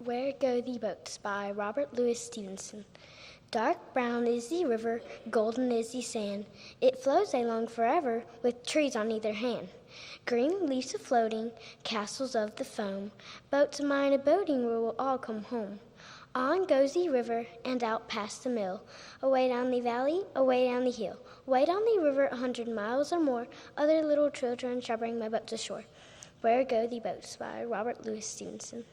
Where Go the Boats by Robert Louis Stevenson. Dark brown is the river, golden is the sand. It flows along forever with trees on either hand. Green leaves are floating, castles of the foam. Boats of mine a-boating where we'll all come home. On goes the river and out past the mill. Away down the valley, away down the hill. Away down the river 100 miles or more. Other little children shall bring my boats ashore. Where Go the Boats by Robert Louis Stevenson.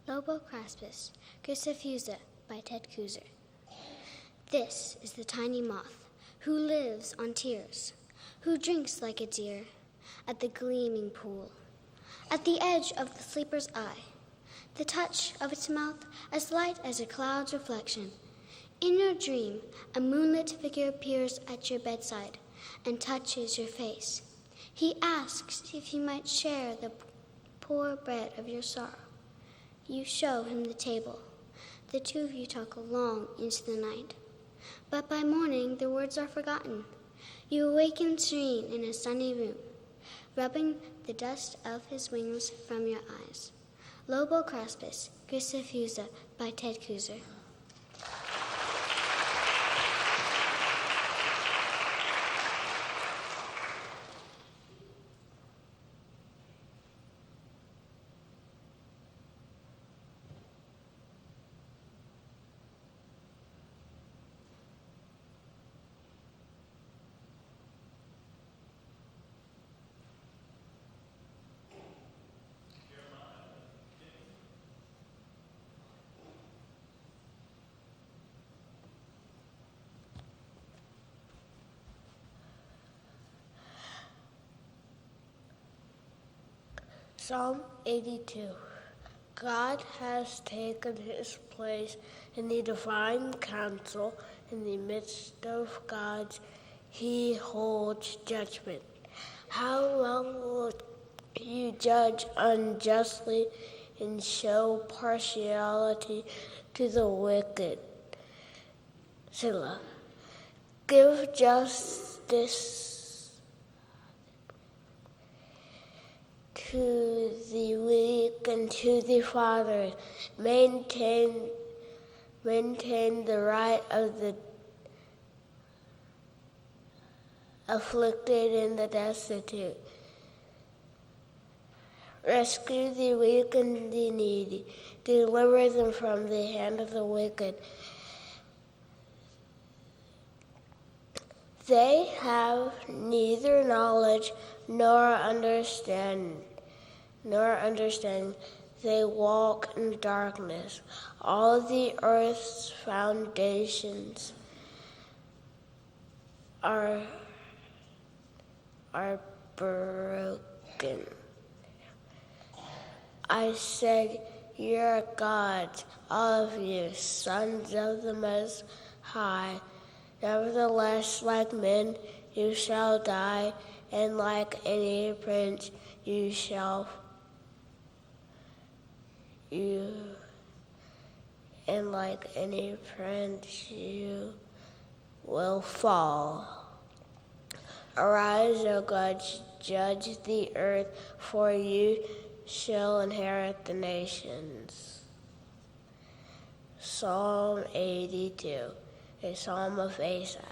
Lobo Craspus, Crucifusa by Ted Kooser. This is the tiny moth who lives on tears, who drinks like a deer at the gleaming pool, at the edge of the sleeper's eye, the touch of its mouth as light as a cloud's reflection. In your dream, a moonlit figure appears at your bedside and touches your face. He asks if you might share the poor bread of your sorrow. You show him the table. The two of you talk long into the night. But by morning, the words are forgotten. You awaken serene in a sunny room, rubbing the dust of his wings from your eyes. Lobo Craspus, Crucifusa by Ted Kooser. Psalm 82. God has taken his place in the divine council. In the midst of gods, he holds judgment. How long will you judge unjustly and show partiality to the wicked? Selah. Give justice to the weak and to the fatherless. Maintain the right of the afflicted and the destitute. Rescue the weak and the needy. Deliver them from the hand of the wicked. They have neither knowledge nor understanding. They walk in darkness. All the earth's foundations are broken. I said, you're gods, all of you, sons of the Most High. Nevertheless, like men, you shall die, and like any prince, you will fall. Arise, O God, judge the earth, for you shall inherit the nations. Psalm 82, a psalm of Asaph.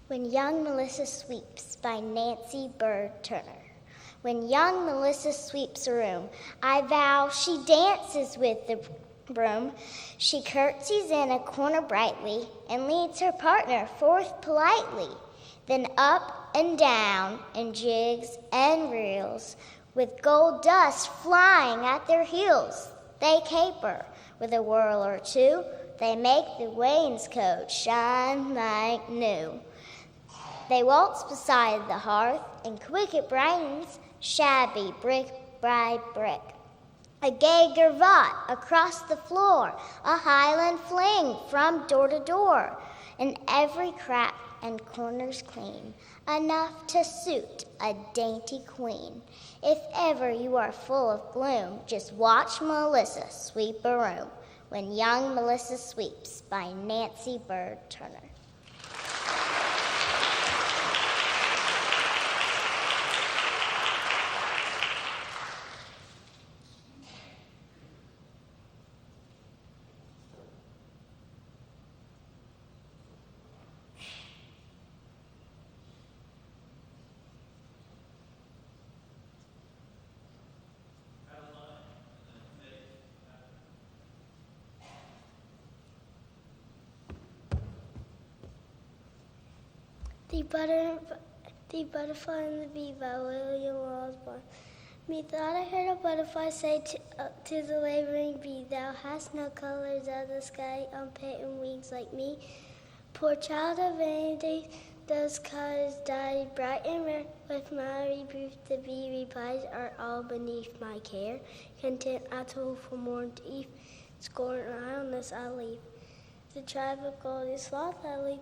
When Young Melissa Sweeps by Nancy Bird Turner. When young Melissa sweeps a room, I vow she dances with the broom. She curtsies in a corner brightly and leads her partner forth politely. Then up and down and jigs and reels, with gold dust flying at their heels. They caper with a whirl or two. They make the wainscot shine like new. They waltz beside the hearth, and quick it brightens, shabby brick by brick. A gay gavotte across the floor, a Highland fling from door to door, and every crack and corner's clean, enough to suit a dainty queen. If ever you are full of gloom, just watch Melissa sweep a room. When Young Melissa Sweeps by Nancy Bird Turner. The Butterfly and the Bee by William Osborne. Methought I heard a butterfly say to the laboring bee, Thou hast no colors of the sky on patent wings like me. Poor child of vanity, those colors dyed bright and rare. With my reproof the bee replies, Are all beneath my care. Content I toil from morn to eve, scorn and idleness I leave. The tribe of golden sloth I leave.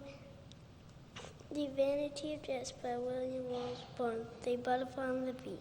The Vanity of Dress by William Osborne. The Butterfly and the Bee.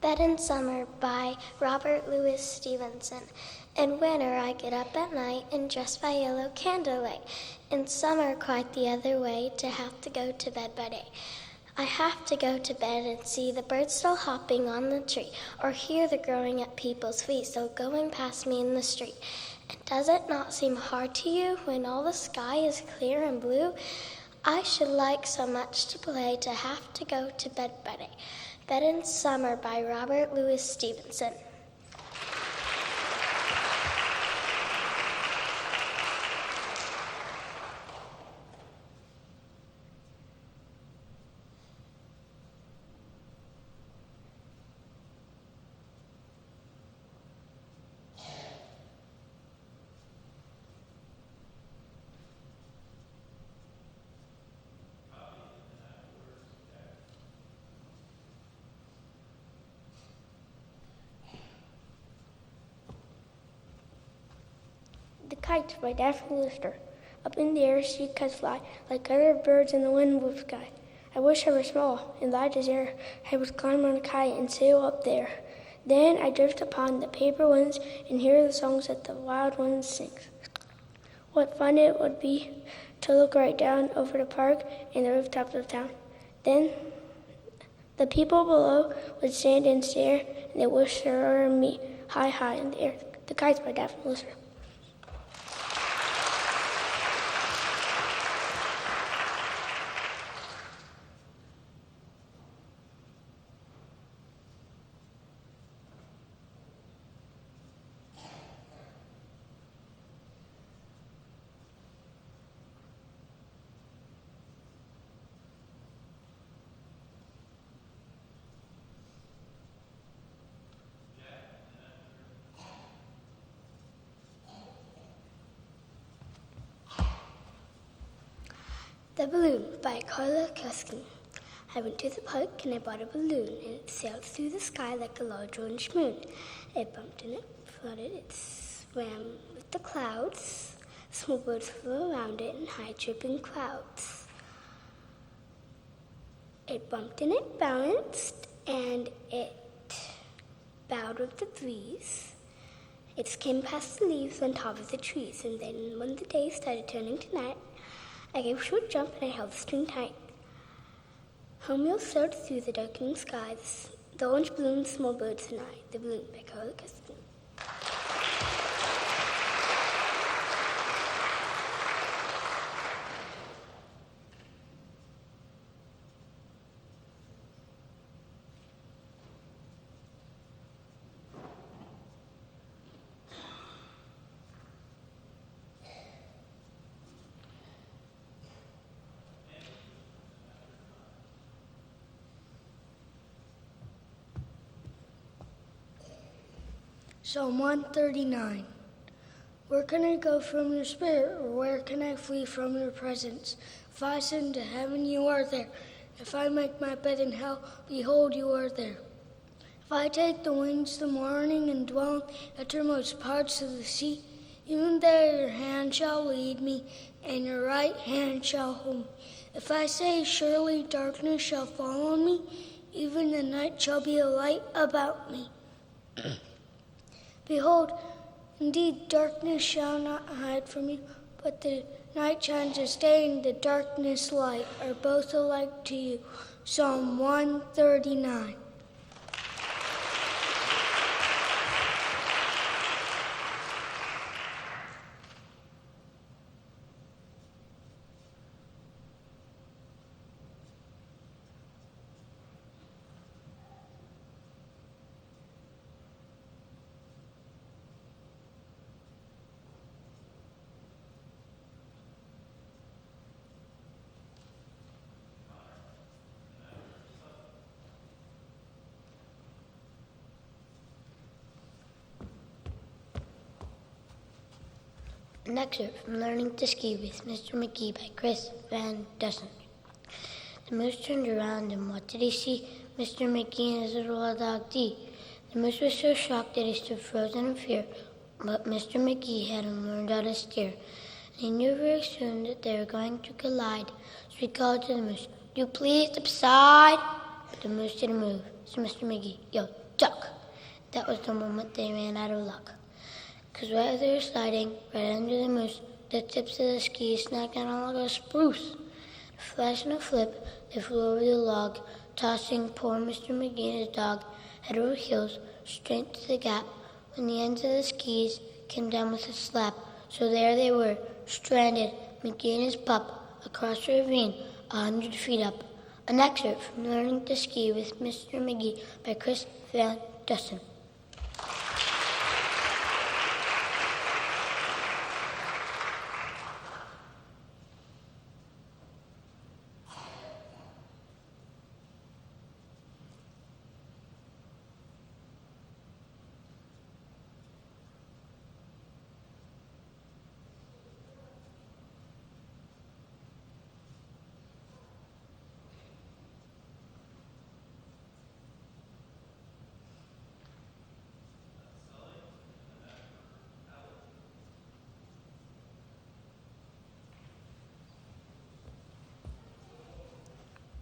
Bed in Summer by Robert Louis Stevenson. In winter I get up at night and dress by yellow candlelight. In summer quite the other way, to have to go to bed by day. I have to go to bed and see the birds still hopping on the tree, or hear the growing at people's feet still going past me in the street. And does it not seem hard to you when all the sky is clear and blue? I should like so much to play to have to go to bed by day. Bed in Summer by Robert Louis Stevenson. The Kite by Daphne Lister. Up in the air she kites fly, like other birds in the wind-wove sky. I wish I were small and light as air. I would climb on a kite and sail up there. Then I drift upon the paper winds and hear the songs that the wild winds sing. What fun it would be to look right down over the park and the rooftops of town. Then the people below would stand and stare, and they wish they were me high, high in the air. The Kites by Daphne Lister. The Balloon by Carla Kuskin. I went to the park and I bought a balloon, and it sailed through the sky like a large orange moon. It bumped and it floated, it swam with the clouds, Small birds flew around it in high chirping clouds. It bumped and it bounced, and it bowed with the breeze. It skimmed past the leaves on top of the trees, and then when the day started turning to night, I gave a short jump and I held the string tight. Home wheels soared through the darkening skies. The orange balloon, small birds and I, the balloon by Carla Cuskin. Psalm 139. Where can I go from your spirit, or where can I flee from your presence? If I ascend to heaven, you are there. If I make my bed in hell, behold, you are there. If I take the wings of the morning and dwell in the uttermost parts of the sea, even there your hand shall lead me, and your right hand shall hold me. If I say, surely darkness shall fall on me, even the night shall be a light about me. Behold, indeed darkness shall not hide from you, but the night shines as day and the darkness light are both alike to you. Psalm 139. An excerpt from Learning to Ski with Mr. McGee by Chris Van Dusen. The moose turned around, and what did he see? Mr. McGee and his little dog Dee. The moose was so shocked that he stood frozen in fear, but Mr. McGee hadn't learned how to steer. And he knew very soon that they were going to collide, so he called to the moose, "Do please step aside." But the moose didn't move, so Mr. McGee yelled, "Duck!" That was the moment they ran out of luck. 'Cause while they were sliding right under the moose, the tips of the skis snagged on a log of spruce. A flash and a flip, they flew over the log, tossing poor Mr. McGee and his dog head over heels straight to the gap, when the ends of the skis came down with a slap. So there they were, stranded, McGee and his pup, across the ravine, 100 feet up. An excerpt from Learning to Ski with Mr. McGee by Chris Van Dusen.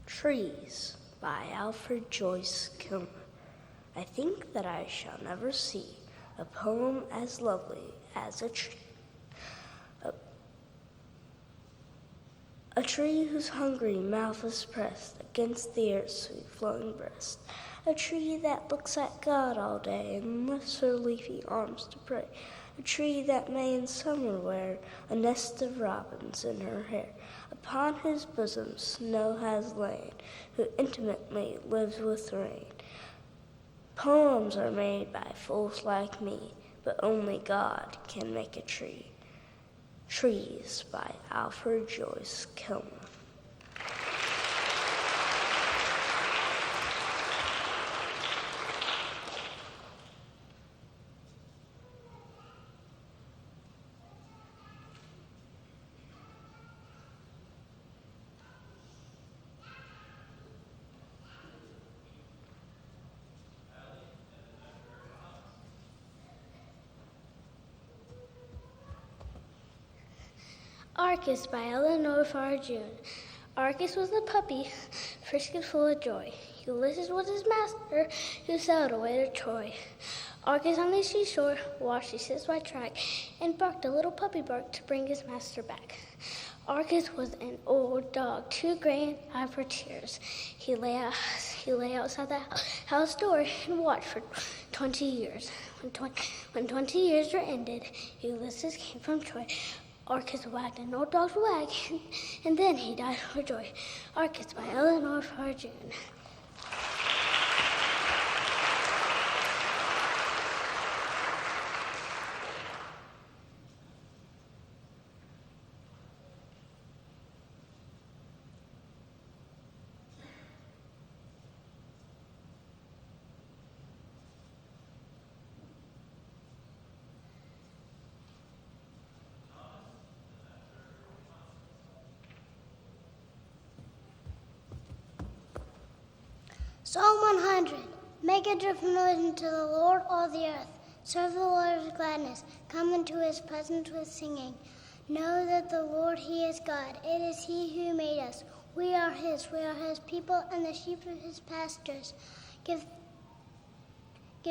Trees by Alfred Joyce Kilmer. I think that I shall never see a poem as lovely as a tree. A tree whose hungry mouth is pressed against the earth's sweet flowing breast. A tree that looks at God all day and lifts her leafy arms to pray. A tree that may in summer wear a nest of robins in her hair. Upon whose bosom snow has lain, who intimately lives with rain. Poems are made by fools like me, but only God can make a tree. Trees by Alfred Joyce Kilmer. Arcus by Eleanor Farr June. Arcus was a puppy, frisk and full of joy. Ulysses was his master, who sailed away to Troy. Arcus on the seashore watched his white track and barked a little puppy bark to bring his master back. Arcus was an old dog, too gray and eyed for tears. He lay outside the house door and watched for 20 years. When 20 years were ended, Ulysses came from Troy. Arcus wagged an old dog's wag, and then he died for joy. Arcus by Eleanor Farr June. Psalm 100. Make a joyful noise unto the Lord, all the earth. Serve the Lord with gladness. Come into his presence with singing. Know that the Lord, he is God. It is he who made us. We are his people and the sheep of his pastures. Give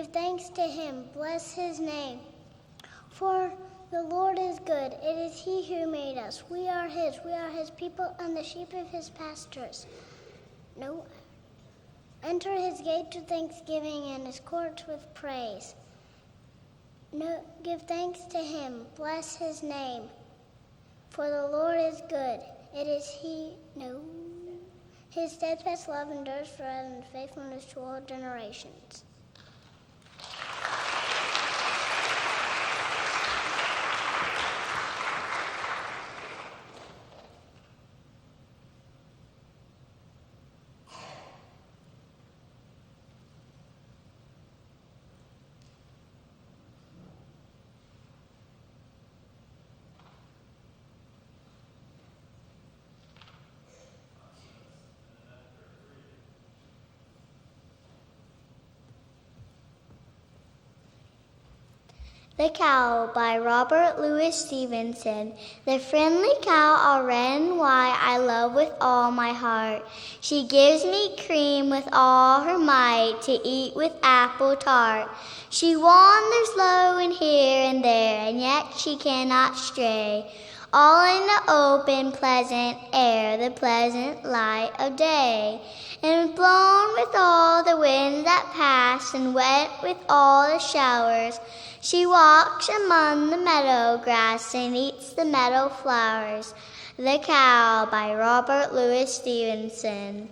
thanks to him. Bless his name. For the Lord is good. It is he who made us. We are his people and the sheep of his pastures. No. Enter his gate with thanksgiving and his courts with praise. No, give thanks to him. Bless his name. For the Lord is good. It is his steadfast love endures forever and faithfulness to all generations. The Cow by Robert Louis Stevenson. The friendly cow, all red and white, I love with all my heart. She gives me cream with all her might to eat with apple tart. She wanders low and here and there, and yet she cannot stray. All in the open, pleasant air, the pleasant light of day. And blown with all the winds that pass, and wet with all the showers, she walks among the meadow grass and eats the meadow flowers. The Cow by Robert Louis Stevenson.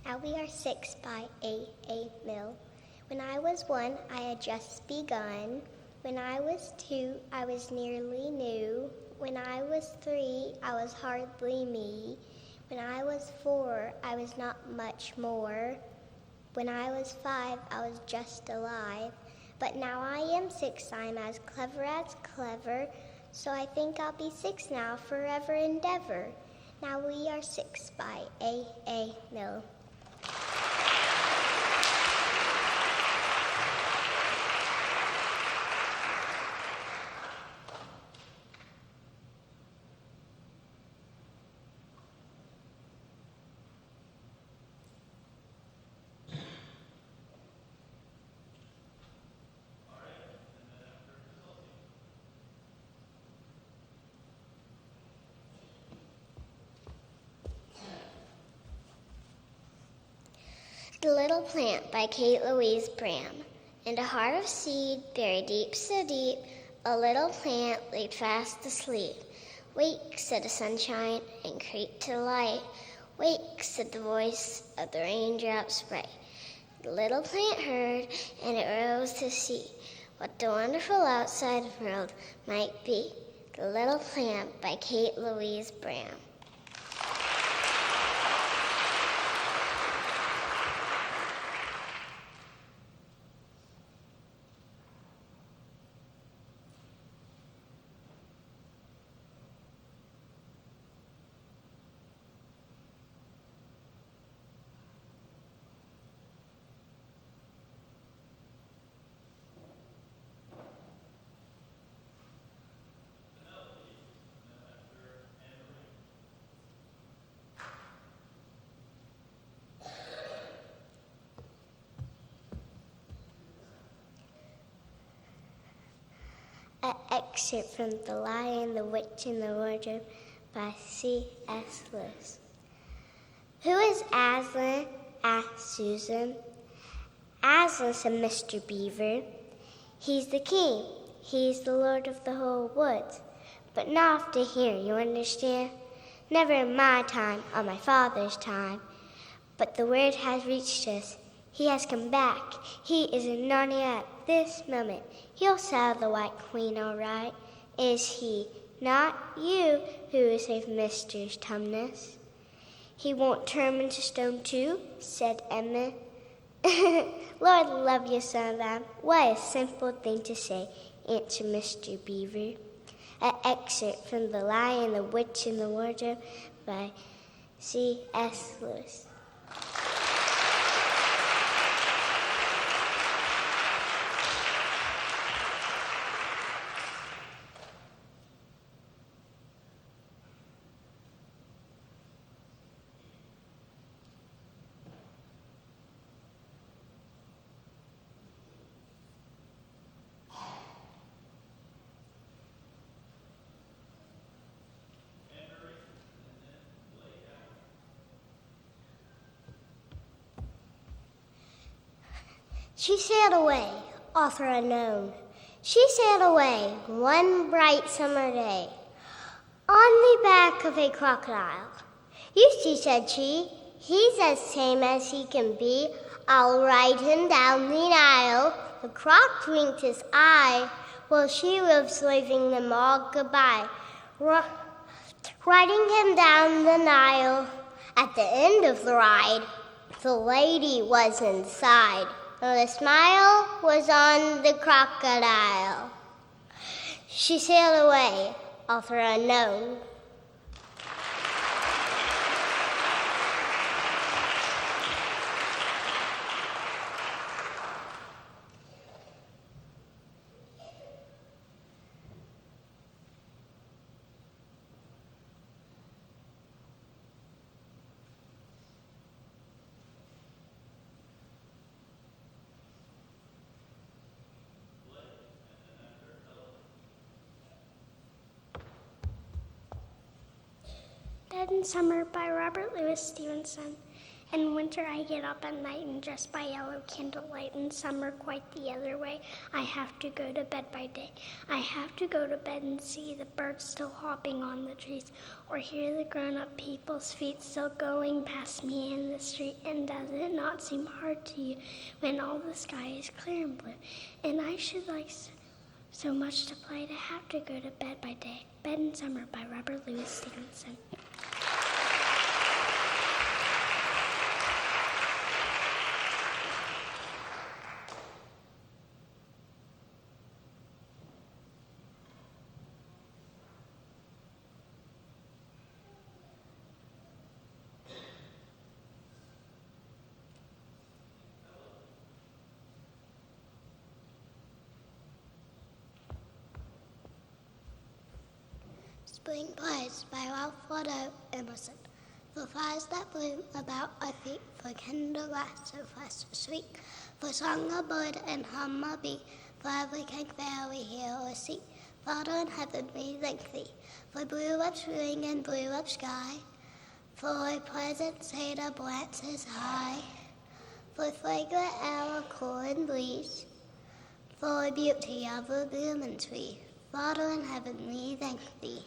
Now we are 6 by A. Mill. When I was 1, I had just begun. When I was 2, I was nearly new. When I was 3, I was hardly me. When I was 4, I was not much more. When I was 5, I was just alive. But now I am 6, I'm as clever. So I think I'll be 6 now, forever and ever. Now we are 6 by A. Mill. The Little Plant by Kate Louise Bram. In a heart of seed, buried deep, so deep, a little plant laid fast asleep. Wake, said the sunshine, and creep to the light. Wake, said the voice of the raindrops bright. The little plant heard, and it rose to see what the wonderful outside world might be. The Little Plant by Kate Louise Brown. An excerpt from The Lion, the Witch, and the Wardrobe by C.S. Lewis. Who is Aslan? Asked Susan. Aslan, said Mr. Beaver. He's the king. He's the lord of the whole woods. But not after here, you understand? Never in my time or my father's time. But the word has reached us. He has come back. He is in Narnia at this moment. He'll saddle the White Queen all right. Is he not you who will save Mr. Tumnus? He won't turn him into stone too, said Emma. Lord love you, son of Lamb. What a simple thing to say, answered Mr. Beaver. An excerpt from The Lion, the Witch, and the Wardrobe by C.S. Lewis. She sailed away, author unknown. She sailed away one bright summer day on the back of a crocodile. You see, said she, he's as tame as he can be. I'll ride him down the Nile. The croc winked his eye while she was waving them all goodbye. Riding him down the Nile. At the end of the ride, the lady was inside. The smile was on the crocodile. She sailed away, author unknown. Bed in Summer by Robert Louis Stevenson. In winter I get up at night and dressed by yellow candlelight. In summer quite the other way. I have to go to bed by day. I have to go to bed and see the birds still hopping on the trees, or hear the grown-up people's feet still going past me in the street. And does it not seem hard to you when all the sky is clear and blue? And I should like so much to play to have to go to bed by day. Bed in Summer by Robert Louis Stevenson. Spring Plays by Ralph Waldo Emerson. For flowers that bloom about our feet, for kindle grass so fresh and sweet, for song of bird and hum of bee, for every king fair we hear or see. Father in heaven, we thank thee, for blue of spring and blue of sky, for a pleasant shade of branches high, for fragrant air of cool and breeze, for beauty of a blooming tree. Father in heaven, we thank thee.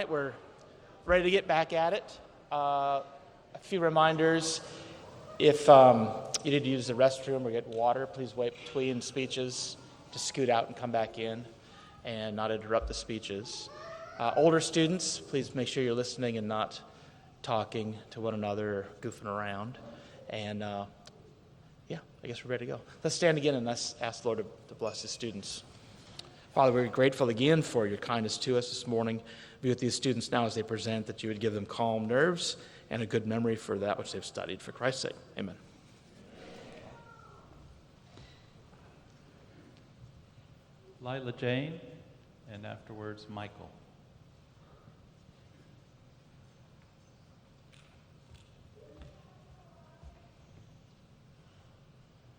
tonight. We're ready to get back at it. A few reminders. If you need to use the restroom or get water, please wait between speeches to scoot out and come back in and not interrupt the speeches. Older students, please make sure you're listening and not talking to one another or goofing around. And I guess we're ready to go. Let's stand again and let's ask the Lord to bless his students. Father, we're grateful again for your kindness to us this morning. Be with these students now as they present, that you would give them calm nerves and a good memory for that which they've studied. For Christ's sake, amen. Lila Jane, and afterwards Michael.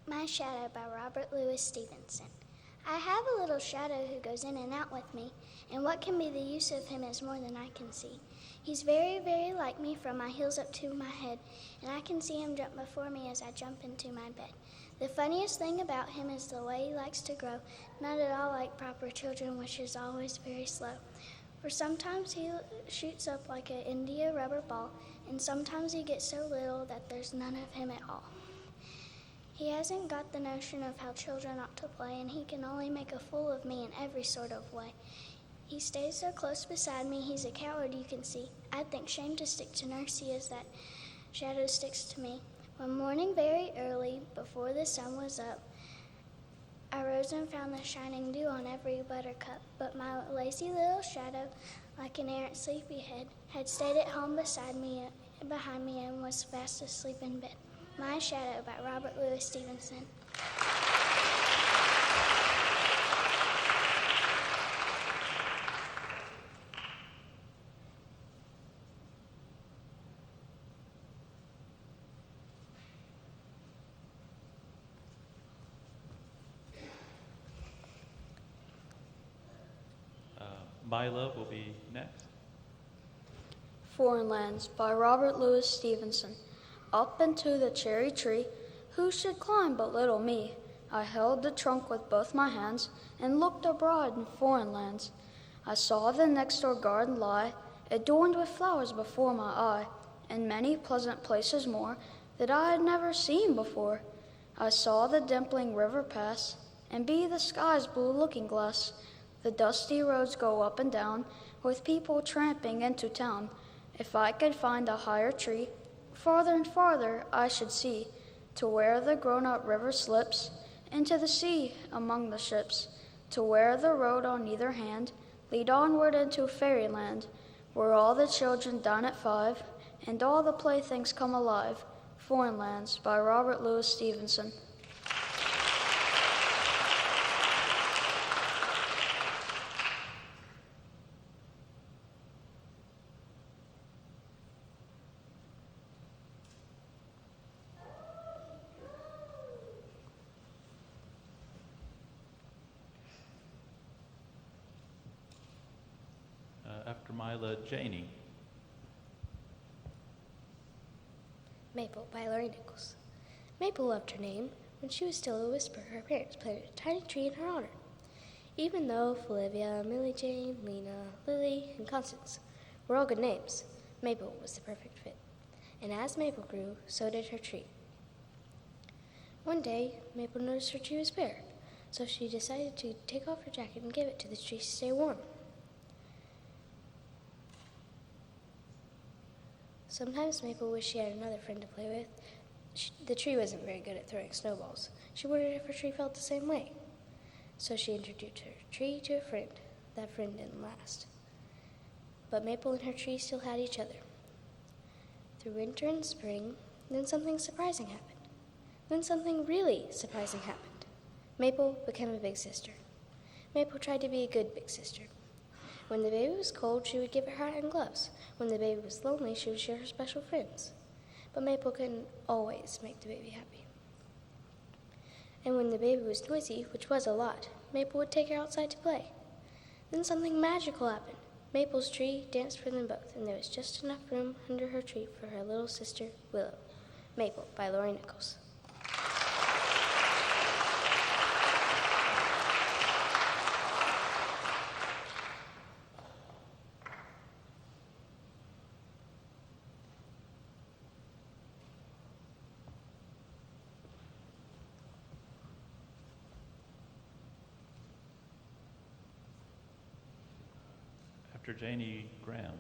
My Shadow by Robert Louis Stevenson. I have a little shadow who goes in and out with me, and what can be the use of him is more than I can see. He's very, very like me from my heels up to my head, and I can see him jump before me as I jump into my bed. The funniest thing about him is the way he likes to grow, not at all like proper children, which is always very slow. For sometimes he shoots up like an India rubber ball, and sometimes he gets so little that there's none of him at all. He hasn't got the notion of how children ought to play, and he can only make a fool of me in every sort of way. He stays so close beside me, he's a coward, you can see. I'd think shame to stick to Nursey as that shadow sticks to me. One morning very early, before the sun was up, I rose and found the shining dew on every buttercup, but my lazy little shadow, like an errant sleepyhead, had stayed at home behind me, and was fast asleep in bed. My Shadow by Robert Louis Stevenson. Mila will be next. Foreign Lands by Robert Louis Stevenson. Up into the cherry tree, who should climb but little me? I held the trunk with both my hands and looked abroad in foreign lands. I saw the next door garden lie, adorned with flowers before my eye, and many pleasant places more that I had never seen before. I saw the dimpling river pass, and be the sky's blue looking glass. The dusty roads go up and down, with people tramping into town. If I could find a higher tree, farther and farther I should see, to where the grown-up river slips into the sea among the ships, to where the road on either hand lead onward into fairyland, where all the children dine at 5, and all the playthings come alive. Foreign Lands by Robert Louis Stevenson. After Mila, Janie. Maple by Laurie Nichols. Maple loved her name. When she was still a whisper, her parents planted a tiny tree in her honor. Even though Olivia, Millie Jane, Lena, Lily, and Constance were all good names, Maple was the perfect fit. And as Maple grew, so did her tree. One day, Maple noticed her tree was bare, so she decided to take off her jacket and give it to the tree to stay warm. Sometimes Maple wished she had another friend to play with. The tree wasn't very good at throwing snowballs. She wondered if her tree felt the same way. So she introduced her tree to a friend. That friend didn't last. But Maple and her tree still had each other. Through winter and spring, then something surprising happened. Then something really surprising happened. Maple became a big sister. Maple tried to be a good big sister. When the baby was cold, she would give her hat and gloves. When the baby was lonely, she would share her special friends. But Maple couldn't always make the baby happy. And when the baby was noisy, which was a lot, Maple would take her outside to play. Then something magical happened. Maple's tree danced for them both, and there was just enough room under her tree for her little sister, Willow. Maple by Laurie Nichols. After Janie, Graham.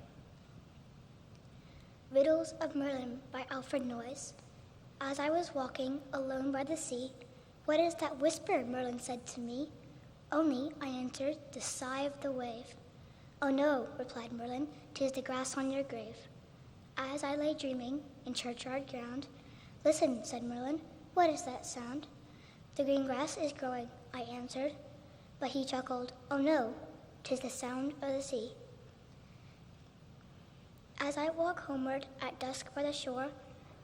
Riddles of Merlin by Alfred Noyes. As I was walking alone by the sea, what is that whisper? Merlin said to me. Only, I answered, the sigh of the wave. Oh no, replied Merlin, 'tis the grass on your grave. As I lay dreaming in churchyard ground, listen, said Merlin, what is that sound? The green grass is growing, I answered. But he chuckled, oh no, 'tis the sound of the sea. As I walk homeward at dusk by the shore,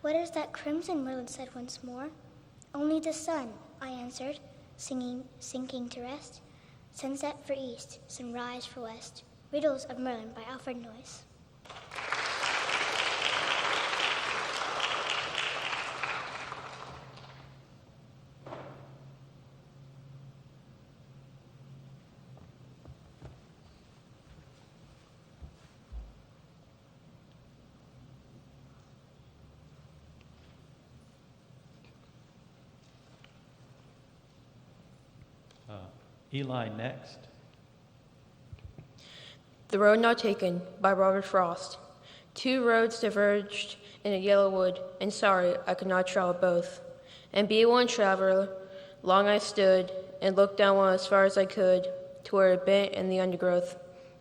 what is that crimson? Merlin said once more. Only the sun, I answered, sinking to rest. Sunset for east, sunrise for west. Riddles of Merlin by Alfred Noyes. Eli next. The Road Not Taken by Robert Frost. Two roads diverged in a yellow wood, and sorry I could not travel both. And be one traveler, long I stood, and looked down one as far as I could, to where it bent in the undergrowth,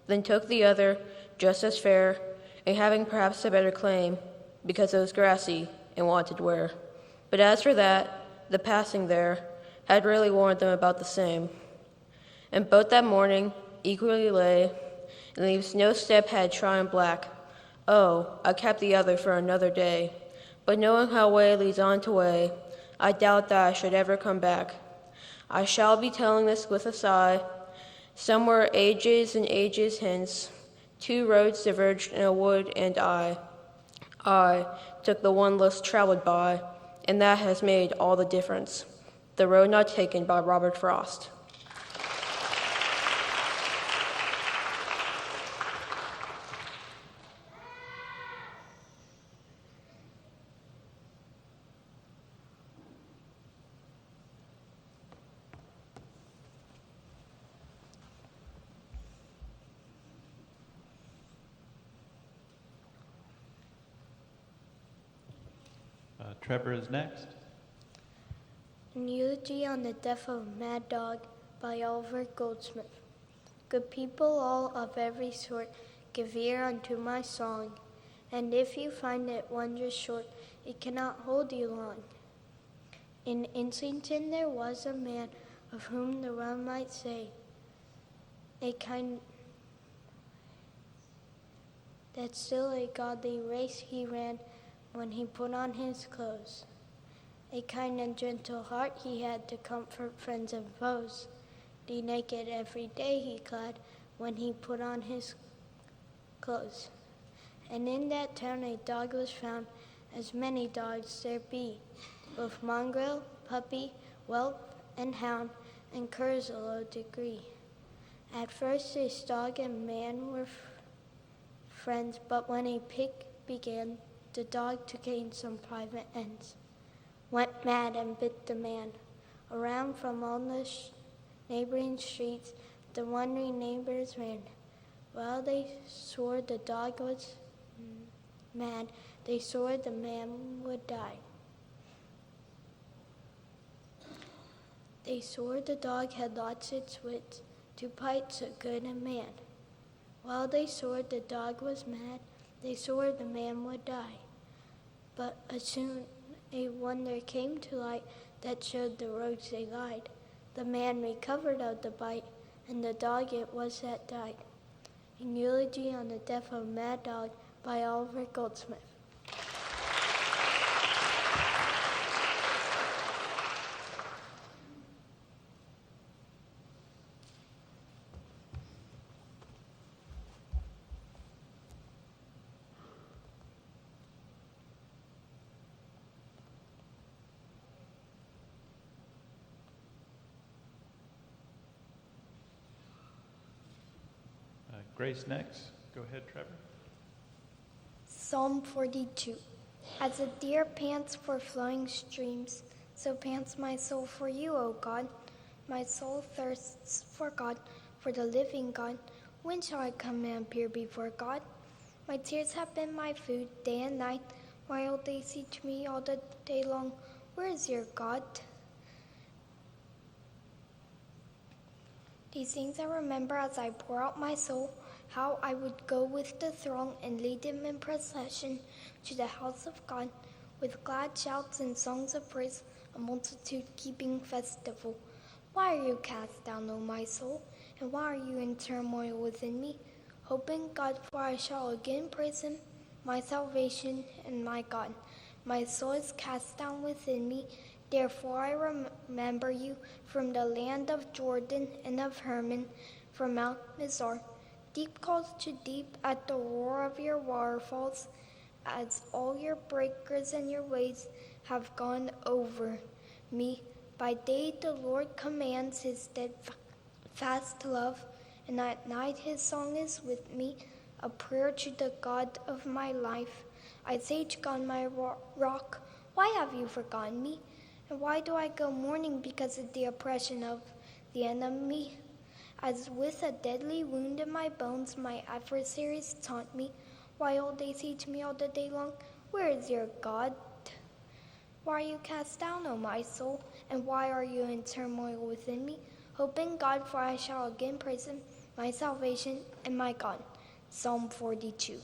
then took the other, just as fair, and having perhaps a better claim, because it was grassy and wanted wear. But as for that, the passing there had really warned them about the same. And both that morning equally lay, and leaves no step had trodden black. Oh, I kept the other for another day. But knowing how way leads on to way, I doubt that I should ever come back. I shall be telling this with a sigh. Somewhere ages and ages hence, two roads diverged in a wood, and I took the one less traveled by, and that has made all the difference. The Road Not Taken by Robert Frost. Trevor is next. An Eulogy on the Death of a Mad Dog by Oliver Goldsmith. Good people all of every sort, give ear unto my song, and if you find it wondrous short, it cannot hold you long. In Islington there was a man of whom the realm might say, a kind that still a godly race he ran when he put on his clothes. A kind and gentle heart he had to comfort friends and foes. The naked every day he clad when he put on his clothes. And in that town a dog was found, as many dogs there be, both mongrel, puppy, whelp, and hound, and curs a low degree. At first this dog and man were friends, but when a pig began, the dog to gain some private ends, went mad and bit the man. Around from all the neighboring streets, the wondering neighbors ran. While they swore the dog was mad, they swore the man would die. They swore the dog had lost its wits to fight so good a man. While they swore the dog was mad, they swore the man would die. But soon a wonder came to light that showed the rogues they lied. The man recovered of the bite, and the dog it was that died. An Eulogy on the Death of a Mad Dog by Oliver Goldsmith. Grace next. Go ahead, Trevor. Psalm 42. As a deer pants for flowing streams, so pants my soul for you, O God. My soul thirsts for God, for the living God. When shall I come and appear before God? My tears have been my food day and night, while they teach me all the day long, where is your God? These things I remember as I pour out my soul, how I would go with the throng and lead them in procession to the house of God, with glad shouts and songs of praise, a multitude keeping festival. Why are you cast down, O my soul? And why are you in turmoil within me? Hope in God, for I shall again praise him, my salvation and my God. My soul is cast down within me, therefore I remember you from the land of Jordan and of Hermon, from Mount Mizar. Deep calls to deep at the roar of your waterfalls, as all your breakers and your waves have gone over me. By day the Lord commands his steadfast love, and at night his song is with me, a prayer to the God of my life. I say to God, my rock, why have you forgotten me? And why do I go mourning because of the oppression of the enemy? As with a deadly wound in my bones, my adversaries taunt me, while they say to me all the day long, where is your God? Why are you cast down, O my soul? And why are you in turmoil within me? Hope in God, for I shall again praise him, my salvation and my God. Psalm 42.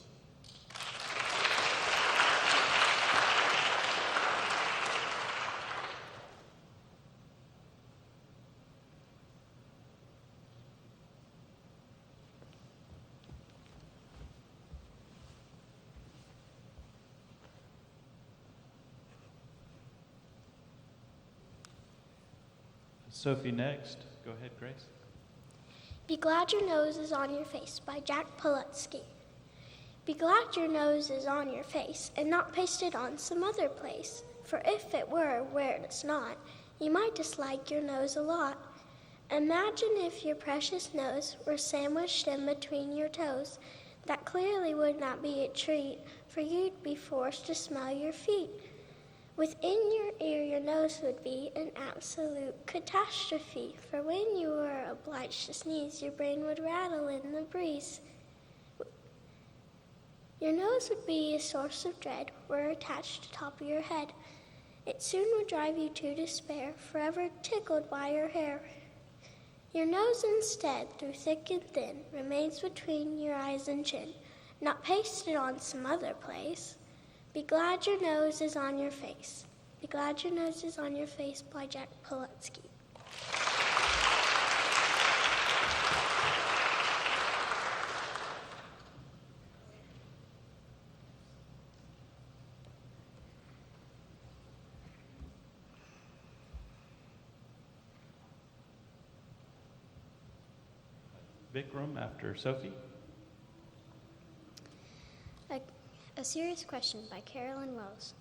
Sophie next. Go ahead, Grace. Be Glad Your Nose is on Your Face by Jack Polutsky. Be glad your nose is on your face and not pasted on some other place, for if it were where it is not, you might dislike your nose a lot. Imagine if your precious nose were sandwiched in between your toes. That clearly would not be a treat, for you'd be forced to smell your feet. Within your ear, your nose would be an absolute catastrophe, for when you were obliged to sneeze, your brain would rattle in the breeze. Your nose would be a source of dread, were attached to the top of your head. It soon would drive you to despair, forever tickled by your hair. Your nose instead, through thick and thin, remains between your eyes and chin, not pasted on some other place. Be glad your nose is on your face. Be glad your nose is on your face by Jack Polutsky. Vikram after Sophie. A Serious Question by Carolyn Wells.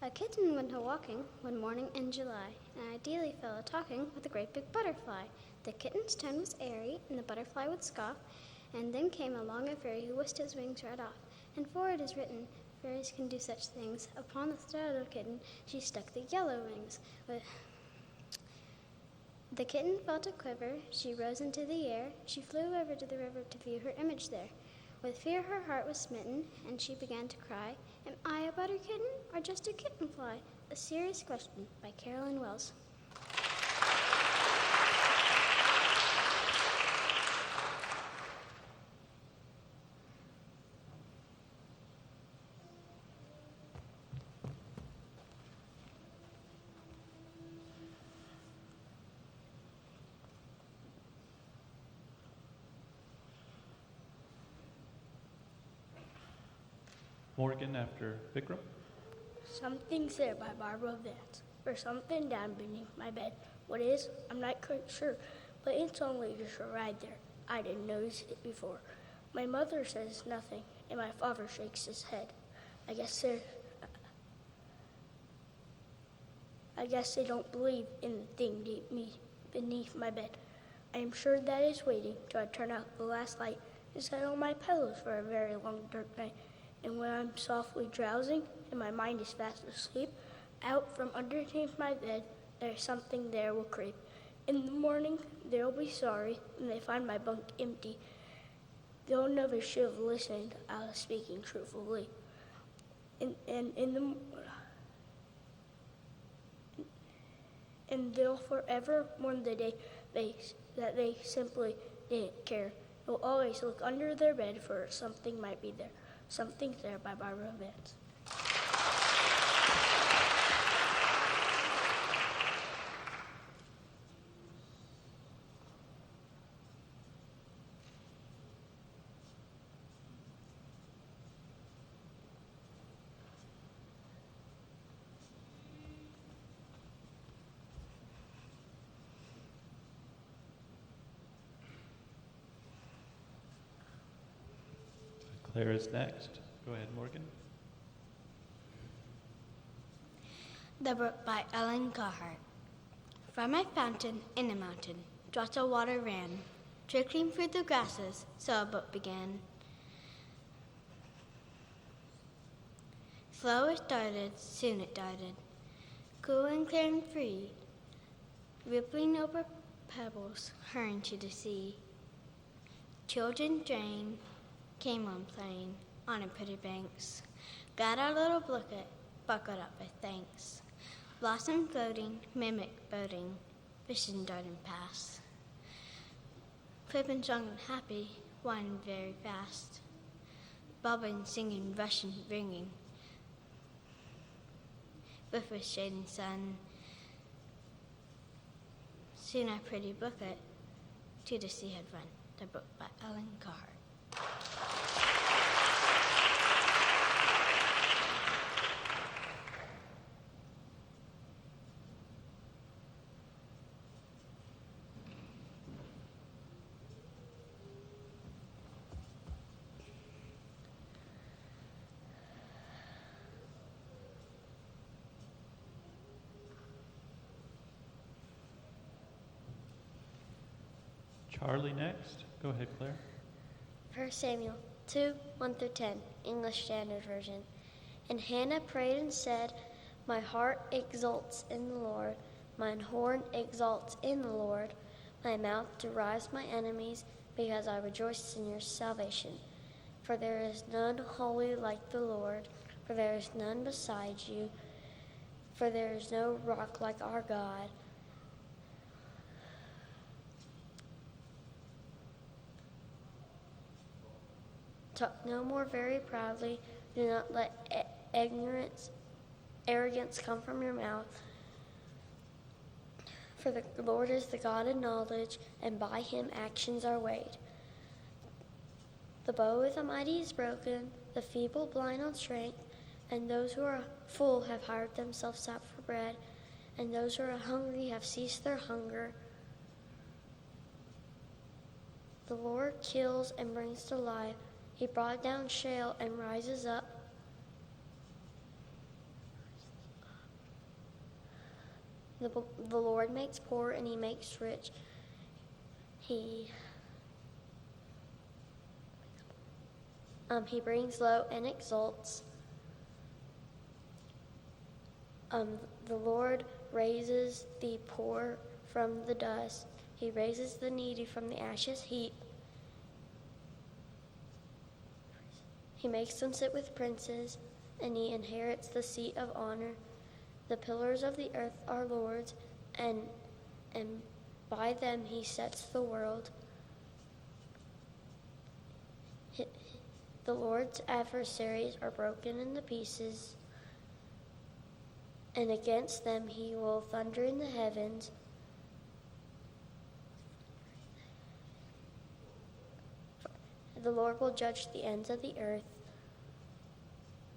A kitten went a-walking one morning in July, and ideally fell a-talking with a great big butterfly. The kitten's tone was airy, and the butterfly would scoff, and then came along a fairy who whisked his wings right off. And for it is written, fairies can do such things. Upon the startled kitten she stuck the yellow wings. The kitten felt a quiver, she rose into the air, she flew over to the river to view her image there. With fear her heart was smitten, and she began to cry, am I a butter kitten, or just a kitten fly? A Serious Question by Carolyn Wells. Morgan after Vikram. Something's there by Barbara Vance, or something down beneath my bed. What is? I'm not quite sure, but it's only just right there. I didn't notice it before. My mother says nothing, and my father shakes his head. I guess they don't believe in the thing beneath my bed. I am sure that is waiting till I turn out the last light and sit on my pillows for a very long dark night. And when I'm softly drowsing and my mind is fast asleep, out from underneath my bed, there's something there will creep. In the morning, they'll be sorry when they find my bunk empty. they'll never should have listened. I was speaking truthfully. And they'll forever mourn the day that they simply didn't care. They'll always look under their bed for something might be there. Something's There by Barbara Vance. Claire is next. Go ahead, Morgan. The Brook by Ellen Carhart. From a fountain in a mountain, drops of water ran, trickling through the grasses, so a book began. Slow it started, soon it darted, cool and clear and free, rippling over pebbles, hurrying to the sea. Children drain, came on playing on a pretty banks, got our little bucket, buckled up with thanks. Blossom floating, mimic boating, fishing darting past. Flipping strong and happy, winding very fast. Bubbling, singing, rushing, ringing. With a shading sun. Soon our pretty booklet to the sea had run. The Book by Ellen Carhart. Charlie next. Go ahead, Claire. 1 Samuel 2, 1-10, English Standard Version. And Hannah prayed and said, My heart exults in the Lord, mine horn exults in the Lord. My mouth derides my enemies, because I rejoice in your salvation. For there is none holy like the Lord, for there is none beside you, for there is no rock like our God. Talk no more very proudly. Do not let arrogance come from your mouth. For the Lord is the God of knowledge, and by him actions are weighed. The bow of the mighty is broken, the feeble blind on strength, and those who are full have hired themselves out for bread, and those who are hungry have ceased their hunger. The Lord kills and brings to life. He brought down Sheol and rises up. The Lord makes poor and he makes rich. He brings low and exalts. The Lord raises the poor from the dust. He raises the needy from the ashes heap. He makes them sit with princes, and he inherits the seat of honor. The pillars of the earth are Lord's, and by them he sets the world. The Lord's adversaries are broken into pieces, and against them he will thunder in the heavens. The Lord will judge the ends of the earth,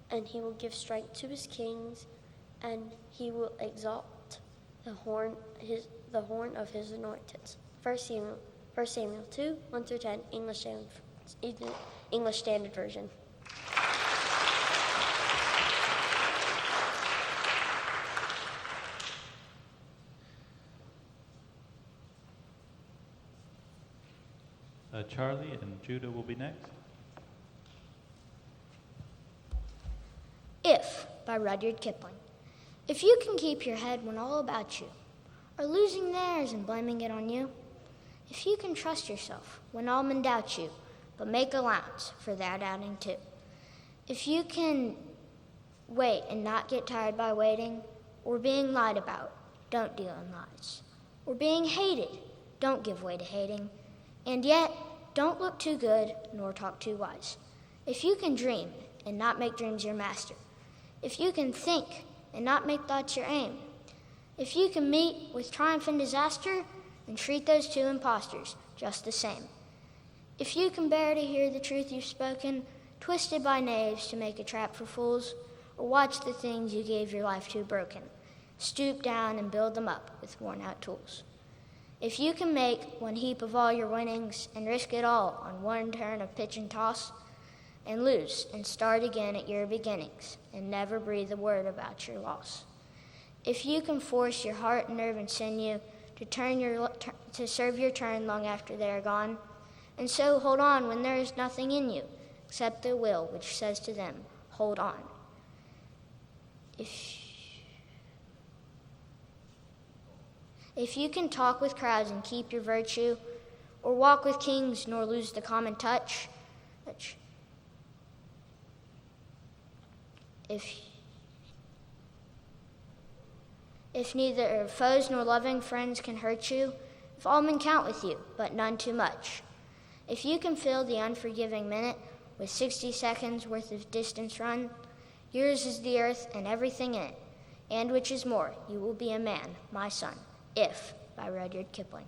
and he will give strength to his kings, and he will exalt the horn of his anointed. 1 Samuel 2, 1-10, English Standard Version. Charlie and Judah will be next. If, by Rudyard Kipling. If you can keep your head when all about you are losing theirs and blaming it on you, if you can trust yourself when all men doubt you, but make allowance for that outing too. If you can wait and not get tired by waiting, or being lied about, don't deal in lies. Or being hated, don't give way to hating. And yet, don't look too good nor talk too wise. If you can dream and not make dreams your master, if you can think and not make thoughts your aim, if you can meet with triumph and disaster and treat those two impostors just the same, if you can bear to hear the truth you've spoken, twisted by knaves to make a trap for fools, or watch the things you gave your life to broken, stoop down and build them up with worn-out tools. If you can make one heap of all your winnings and risk it all on one turn of pitch and toss, and lose and start again at your beginnings and never breathe a word about your loss. If you can force your heart and nerve and sinew to serve your turn long after they are gone, and so hold on when there is nothing in you except the will which says to them, hold on. If you can talk with crowds and keep your virtue, or walk with kings nor lose the common touch, if neither foes nor loving friends can hurt you, if all men count with you, but none too much, if you can fill the unforgiving minute with 60 seconds worth of distance run, yours is the earth and everything in it, and which is more, you will be a man, my son, if, by Rudyard Kipling.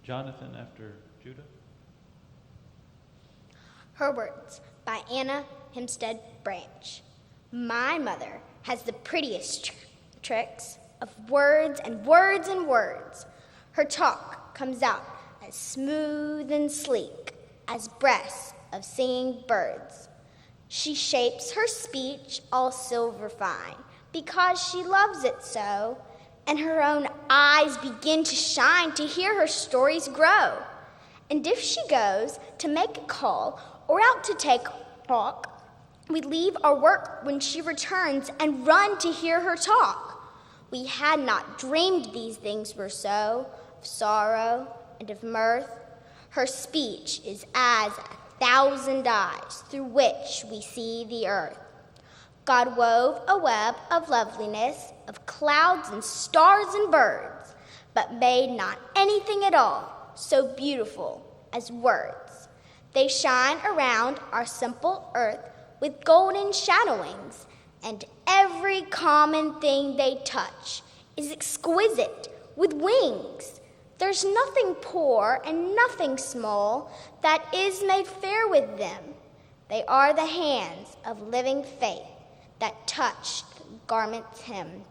Jonathan after Judah. Her Words by Anna Hempstead Branch. My mother has the prettiest tricks of words and words and words. Her talk comes out as smooth and sleek as breaths of singing birds. She shapes her speech all silver fine because she loves it so, and her own eyes begin to shine to hear her stories grow. And if she goes to make a call or out to take a walk, we leave our work when she returns and run to hear her talk. We had not dreamed these things were so, of sorrow and of mirth. Her speech is as 1,000 eyes through which we see the earth. God wove a web of loveliness, of clouds and stars and birds, but made not anything at all so beautiful as words. They shine around our simple earth with golden shadowings, and every common thing they touch is exquisite with wings. There's nothing poor and nothing small that is made fair with them. They are the hands of living faith that touched the garment's hem.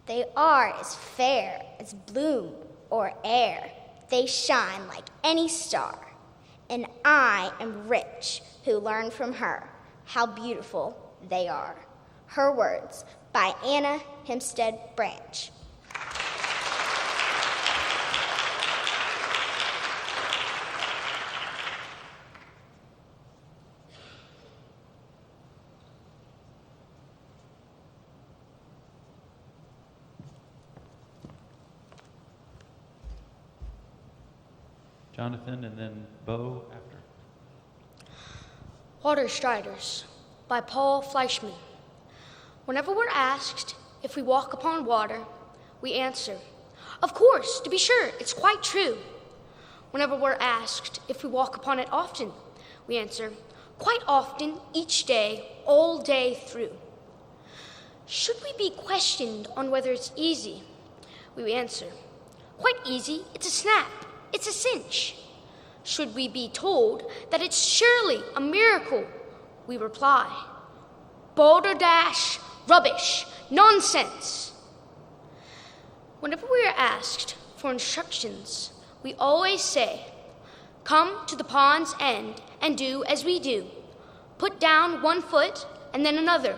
They are as fair as bloom or air. They shine like any star. And I am rich who learned from her how beautiful they are. Her Words by Anna Hempstead Branch. Jonathan, and then Bo after. Water Striders by Paul Fleischman. Whenever we're asked if we walk upon water, we answer, of course, to be sure, it's quite true. Whenever we're asked if we walk upon it often, we answer, quite often, each day, all day through. Should we be questioned on whether it's easy, we answer, quite easy, it's a snap. It's a cinch. Should we be told that it's surely a miracle, we reply, balderdash, rubbish, nonsense. Whenever we are asked for instructions, we always say, come to the pond's end and do as we do. Put down one foot and then another,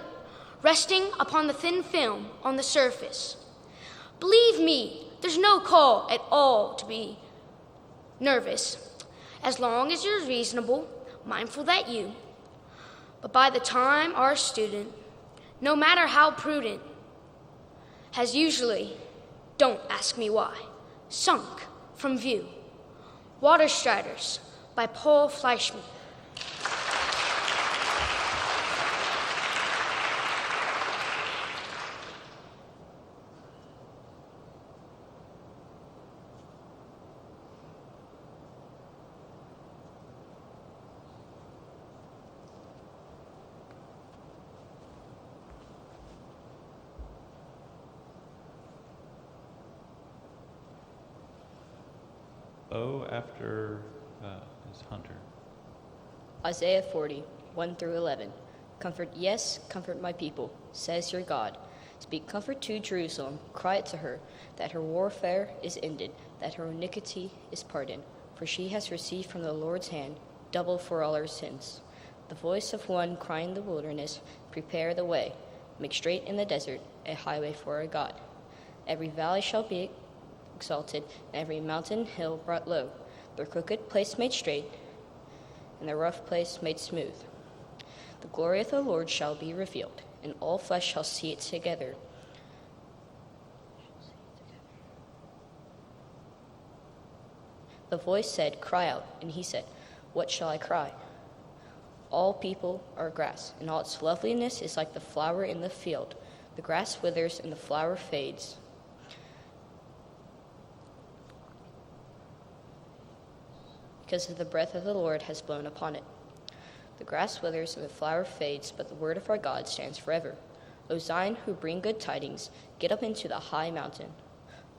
resting upon the thin film on the surface. Believe me, there's no call at all to be nervous, as long as you're reasonable, mindful that you. But by the time our student, no matter how prudent, has usually, don't ask me why, sunk from view. Water Striders by Paul Fleischman. O after is Hunter. Isaiah 40, 1 through 11. Comfort, yes, comfort my people, says your God. Speak comfort to Jerusalem, cry it to her, that her warfare is ended, that her iniquity is pardoned. For she has received from the Lord's hand double for all her sins. The voice of one crying in the wilderness, prepare the way, make straight in the desert a highway for our God. Every valley shall be exalted, and every mountain hill brought low, the crooked place made straight, and the rough place made smooth. The glory of the Lord shall be revealed, and all flesh shall see it together. The voice said, cry out, and he said, what shall I cry? All people are grass, and all its loveliness is like the flower in the field. The grass withers and the flower fades, because of the breath of the Lord has blown upon it. The grass withers and the flower fades, but the word of our God stands forever. O Zion, who bring good tidings, get up into the high mountain.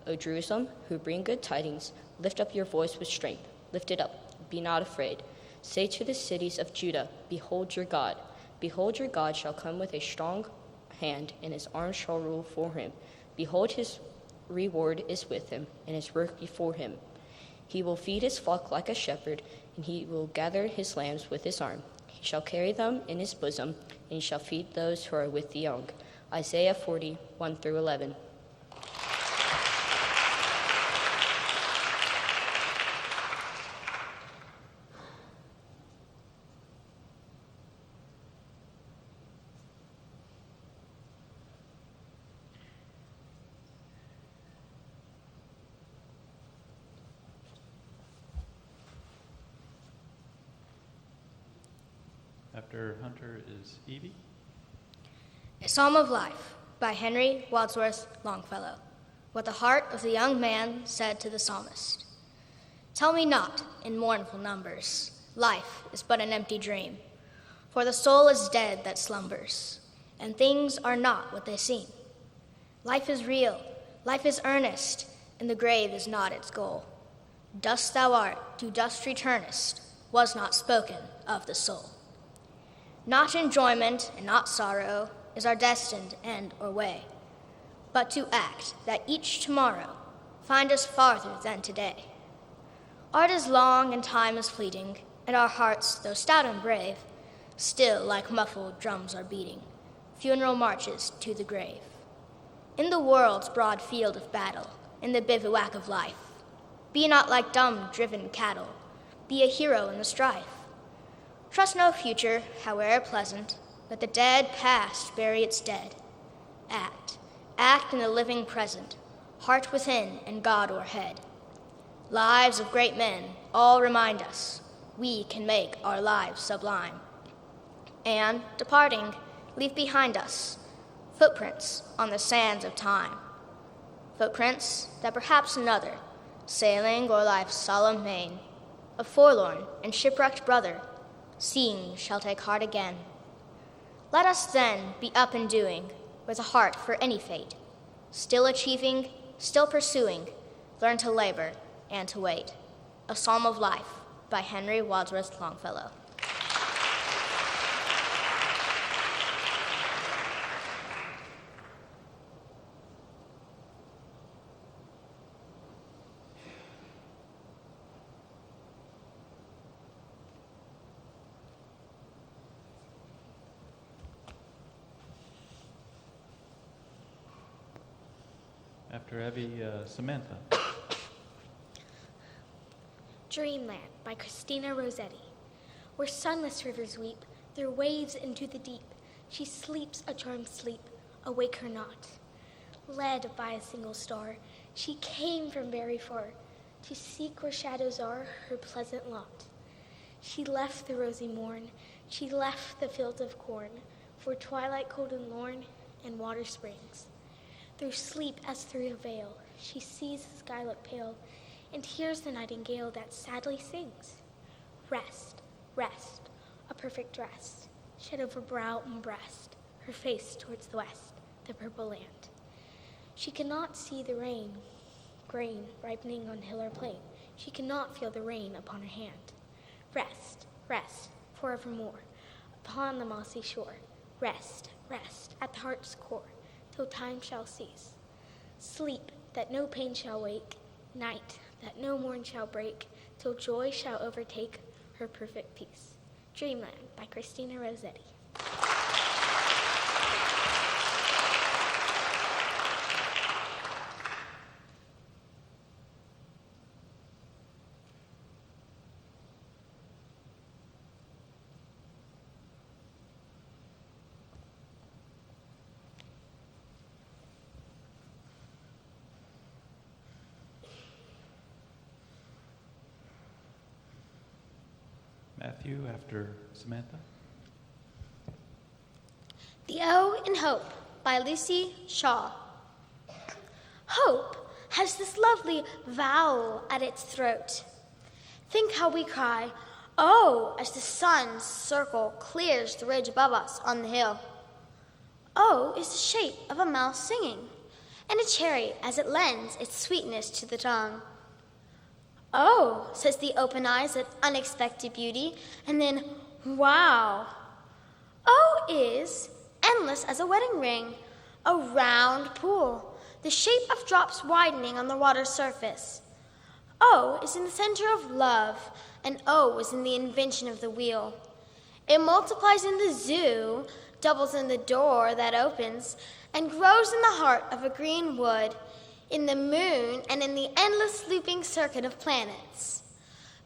O Jerusalem, who bring good tidings, lift up your voice with strength. Lift it up, be not afraid. Say to the cities of Judah, behold your God. Behold, your God shall come with a strong hand, and his arm shall rule for him. Behold, his reward is with him, and his work before him. He will feed his flock like a shepherd, and he will gather his lambs with his arm. He shall carry them in his bosom, and he shall feed those who are with the young. Isaiah 40, 1 through 11. After Hunter is Evie. A Psalm of Life by Henry Wadsworth Longfellow. What the heart of the young man said to the psalmist. Tell me not in mournful numbers, life is but an empty dream. For the soul is dead that slumbers, and things are not what they seem. Life is real, life is earnest, and the grave is not its goal. Dust thou art, to dust returnest, was not spoken of the soul. Not enjoyment and not sorrow is our destined end or way, but to act that each tomorrow find us farther than today. Art is long and time is fleeting, and our hearts, though stout and brave, still like muffled drums are beating, funeral marches to the grave. In the world's broad field of battle, in the bivouac of life, be not like dumb driven cattle, be a hero in the strife. Trust no future, howe'er pleasant, let the dead past bury its dead. Act in the living present, heart within and God o'erhead. Lives of great men all remind us we can make our lives sublime. And, departing, leave behind us footprints on the sands of time. Footprints that perhaps another, sailing o'er life's solemn main, a forlorn and shipwrecked brother, seeing shall take heart again. Let us then be up and doing, with a heart for any fate, still achieving, still pursuing, learn to labor and to wait. A Psalm of Life by Henry Wadsworth Longfellow. After Evie, Samantha. Dreamland by Christina Rossetti. Where sunless rivers weep their waves into the deep, she sleeps a charmed sleep, awake her not. Led by a single star, she came from very far to seek where shadows are her pleasant lot. She left the rosy morn, she left the fields of corn, for twilight cold and lorn and water springs. Through sleep as through a veil, she sees the sky look pale, and hears the nightingale that sadly sings. Rest, rest, a perfect rest, shed over brow and breast, her face towards the west, the purple land. She cannot see the grain ripening on hill or plain. She cannot feel the rain upon her hand. Rest, rest, forevermore, upon the mossy shore. Rest, rest, at the heart's core, till time shall cease. Sleep, that no pain shall wake, night, that no morn shall break, till joy shall overtake her perfect peace. Dreamland by Christina Rossetti. Matthew after Samantha. The O in Hope by Lucy Shaw. Hope has this lovely vowel at its throat. Think how we cry, oh, as the sun's circle clears the ridge above us on the hill. O is the shape of a mouse singing, and a cherry as it lends its sweetness to the tongue. Oh, says the open eyes at unexpected beauty, and then, wow. O is endless as a wedding ring, a round pool, the shape of drops widening on the water's surface. O is in the center of love, and O is in the invention of the wheel. It multiplies in the zoo, doubles in the door that opens, and grows in the heart of a green wood, in the moon, and in the endless looping circuit of planets.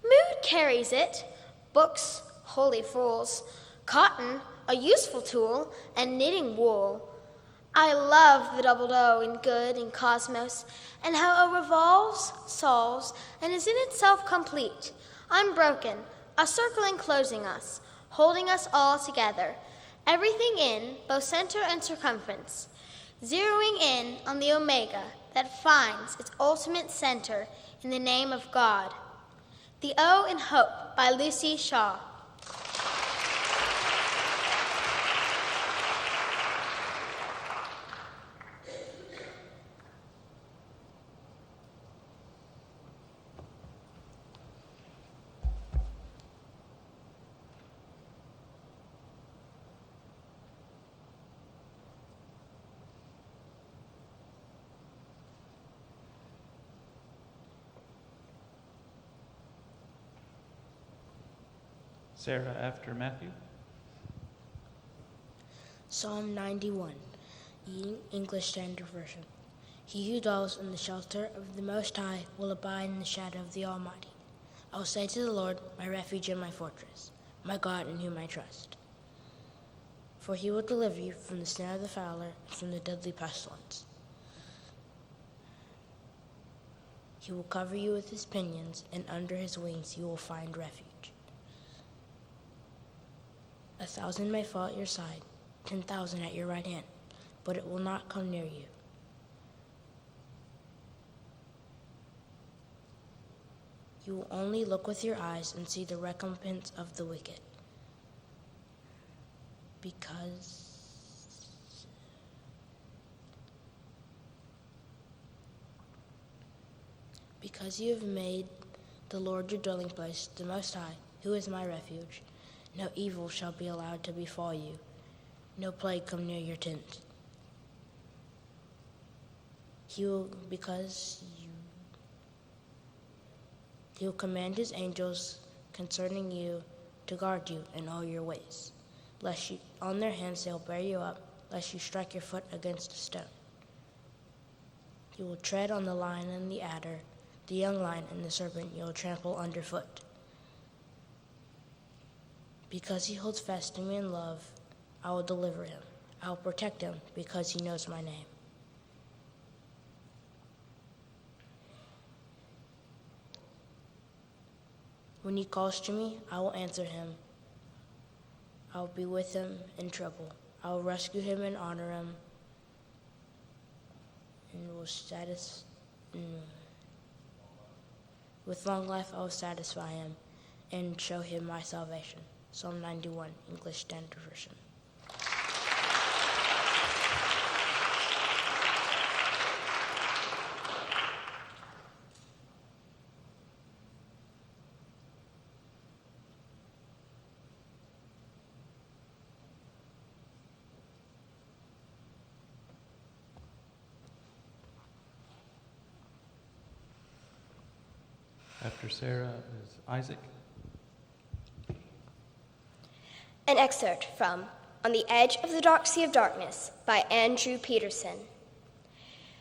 Mood carries it, books, holy fools, cotton, a useful tool, and knitting wool. I love the doubled O in good and cosmos, and how O revolves, solves, and is in itself complete, unbroken, a circle enclosing us, holding us all together, everything in, both center and circumference, zeroing in on the omega that finds its ultimate center in the name of God. The O in Hope by Lucy Shaw. Sarah after Matthew. Psalm 91, English Standard Version. He who dwells in the shelter of the Most High will abide in the shadow of the Almighty. I will say to the Lord, my refuge and my fortress, my God in whom I trust. For he will deliver you from the snare of the fowler and from the deadly pestilence. He will cover you with his pinions, and under his wings you will find refuge. 1,000 may fall at your side, 10,000 at your right hand, but it will not come near you. You will only look with your eyes and see the recompense of the wicked. Because you have made the Lord your dwelling place, the Most High, who is my refuge, no evil shall be allowed to befall you, no plague come near your tent. He will command his angels concerning you to guard you in all your ways, lest you, on their hands they'll bear you up, lest you strike your foot against a stone. You will tread on the lion and the adder, the young lion and the serpent you will trample underfoot. Because he holds fast to me in love, I will deliver him. I will protect him because he knows my name. When he calls to me, I will answer him. I will be with him in trouble. I will rescue him and honor him, and with long life I will satisfy him and show him my salvation. Psalm 91, English Standard Version. After Sarah is Isaac. An excerpt from On the Edge of the Dark Sea of Darkness by Andrew Peterson.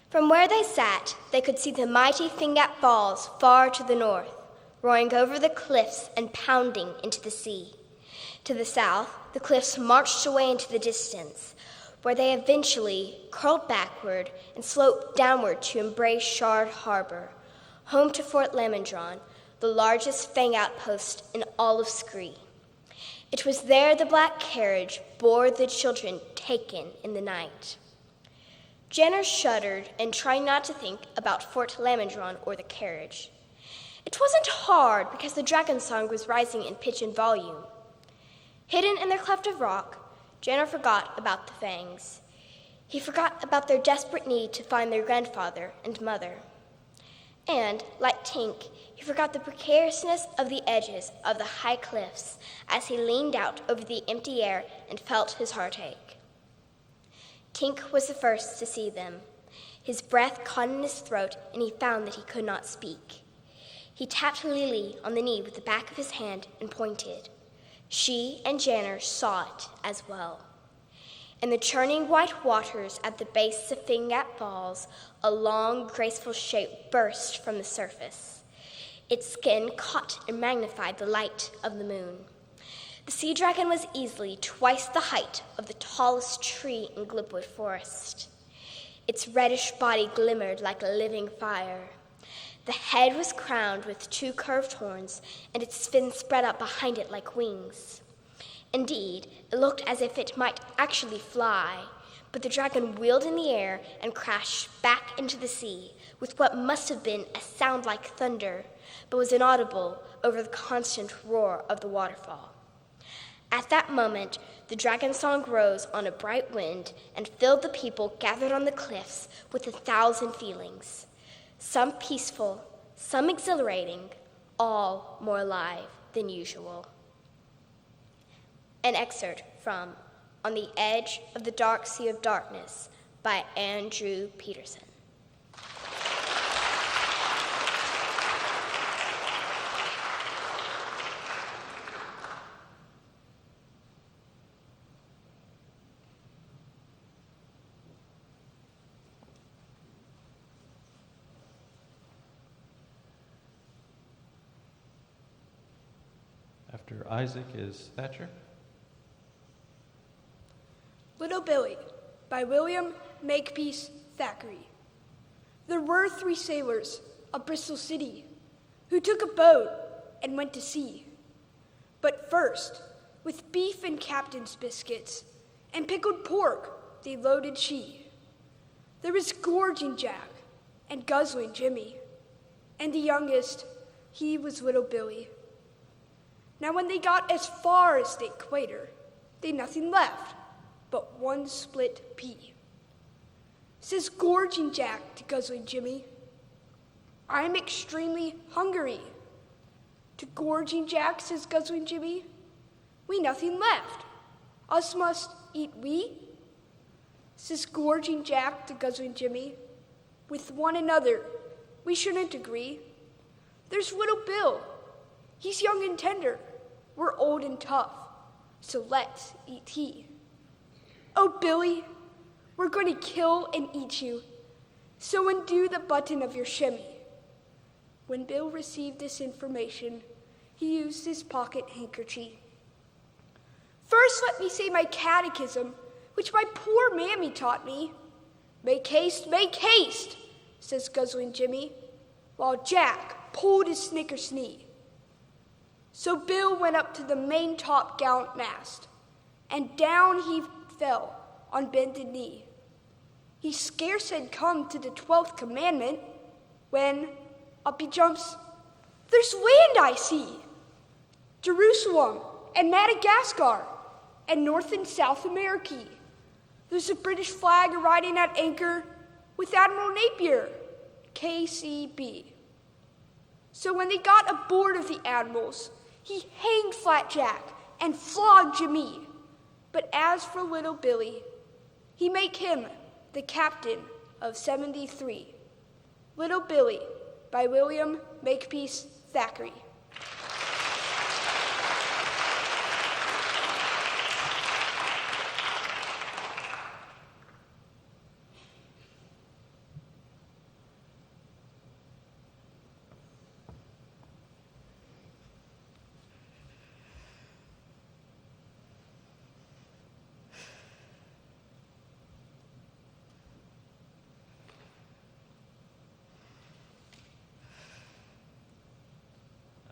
From where they sat, they could see the mighty Fingat Falls far to the north, roaring over the cliffs and pounding into the sea. To the south, the cliffs marched away into the distance, where they eventually curled backward and sloped downward to embrace Shard Harbor, home to Fort Lamondron, the largest fang outpost in all of Scree. It was there the black carriage bore the children taken in the night. Jenner shuddered and tried not to think about Fort Lamondron or the carriage. It wasn't hard because the dragon song was rising in pitch and volume. Hidden in their cleft of rock, Jenner forgot about the fangs. He forgot about their desperate need to find their grandfather and mother. And, like Tink, he forgot the precariousness of the edges of the high cliffs as he leaned out over the empty air and felt his heart ache. Tink was the first to see them. His breath caught in his throat, and he found that he could not speak. He tapped Lily on the knee with the back of his hand and pointed. She and Janner saw it as well. In the churning white waters at the base of Fingat Falls, a long, graceful shape burst from the surface. Its skin caught and magnified the light of the moon. The sea dragon was easily twice the height of the tallest tree in Glipwood Forest. Its reddish body glimmered like a living fire. The head was crowned with 2 curved horns, and its fins spread out behind it like wings. Indeed, it looked as if it might actually fly, but the dragon wheeled in the air and crashed back into the sea with what must have been a sound like thunder, but was inaudible over the constant roar of the waterfall. At that moment, the dragon song rose on a bright wind and filled the people gathered on the cliffs with 1,000 feelings, some peaceful, some exhilarating, all more alive than usual. An excerpt from On the Edge of the Dark Sea of Darkness by Andrew Peterson. After Isaac is Thatcher. Little Billy by William Makepeace Thackeray. There were 3 sailors of Bristol City who took a boat and went to sea. But first, with beef and captain's biscuits and pickled pork, they loaded she. There was Gorging Jack and Guzzling Jimmy, and the youngest, he was Little Billy. Now when they got as far as the equator, they'd nothing left but 1 split pea. Says Gorging Jack to Guzzling Jimmy, I'm extremely hungry. To Gorging Jack, says Guzzling Jimmy, we nothing left. Us must eat we. Says Gorging Jack to Guzzling Jimmy, with one another we shouldn't agree. There's Little Bill, he's young and tender, we're old and tough, so let's eat he. Oh, Billy, we're going to kill and eat you. So undo the button of your shimmy. When Bill received this information, he used his pocket handkerchief. First, let me say my catechism, which my poor mammy taught me. Make haste, says guzzling Jimmy, while Jack pulled his Snickers knee. So Bill went up to the main top gallant mast, and down he fell on bended knee. He scarce had come to the 12th commandment, when up he jumps. There's land I see, Jerusalem and Madagascar and North and South America. There's a British flag riding at anchor with Admiral Napier, KCB. So when they got aboard of the Admirals, he hanged Flatjack and flogged Jimmy. But as for little Billy, he make him the captain of 73. Little Billy by William Makepeace Thackeray.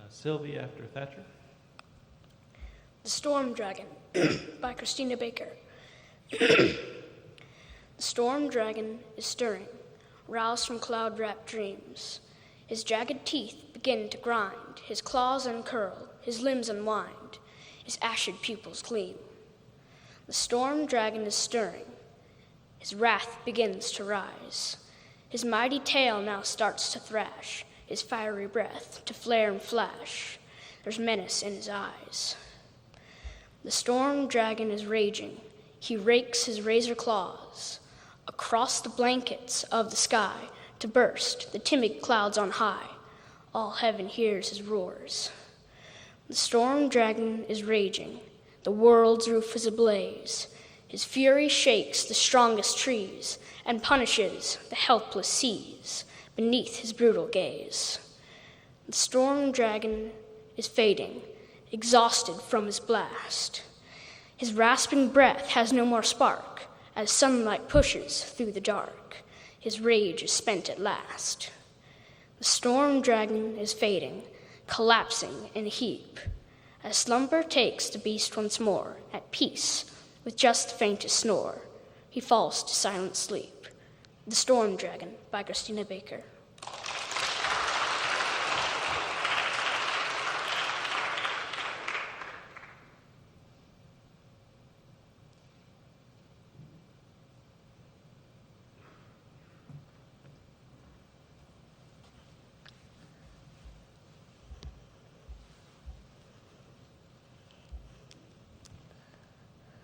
Sylvie after Thatcher. The Storm Dragon by Christina Baker. The storm dragon is stirring, roused from cloud-wrapped dreams. His jagged teeth begin to grind, his claws uncurl, his limbs unwind, his ashen pupils gleam. The storm dragon is stirring, his wrath begins to rise. His mighty tail now starts to thrash, his fiery breath to flare and flash. There's menace in his eyes. The storm dragon is raging. He rakes his razor claws across the blankets of the sky to burst the timid clouds on high. All heaven hears his roars. The storm dragon is raging. The world's roof is ablaze. His fury shakes the strongest trees and punishes the helpless seas beneath his brutal gaze. The storm dragon is fading, exhausted from his blast. His rasping breath has no more spark as sunlight pushes through the dark. His rage is spent at last. The storm dragon is fading, collapsing in a heap, as slumber takes the beast once more, at peace with just the faintest snore. He falls to silent sleep. The Storm Dragon by Christina Baker.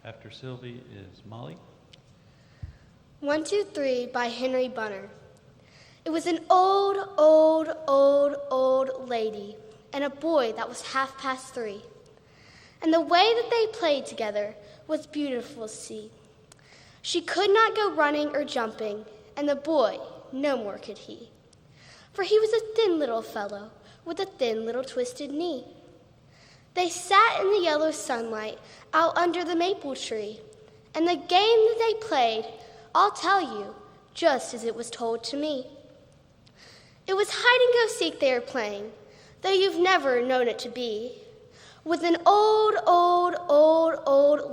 After Sylvie is Molly. 1, 2, 3 by Henry Bunner. It was an old lady and a boy that was 3:30. And the way that they played together was beautiful to see. She could not go running or jumping, and the boy no more could he. For he was a thin little fellow with a thin little twisted knee. They sat in the yellow sunlight out under the maple tree, and the game that they played, I'll tell you, just as it was told to me. It was hide-and-go-seek they were playing, though you've never known it to be, with an old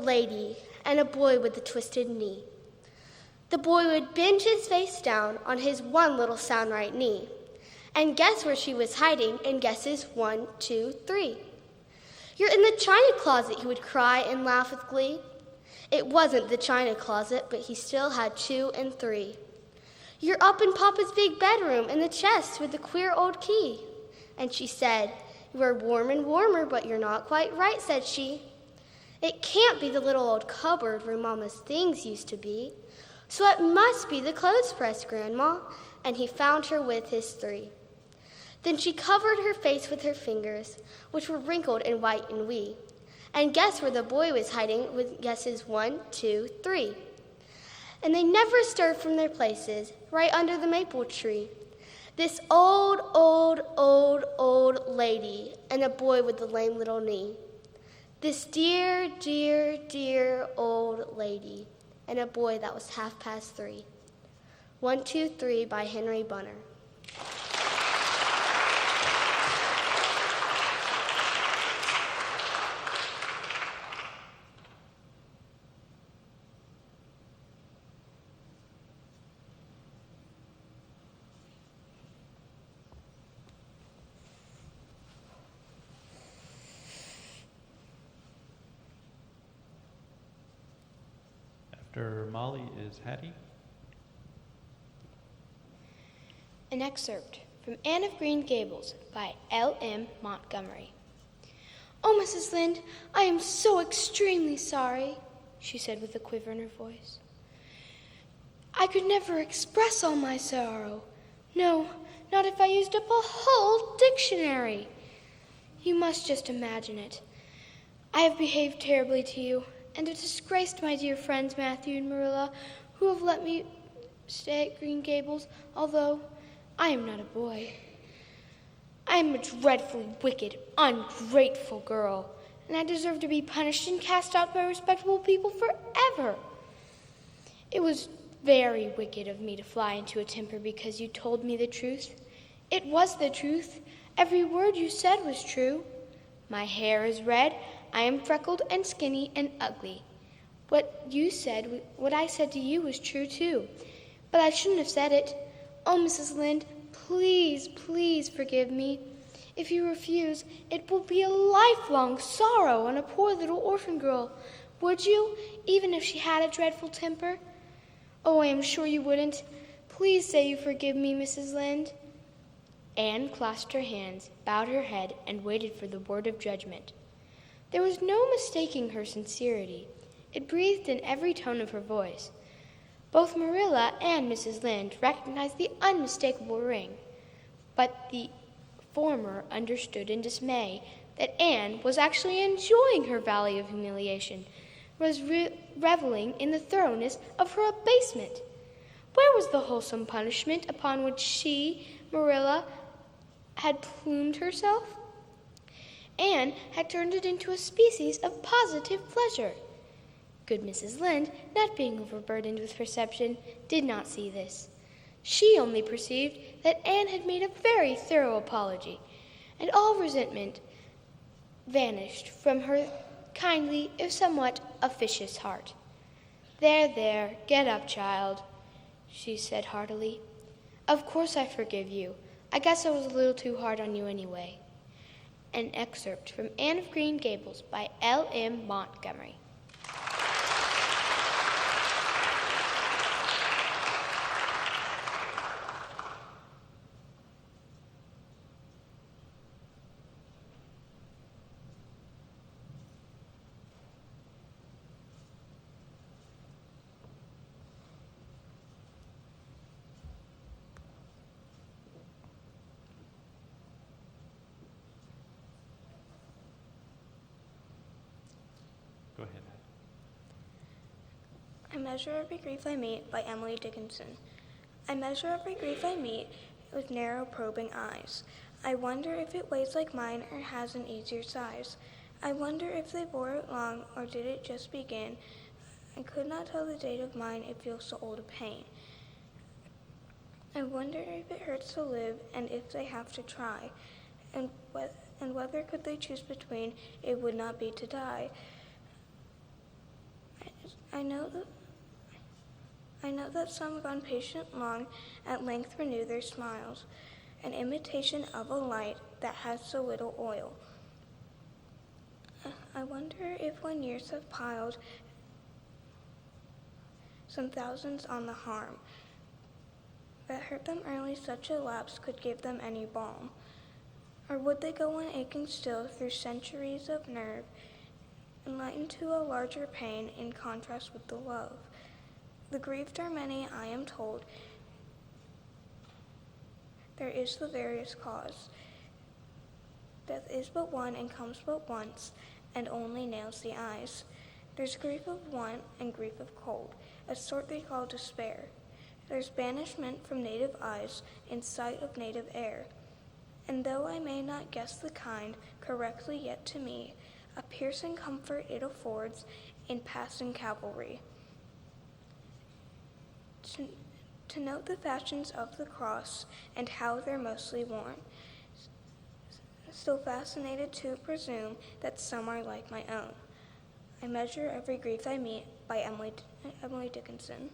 lady and a boy with a twisted knee. The boy would bend his face down on his one little sound right knee, and guess where she was hiding in guesses 1, 2, 3. You're in the china closet, he would cry and laugh with glee. It wasn't the china closet, but he still had 2 and 3. You're up in Papa's big bedroom in the chest with the queer old key. And she said, you are warm and warmer, but you're not quite right, said she. It can't be the little old cupboard where Mama's things used to be. So it must be the clothes press, Grandma. And he found her with his 3. Then she covered her face with her fingers, which were wrinkled and white and wee. And guess where the boy was hiding with guesses 1, 2, 3. and they never stirred from their places, right under the maple tree. This old, old, old, old lady and a boy with the lame little knee. This dear, dear, dear old lady and a boy that was 3:30. 1, 2, 3 by Henry Bunner. After Molly is Hattie. An excerpt from Anne of Green Gables by L.M. Montgomery. "Oh, Mrs. Lynde, I am so extremely sorry," she said with a quiver in her voice. "I could never express all my sorrow. No, not if I used up a whole dictionary. You must just imagine it. I have behaved terribly to you, and have disgraced my dear friends Matthew and Marilla, who have let me stay at Green Gables, although I am not a boy. I am a dreadfully wicked, ungrateful girl, and I deserve to be punished and cast out by respectable people forever. It was very wicked of me to fly into a temper because you told me the truth. It was the truth. Every word you said was true. My hair is red, I am freckled and skinny and ugly. What I said to you was true too, but I shouldn't have said it. Oh, Mrs. Lynde, please, please forgive me. If you refuse, it will be a lifelong sorrow on a poor little orphan girl. Would you, even if she had a dreadful temper? Oh, I am sure you wouldn't. Please say you forgive me, Mrs. Lynde." Anne clasped her hands, bowed her head, and waited for the word of judgment. There was no mistaking her sincerity. It breathed in every tone of her voice. Both Marilla and Mrs. Lynde recognized the unmistakable ring, but the former understood in dismay that Anne was actually enjoying her valley of humiliation, was reveling in the thoroughness of her abasement. Where was the wholesome punishment upon which she, Marilla, had plumed herself? Anne had turned it into a species of positive pleasure. Good Mrs. Lynde, not being overburdened with perception, did not see this. She only perceived that Anne had made a very thorough apology, and all resentment vanished from her kindly, if somewhat officious heart. There, get up, child," she said heartily. "Of course I forgive you. I guess I was a little too hard on you anyway." An excerpt from Anne of Green Gables by L.M. Montgomery. Go ahead. I measure every grief I meet by Emily Dickinson. I measure every grief I meet with narrow, probing eyes. I wonder if it weighs like mine or has an easier size. I wonder if they bore it long or did it just begin. I could not tell the date of mine, it feels so old a pain. I wonder if it hurts to live and if they have to try, and whether could they choose between, it would not be to die. I know that some gone patient long at length renew their smiles, an imitation of a light that has so little oil. I wonder if when years have piled some thousands on the harm that hurt them early, such a lapse could give them any balm, or would they go on aching still through centuries of nerve, enlightened to a larger pain in contrast with the love. The griefs are many, I am told. There is the various cause. Death is but one and comes but once, and only nails the eyes. There's grief of want and grief of cold, a sort they call despair. There's banishment from native eyes in sight of native air. And though I may not guess the kind correctly yet to me, a piercing comfort it affords in passing cavalry. To note the fashions of the cross and how they're mostly worn, still fascinated to presume that some are like my own. I Measure Every Grief I Meet by Emily Dickinson.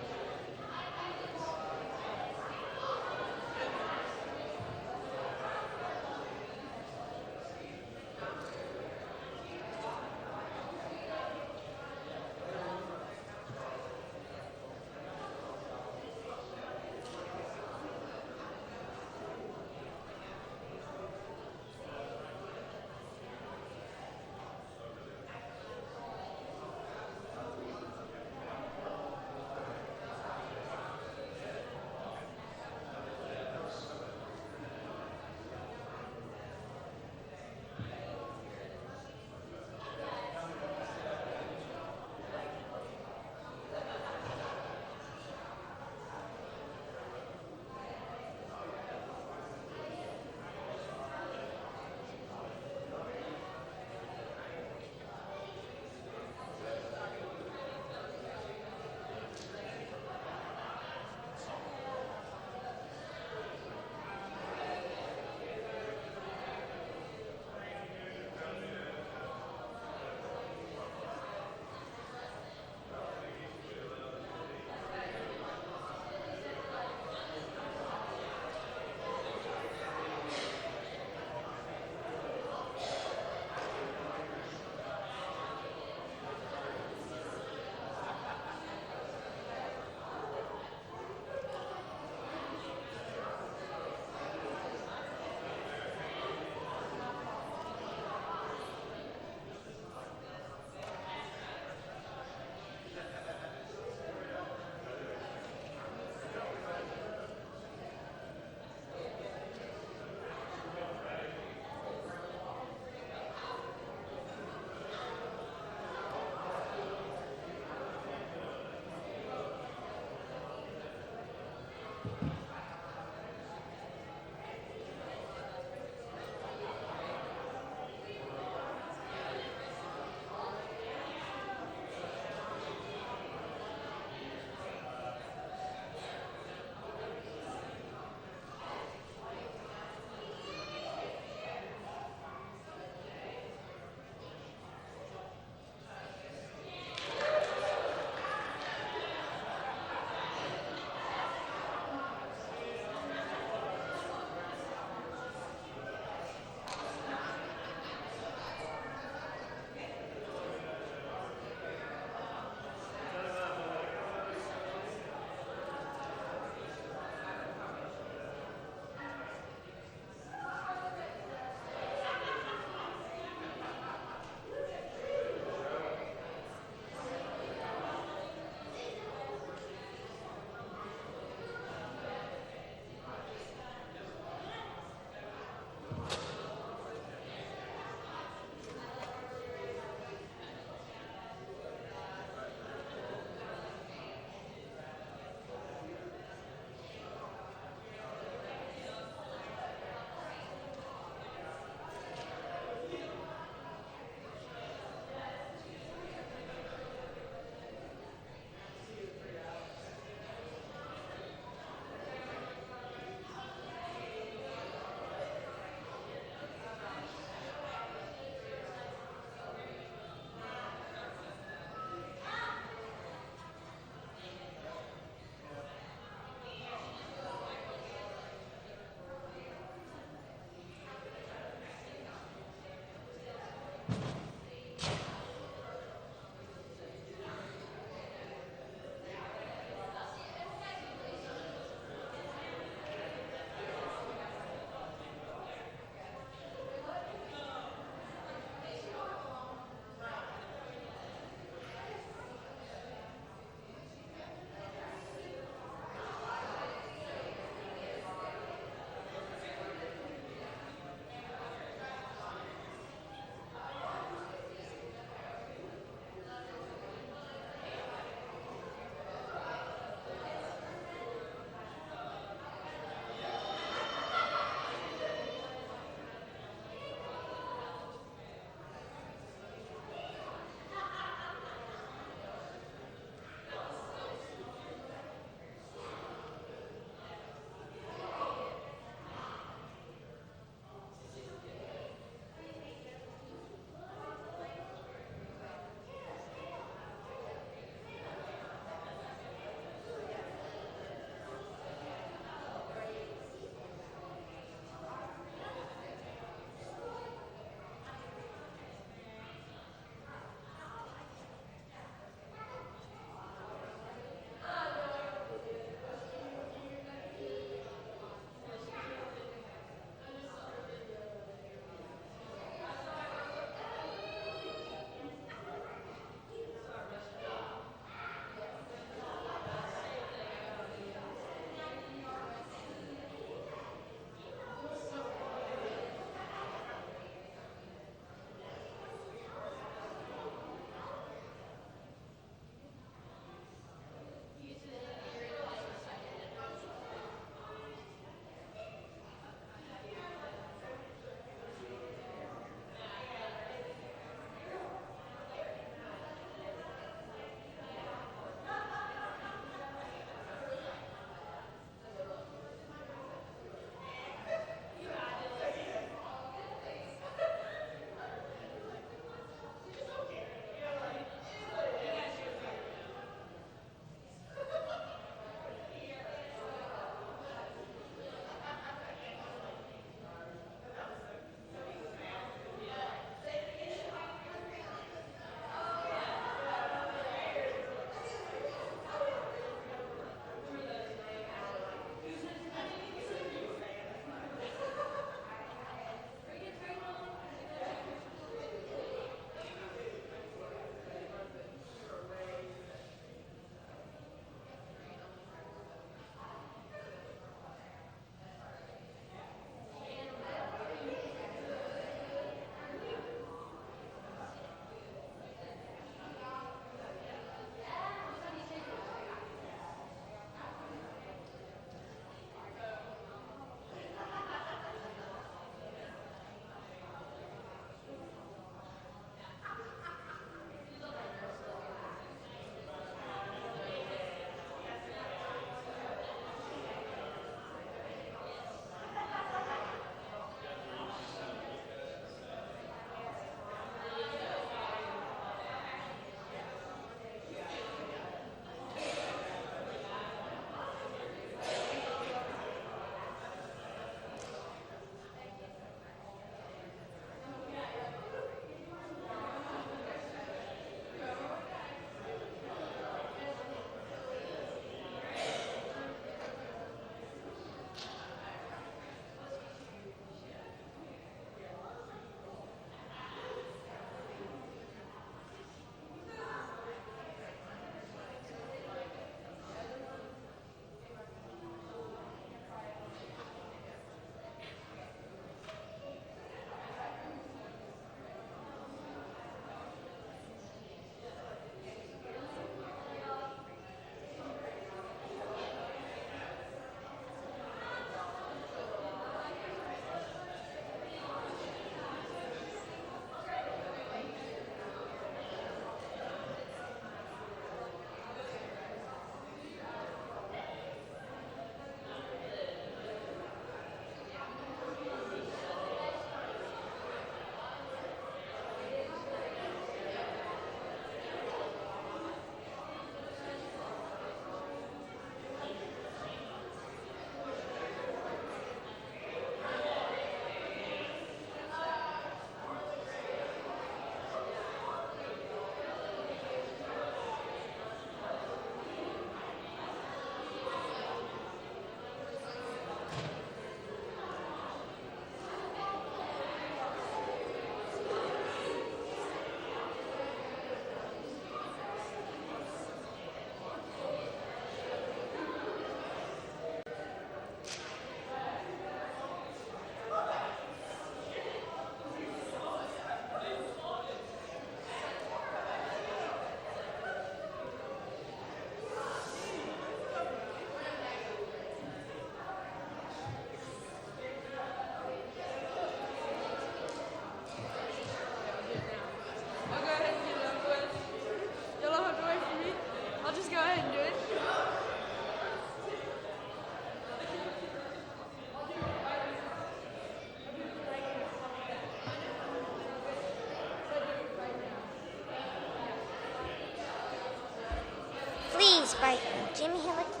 Jimmy Hillicky.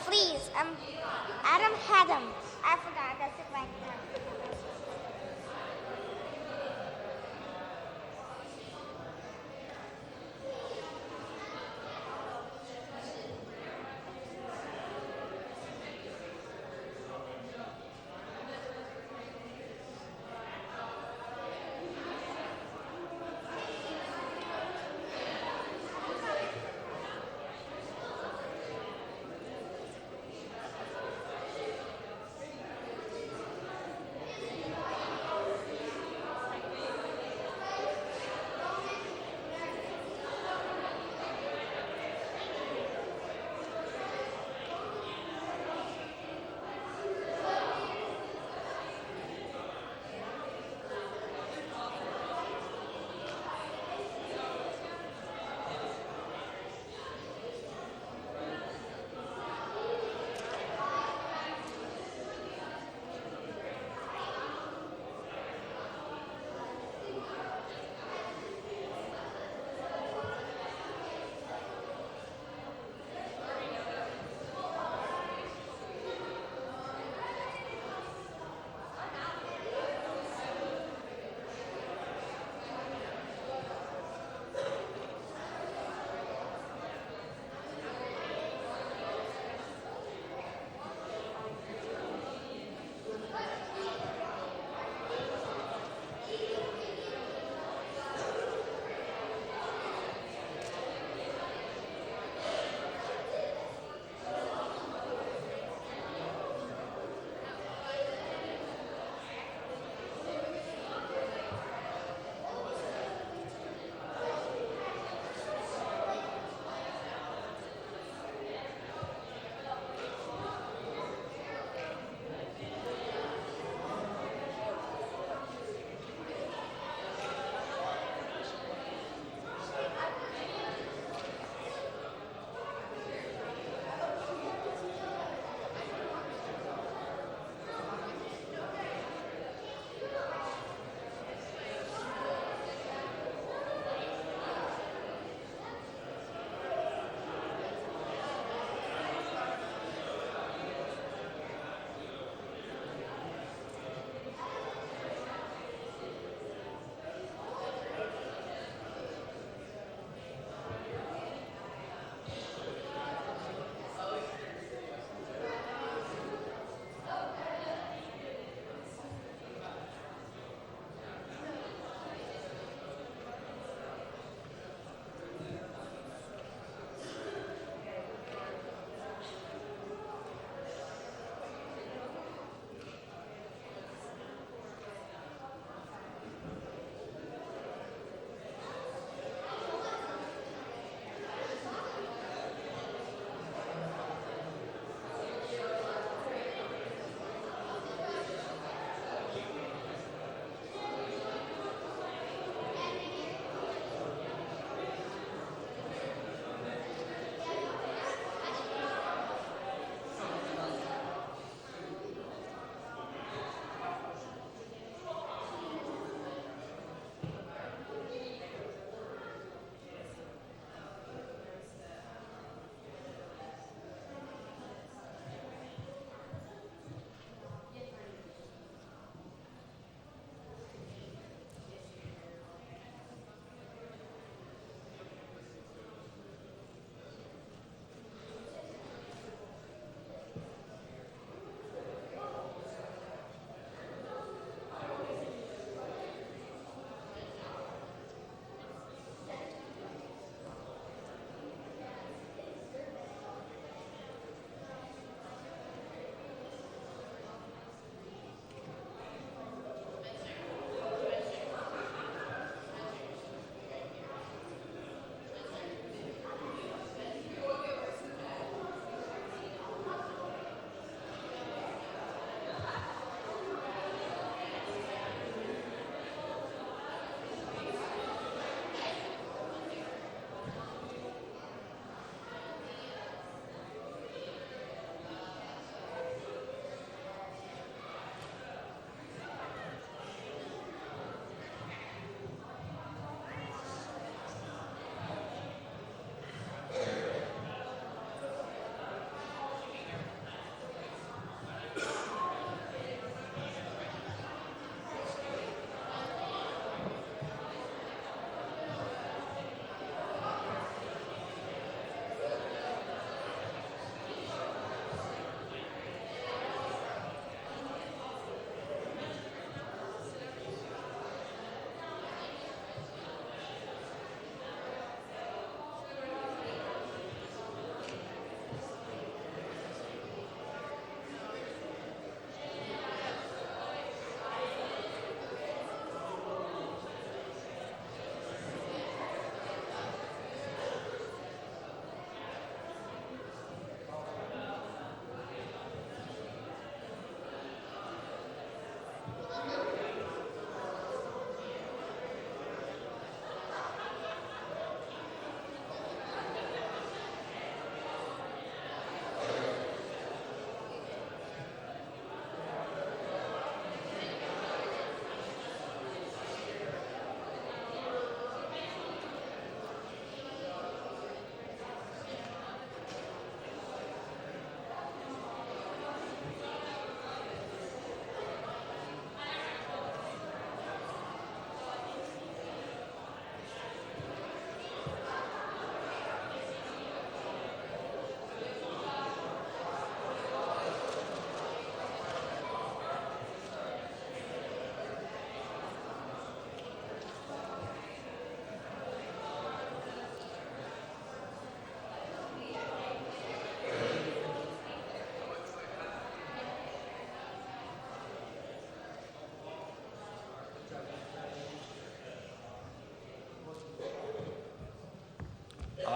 Please, Adam had him. I forgot, that's it right now.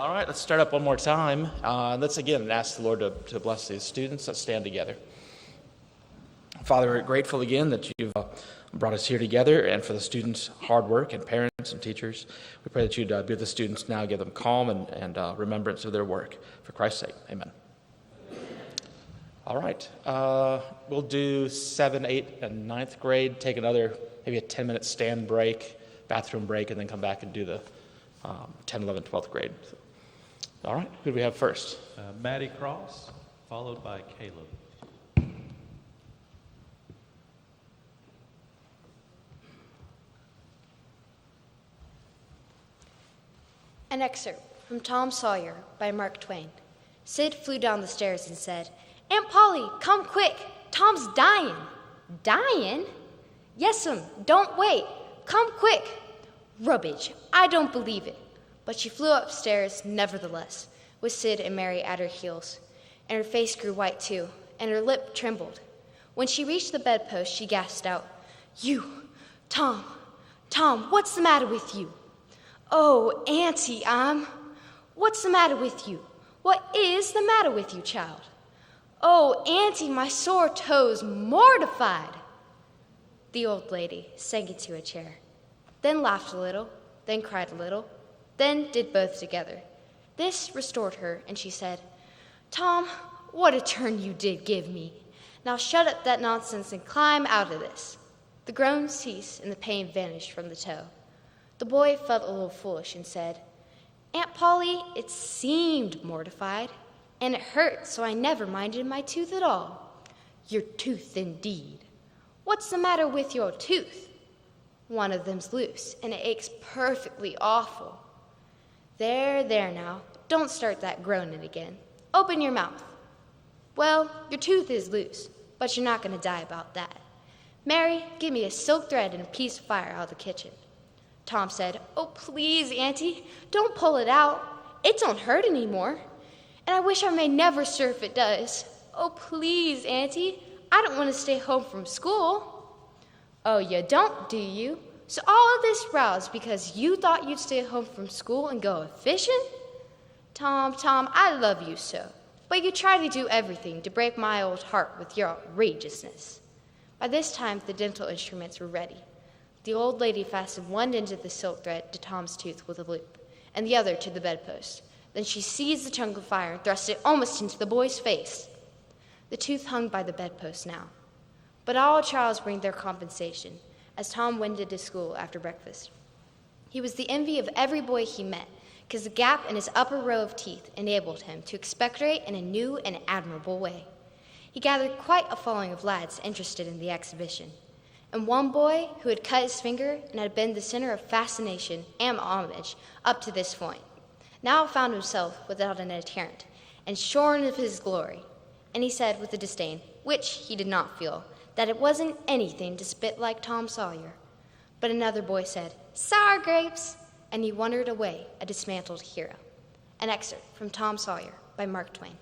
All right, let's start up one more time. Let's again ask the Lord to bless these students. Let's stand together. Father, we're grateful again that you've brought us here together, and for the students' hard work, and parents and teachers. We pray that you'd be with the students now, give them calm and remembrance of their work. For Christ's sake, amen. All right, we'll do 7th, 8th, and 9th grade. Take another, maybe a 10-minute stand break, bathroom break, and then come back and do the 10th, 11th, 12th grade. All right, who do we have first? Maddie Cross, followed by Caleb. An excerpt from Tom Sawyer by Mark Twain. Sid flew down the stairs and said, "Aunt Polly, come quick. Tom's dying." "Dying?" "Yes'm, don't wait. Come quick." "Rubbish. I don't believe it." But she flew upstairs nevertheless, with Sid and Mary at her heels, and her face grew white too, and her lip trembled. When she reached the bedpost, she gasped out, "You, Tom, what's the matter with you?" "Oh, Auntie, What's the matter with you? What is the matter with you, child?" "Oh, Auntie, my sore toes, mortified." The old lady sank into a chair, then laughed a little, then cried a little, then did both together. This restored her, and she said, "Tom, what a turn you did give me. Now shut up that nonsense and climb out of this." The groans ceased, and the pain vanished from the toe. The boy felt a little foolish and said, "Aunt Polly, it seemed mortified, and it hurt, so I never minded my tooth at all." "Your tooth, indeed. What's the matter with your tooth?" "One of them's loose, and it aches perfectly awful." There now, don't start that groaning again. Open your mouth." "Well, your tooth is loose, but you're not going to die about that. Mary, give me a silk thread and a piece of fire out of the kitchen." Tom said, "Oh, please, Auntie, don't pull it out. It don't hurt any more. And I wish I may never stir if it does. Oh, please, Auntie, I don't want to stay home from school." "Oh, you don't, do you? So all of this rows because you thought you'd stay home from school and go a-fishing? Tom, I love you so, but you try to do everything to break my old heart with your outrageousness." By this time, the dental instruments were ready. The old lady fastened one end of the silk thread to Tom's tooth with a loop, and the other to the bedpost. Then she seized the chunk of fire and thrust it almost into the boy's face. The tooth hung by the bedpost now. But all trials bring their compensation, as Tom wended to school after breakfast. He was the envy of every boy he met, because the gap in his upper row of teeth enabled him to expectorate in a new and admirable way. He gathered quite a following of lads interested in the exhibition. And one boy, who had cut his finger and had been the center of fascination and homage up to this point, now found himself without an adherent and shorn of his glory. And he said with a disdain, which he did not feel, that it wasn't anything to spit like Tom Sawyer. But another boy said, "Sour grapes," and he wandered away a dismantled hero. An excerpt from Tom Sawyer by Mark Twain.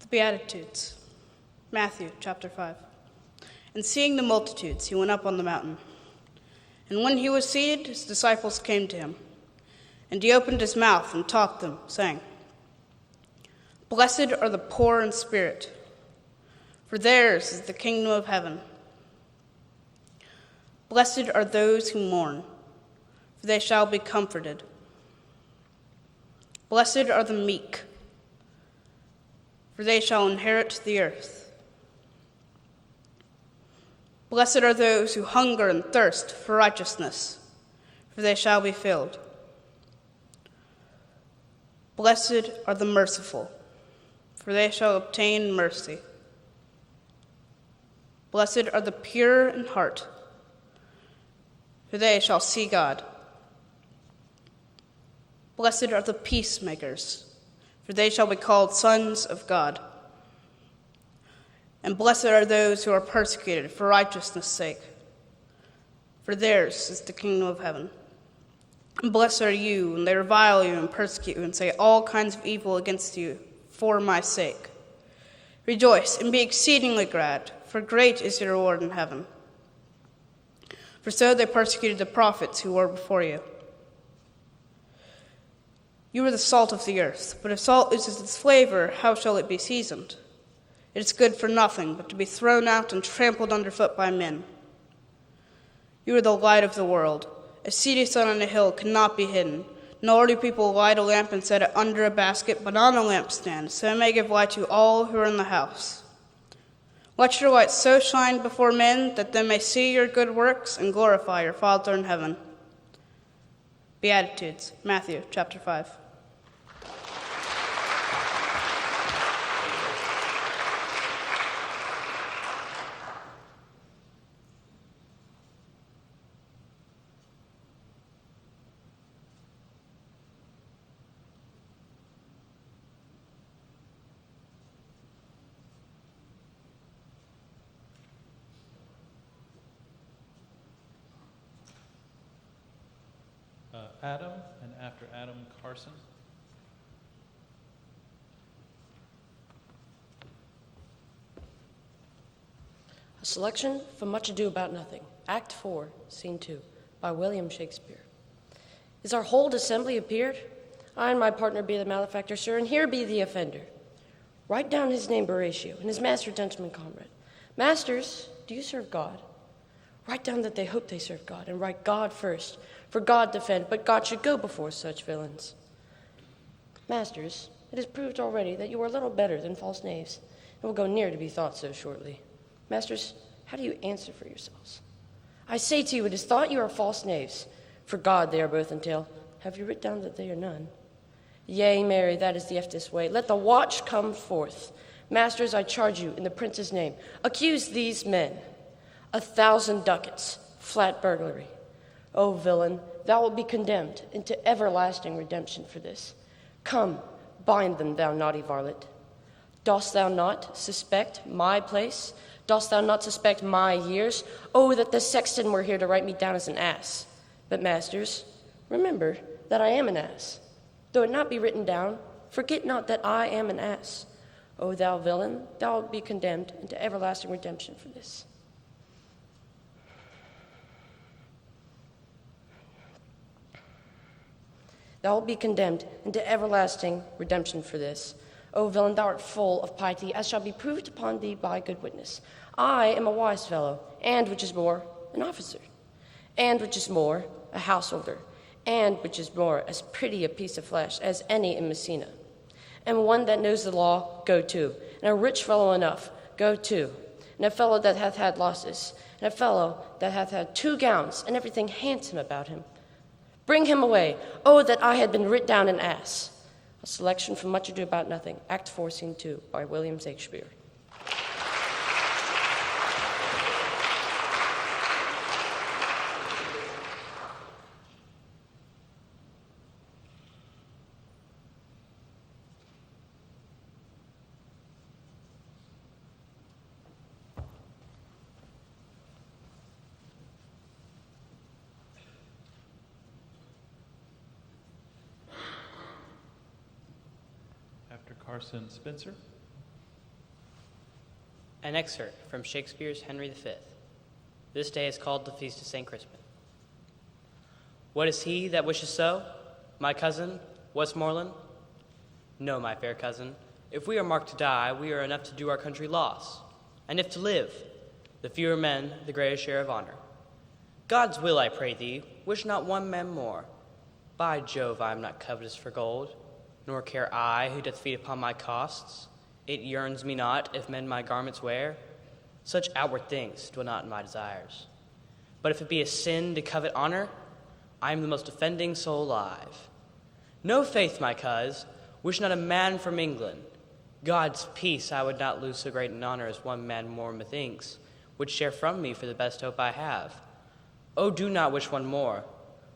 The Beatitudes, Matthew chapter 5. And seeing the multitudes, he went up on the mountain. And when he was seated, his disciples came to him. And he opened his mouth and taught them, saying, "Blessed are the poor in spirit, for theirs is the kingdom of heaven. Blessed are those who mourn, for they shall be comforted. Blessed are the meek, for they shall inherit the earth. Blessed are those who hunger and thirst for righteousness, for they shall be filled. Blessed are the merciful, for they shall obtain mercy. Blessed are the pure in heart, for they shall see God. Blessed are the peacemakers, for they shall be called sons of God. And blessed are those who are persecuted for righteousness' sake, for theirs is the kingdom of heaven. And blessed are you when they revile you and persecute you and say all kinds of evil against you for my sake. Rejoice and be exceedingly glad, for great is your reward in heaven. For so they persecuted the prophets who were before you. You are the salt of the earth, but if salt loses its flavor, how shall it be seasoned? It is good for nothing but to be thrown out and trampled underfoot by men. You are the light of the world. A city set on a hill cannot be hidden, nor do people light a lamp and set it under a basket, but on a lampstand, so it may give light to all who are in the house. Let your light so shine before men that they may see your good works and glorify your Father in heaven. Beatitudes, Matthew chapter 5. Adam, and after Adam, Carson. A selection from Much Ado About Nothing, Act 4, Scene 2, by William Shakespeare. Is our whole assembly appeared? I and my partner be the malefactor, sir, and here be the offender. Write down his name, Horatio, and his master, gentleman, comrade. Masters, do you serve God? Write down that they hope they serve God, and write God first. For God defend, but God should go before such villains. Masters, it is proved already that you are little better than false knaves, and will go near to be thought so shortly. Masters, how do you answer for yourselves? I say to you, it is thought you are false knaves. For God they are both entail. Have you writ down that they are none? Yea, Mary, that is the eftest way. Let the watch come forth. Masters, I charge you, in the prince's name, accuse these men. 1,000 ducats, flat burglary. O villain, thou wilt be condemned into everlasting redemption for this. Come, bind them, thou naughty varlet. Dost thou not suspect my place? Dost thou not suspect my years? Oh, that the sexton were here to write me down as an ass. But masters, remember that I am an ass. Though it not be written down, forget not that I am an ass. O thou villain, thou wilt be condemned into everlasting redemption for this. Thou wilt be condemned into everlasting redemption for this. O villain, thou art full of piety, as shall be proved upon thee by good witness. I am a wise fellow, and which is more, an officer, and which is more, a householder, and which is more, as pretty a piece of flesh as any in Messina. And one that knows the law, go to, and a rich fellow enough, go to, and a fellow that hath had losses, and a fellow that hath had 2 gowns, and everything handsome about him. Bring him away. Oh, that I had been writ down an ass. A selection from Much Ado About Nothing, Act 4, Scene 2, by William Shakespeare. Carson Spencer. An excerpt from Shakespeare's Henry V. This day is called the Feast of St. Crispin. What is he that wishes so? My cousin, Westmoreland? No, my fair cousin. If we are marked to die, we are enough to do our country loss. And if to live, the fewer men, the greater share of honor. God's will, I pray thee, wish not one man more. By Jove, I am not covetous for gold, nor care I who doth feed upon my costs. It yearns me not if men my garments wear. Such outward things dwell not in my desires. But if it be a sin to covet honor, I am the most offending soul alive. No faith, my coz, wish not a man from England. God's peace I would not lose so great an honor as one man more, methinks, would share from me for the best hope I have. Oh, do not wish one more.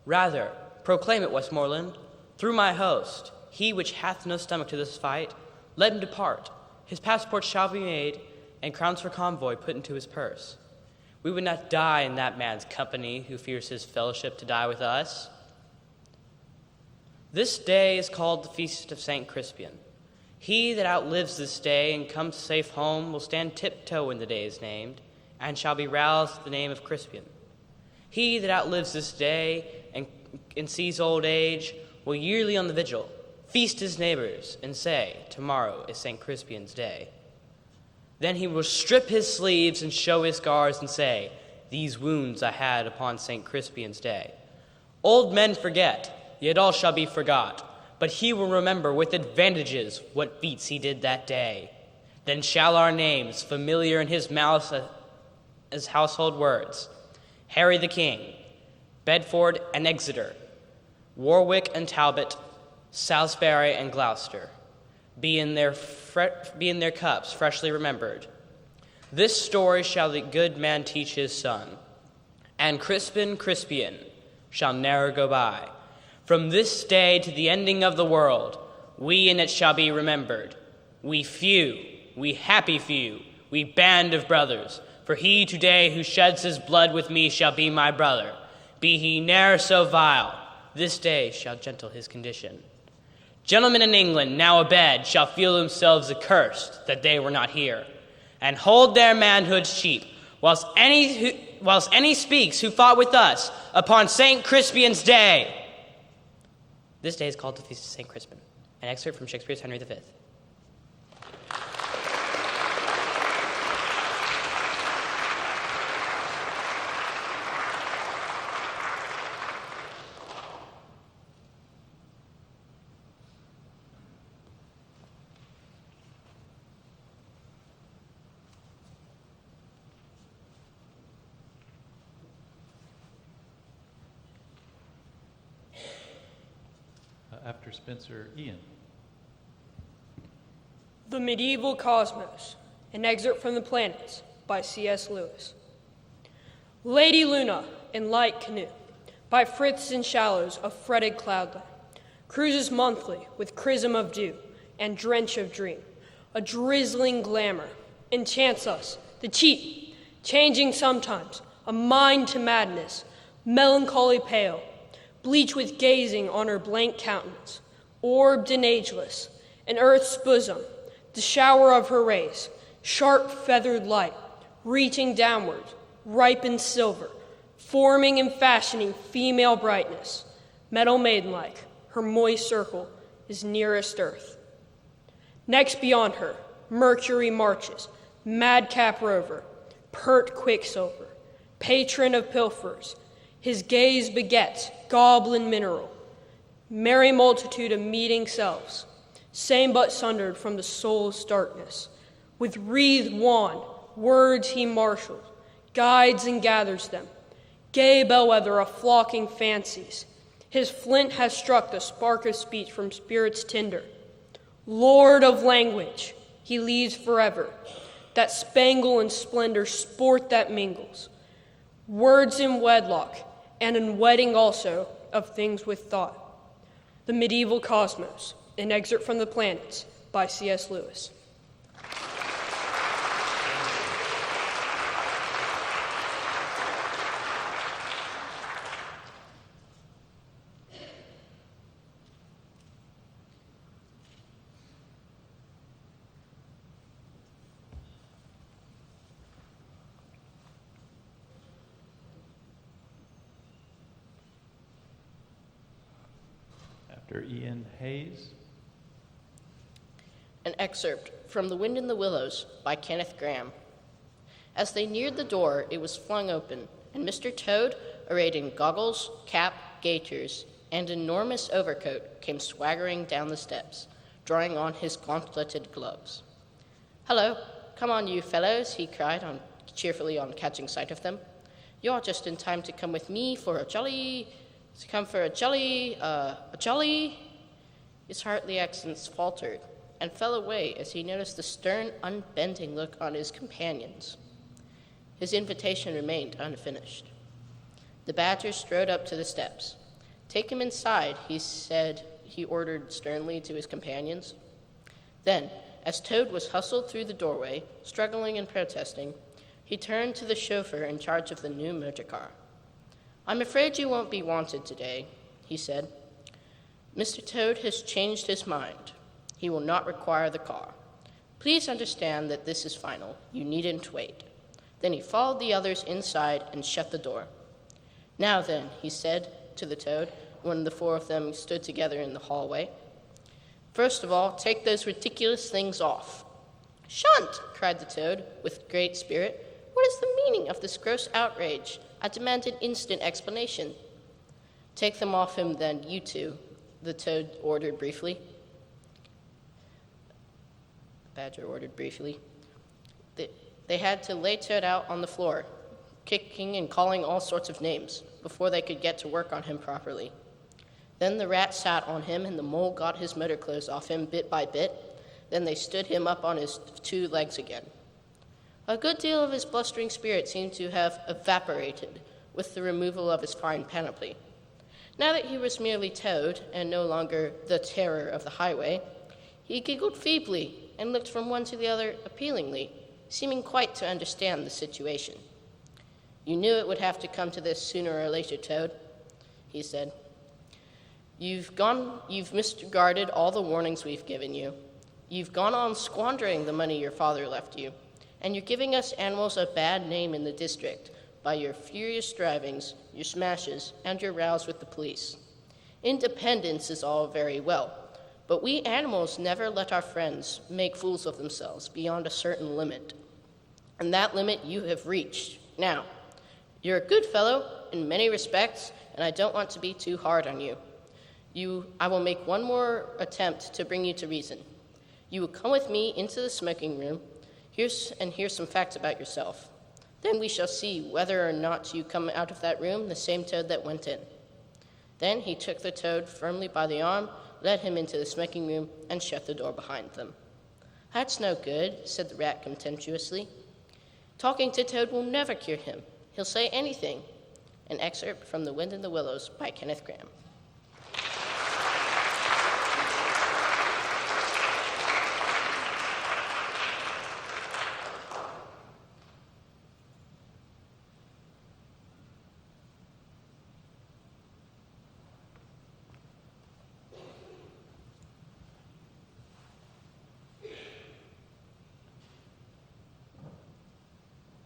Rather, proclaim it, Westmoreland, through my host, he which hath no stomach to this fight, let him depart. His passport shall be made, and crowns for convoy put into his purse. We would not die in that man's company who fears his fellowship to die with us. This day is called the Feast of St. Crispian. He that outlives this day and comes safe home will stand tiptoe when the day is named, and shall be roused to the name of Crispian. He that outlives this day and sees old age will yearly on the vigil feast his neighbors and say, tomorrow is St. Crispian's day. Then he will strip his sleeves and show his scars and say, these wounds I had upon St. Crispian's day. Old men forget, yet all shall be forgot, but he will remember with advantages what feats he did that day. Then shall our names, familiar in his mouth as household words, Harry the King, Bedford and Exeter, Warwick and Talbot, Salisbury and Gloucester, be in their cups freshly remembered. This story shall the good man teach his son, and Crispian shall ne'er go by. From this day to the ending of the world, we in it shall be remembered. We few, we happy few, we band of brothers, for he today who sheds his blood with me shall be my brother. Be he ne'er so vile, this day shall gentle his condition. Gentlemen in England, now abed, shall feel themselves accursed that they were not here, and hold their manhoods cheap, whilst any speaks who fought with us upon St. Crispian's day. This day is called the Feast of St. Crispin, an excerpt from Shakespeare's Henry V. After Spencer, Ian. The Medieval Cosmos, an excerpt from The Planets by C.S. Lewis. Lady Luna in Light Canoe by Friths in Shallows of Fretted Cloudland, cruises monthly with chrism of dew and drench of dream, a drizzling glamour, enchants us, the cheap, changing sometimes, a mind to madness, melancholy pale, bleach with gazing on her blank countenance, orbed and ageless, in earth's bosom, the shower of her rays, sharp feathered light, reaching downward, ripened silver, forming and fashioning female brightness, metal maiden-like, her moist circle is nearest earth. Next beyond her, Mercury marches, madcap rover, pert quicksilver, patron of pilfers, his gaze begets goblin mineral, merry multitude of meeting selves, same but sundered from the soul's darkness. With wreathed wand, words he marshals, guides and gathers them, gay bellwether of flocking fancies. His flint has struck the spark of speech from spirits tender. Lord of language, he leads forever, that spangle and splendor sport that mingles, words in wedlock, and in wedding also of things with thought. The Medieval Cosmos, an excerpt from The Planets by C.S. Lewis. After Ian, Hayes. An excerpt from The Wind in the Willows by Kenneth Grahame. As they neared the door, it was flung open, and Mr. Toad, arrayed in goggles, cap, gaiters, and enormous overcoat, came swaggering down the steps, drawing on his gauntleted gloves. "Hello, come on, you fellows," he cried cheerfully on catching sight of them. "You're just in time to come with me for a jolly... His hearty accents faltered and fell away as he noticed the stern, unbending look on his companions. His invitation remained unfinished. The Badger strode up to the steps. "Take him inside," he said he ordered sternly to his companions. Then, as Toad was hustled through the doorway, struggling and protesting, he turned to the chauffeur in charge of the new motor car. "I'm afraid you won't be wanted today," he said. "Mr. Toad has changed his mind. He will not require the car. Please understand that this is final. You needn't wait." Then he followed the others inside and shut the door. "Now then," he said to the Toad, when the four of them stood together in the hallway, "first of all, take those ridiculous things off." "Shan't!" cried the Toad, with great spirit. "What is the meaning of this gross outrage? I demand an instant explanation." "Take them off him, then, you two," the Toad ordered briefly. The Badger ordered briefly. They had to lay Toad out on the floor, kicking and calling all sorts of names, before they could get to work on him properly. Then the Rat sat on him, and the Mole got his motor clothes off him bit by bit. Then they stood him up on his 2 legs again. A good deal of his blustering spirit seemed to have evaporated with the removal of his fine panoply. Now that he was merely Toad, and no longer the terror of the highway, he giggled feebly and looked from one to the other appealingly, seeming quite to understand the situation. "You knew it would have to come to this sooner or later, Toad," he said. You've misregarded all the warnings we've given you. You've gone on squandering the money your father left you, and you're giving us animals a bad name in the district by your furious drivings, your smashes, and your rows with the police. Independence is all very well, but we animals never let our friends make fools of themselves beyond a certain limit. And that limit you have reached. Now, you're a good fellow in many respects, and I don't want to be too hard on you. I will make one more attempt to bring you to reason. You will come with me into the smoking room, hear some facts about yourself. Then we shall see whether or not you come out of that room the same Toad that went in." Then he took the Toad firmly by the arm, led him into the smoking room, and shut the door behind them. "That's no good," said the Rat contemptuously. "Talking to Toad will never cure him. He'll say anything." An excerpt from The Wind in the Willows by Kenneth Grahame.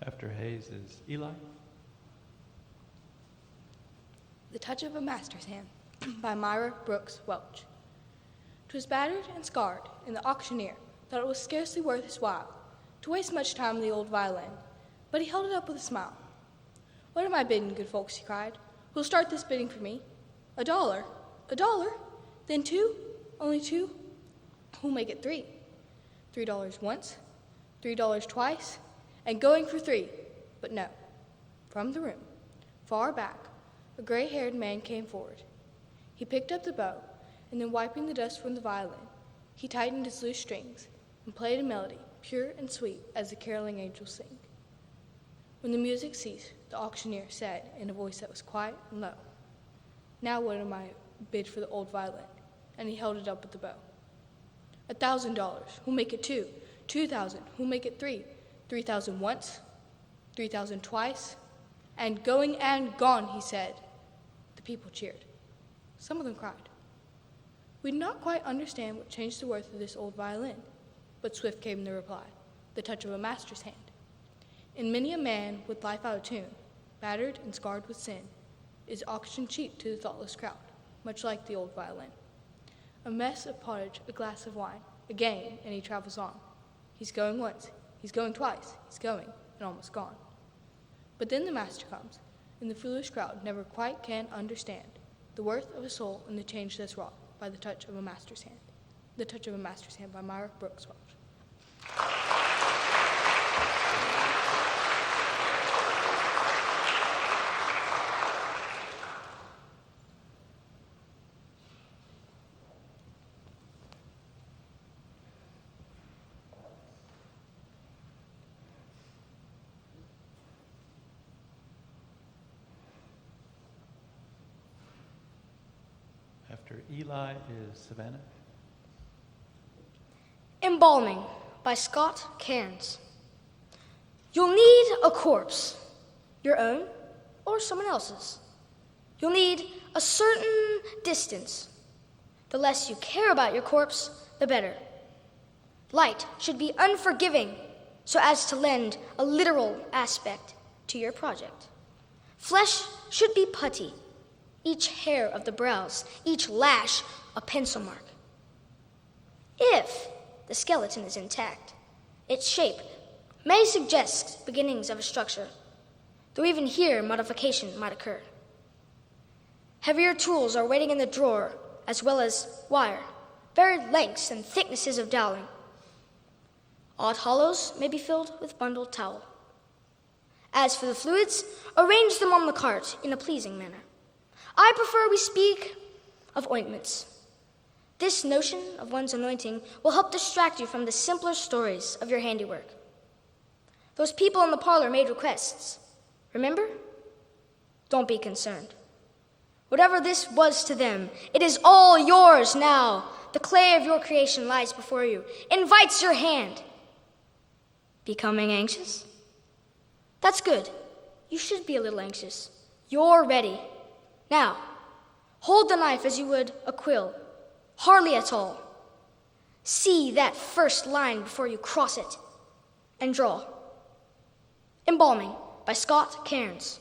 After Hayes is Eli. The Touch of a Master's Hand by Myra Brooks Welch. 'Twas battered and scarred, and the auctioneer thought it was scarcely worth his while to waste much time on the old violin, but he held it up with a smile. "What am I bidding, good folks?" he cried. "Who'll start this bidding for me? $1. $1? Then 2? Only 2? Who'll make it 3? $3 once, $3 twice, and going for 3. But no. From the room, far back, a gray-haired man came forward. He picked up the bow, and then wiping the dust from the violin, he tightened his loose strings and played a melody pure and sweet as the caroling angels sing. When the music ceased, the auctioneer said in a voice that was quiet and low, "Now what am I bid for the old violin?" And he held it up with the bow. $1,000. Who'll make it 2? 2,000. Who'll make it 3? 3,000 once, 3,000 twice, and going and gone, he said. The people cheered. Some of them cried. We did not quite understand what changed the worth of this old violin, but swift came the reply, the touch of a master's hand. And many a man with life out of tune, battered and scarred with sin, is auctioned cheap to the thoughtless crowd, much like the old violin. A mess of pottage, a glass of wine, a game, and he travels on. He's going once, he's going twice, he's going, and almost gone. But then the master comes, and the foolish crowd never quite can understand the worth of a soul and the change that's wrought by the touch of a master's hand. The Touch of a Master's Hand by Myra Brooks Welch. After Eli is Savannah. Embalming by Scott Cairns. You'll need a corpse, your own or someone else's. You'll need a certain distance. The less you care about your corpse, the better. Light should be unforgiving so as to lend a literal aspect to your project. Flesh should be putty, each hair of the brows, each lash a pencil mark. If the skeleton is intact, its shape may suggest beginnings of a structure, though even here modification might occur. Heavier tools are waiting in the drawer, as well as wire, varied lengths and thicknesses of doweling. Odd hollows may be filled with bundled towel. As for the fluids, arrange them on the cart in a pleasing manner. I prefer we speak of ointments. This notion of one's anointing will help distract you from the simpler stories of your handiwork. Those people in the parlor made requests. Remember? Don't be concerned. Whatever this was to them, it is all yours now. The clay of your creation lies before you, invites your hand. Becoming anxious? That's good. You should be a little anxious. You're ready. Now, hold the knife as you would a quill. Hardly at all. See that first line before you cross it, and draw. Embalming by Scott Cairns.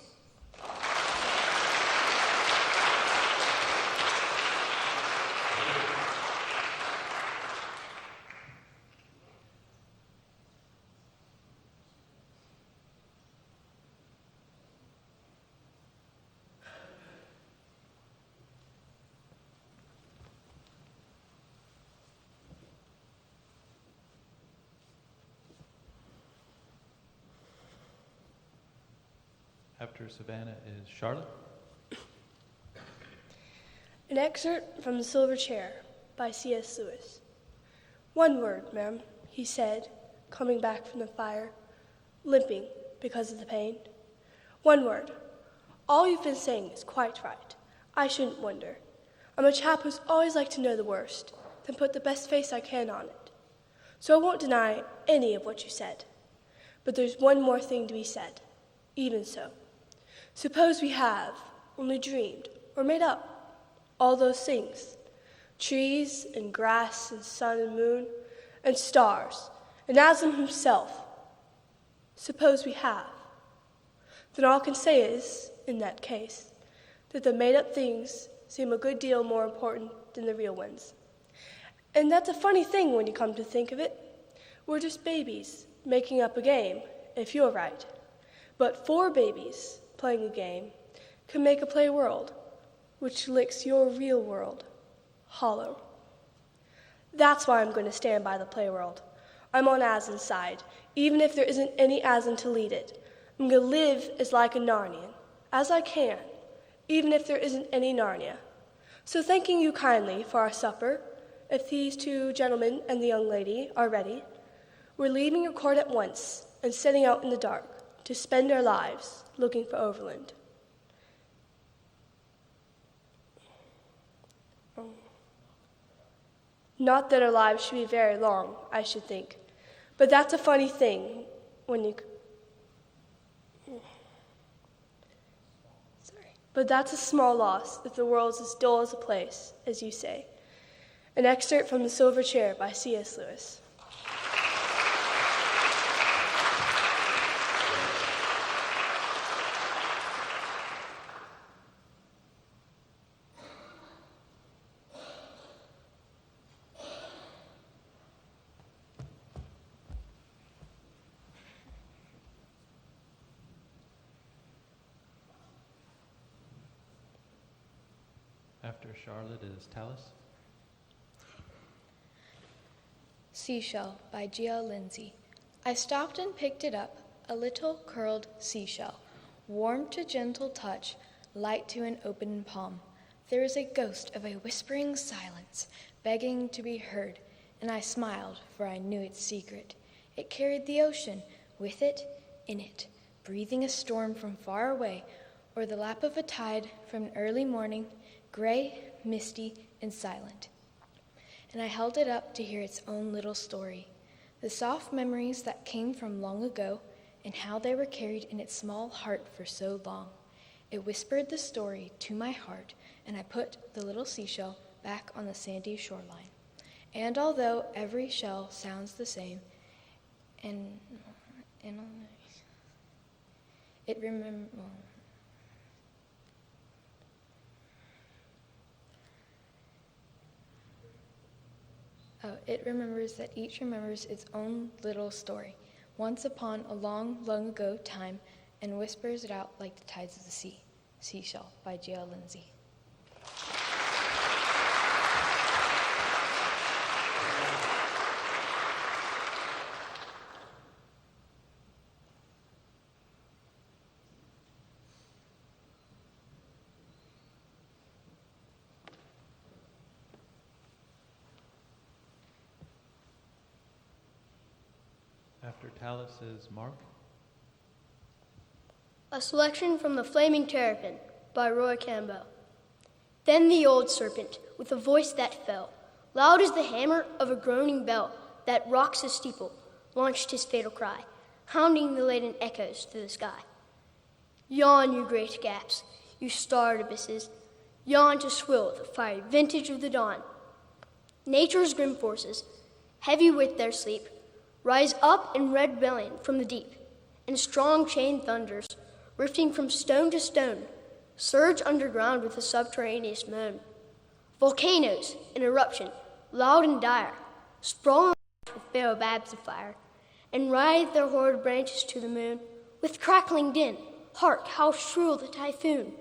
After Savannah is Charlotte. An excerpt from The Silver Chair by C.S. Lewis. "One word, ma'am," he said, coming back from the fire, limping because of the pain. "One word. All you've been saying is quite right. I shouldn't wonder. I'm a chap who's always liked to know the worst, then put the best face I can on it. So I won't deny any of what you said. But there's one more thing to be said. Even so. Suppose we have only dreamed or made up all those things, trees and grass and sun and moon and stars and Aslan himself. Suppose we have. Then all I can say is, in that case, that the made-up things seem a good deal more important than the real ones. And that's a funny thing when you come to think of it. We're just babies making up a game, if you're right. But 4 babies playing a game can make a play world, which licks your real world hollow. That's why I'm going to stand by the play world. I'm on Aslan's side, even if there isn't any Aslan to lead it. I'm going to live as like a Narnian, as I can, even if there isn't any Narnia. So thanking you kindly for our supper, if these 2 gentlemen and the young lady are ready, we're leaving your court at once and setting out in the dark to spend our lives looking for Overland. Not that our lives should be very long, I should think, but that's a funny thing when you... But that's a small loss if the world's as dull as a place, as you say. An excerpt from The Silver Chair by C.S. Lewis. After Charlotte is Tallis. Seashell by G.L. Lindsay. I stopped and picked it up, a little curled seashell, warm to gentle touch, light to an open palm. There is a ghost of a whispering silence, begging to be heard, and I smiled, for I knew its secret. It carried the ocean, with it, in it, breathing a storm from far away, or the lap of a tide from an early morning, gray, misty, and silent. And I held it up to hear its own little story, the soft memories that came from long ago and how they were carried in its small heart for so long. It whispered the story to my heart, and I put the little seashell back on the sandy shoreline. And although every shell sounds the same, and it remembers that each remembers its own little story, once upon a long, long ago time, and whispers it out like the tides of the sea. Seashell by J.L. Lindsay. After Tallis is Mark. A selection from The Flaming Terrapin by Roy Campbell. Then the old serpent, with a voice that fell, loud as the hammer of a groaning bell that rocks a steeple, launched his fatal cry, hounding the laden echoes through the sky. Yawn, you great gaps, you starred abysses, yawn to swill the fiery vintage of the dawn. Nature's grim forces, heavy with their sleep, rise up in red rebellion from the deep, and strong chain thunders, rifting from stone to stone, surge underground with a subterraneous moan. Volcanoes in eruption, loud and dire, sprawl with baobabs of fire, and writhe their horrid branches to the moon. With crackling din, hark how shrill the typhoon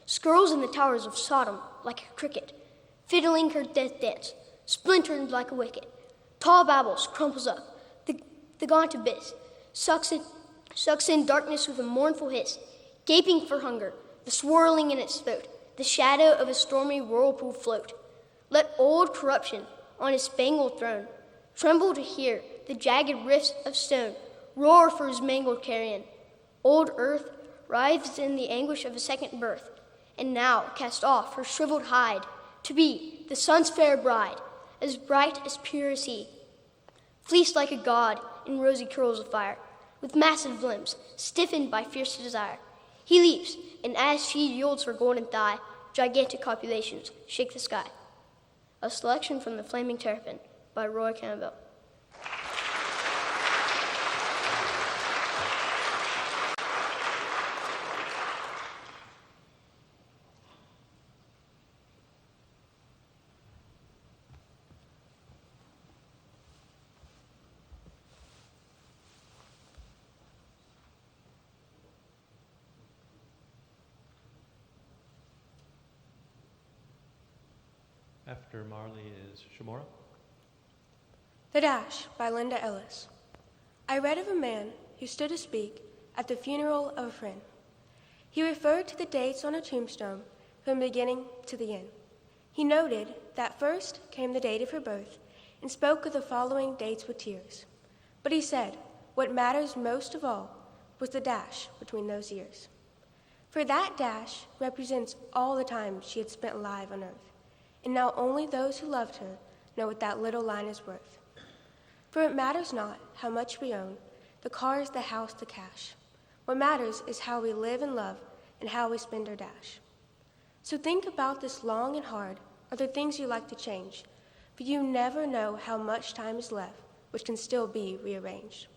skirls in the towers of Sodom like a cricket, fiddling her death dance, splintered like a wicket. Tall Babels crumples up, the gaunt abyss sucks in darkness with a mournful hiss, gaping for hunger, the swirling in its throat, the shadow of a stormy whirlpool float. Let old corruption on his spangled throne tremble to hear the jagged rifts of stone roar for his mangled carrion. Old earth writhes in the anguish of a second birth, and now cast off her shriveled hide to be the sun's fair bride, as bright as pure as he, fleeced like a god in rosy curls of fire, with massive limbs stiffened by fierce desire. He leaps, and as she yields her golden thigh, gigantic copulations shake the sky. A selection from The Flaming Terrapin by Roy Campbell. After Marley is Shamora. The Dash by Linda Ellis. I read of a man who stood to speak at the funeral of a friend. He referred to the dates on a tombstone from the beginning to the end. He noted that first came the date of her birth and spoke of the following dates with tears. But he said what matters most of all was the dash between those years. For that dash represents all the time she had spent alive on earth. And now only those who loved her know what that little line is worth. For it matters not how much we own, the cars, the house, the cash. What matters is how we live and love and how we spend our dash. So think about this long and hard. Are there things you like to change? For you never know how much time is left, which can still be rearranged.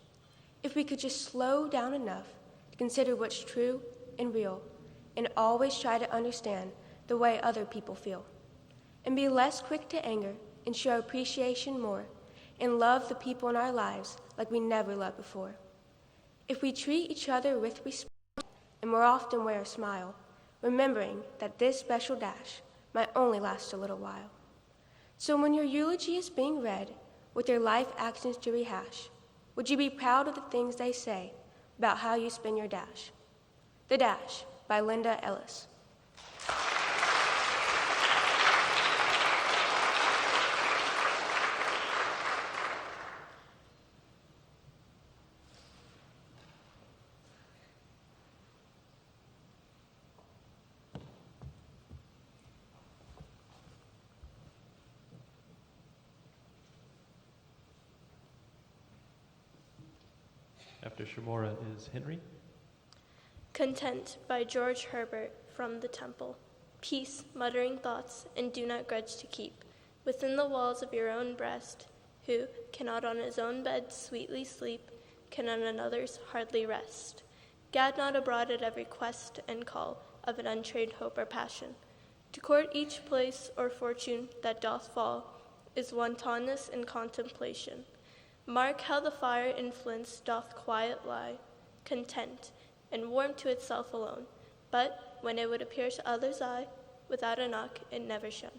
If we could just slow down enough to consider what's true and real, and always try to understand the way other people feel, and be less quick to anger and show appreciation more, and love the people in our lives like we never loved before. If we treat each other with respect and more often wear a smile, remembering that this special dash might only last a little while. So when your eulogy is being read with your life actions to rehash, would you be proud of the things they say about how you spend your dash? The Dash by Linda Ellis. After Shemora is Henry. Content by George Herbert from the Temple. Peace, muttering thoughts, and do not grudge to keep within the walls of your own breast, who cannot on his own bed sweetly sleep, can on another's hardly rest. Gad not abroad at every quest and call of an untrained hope or passion. To court each place or fortune that doth fall is wantonness and contemplation. Mark how the fire in flints doth quiet lie, content, and warm to itself alone, but when it would appear to others' eye, without a knock it never shone.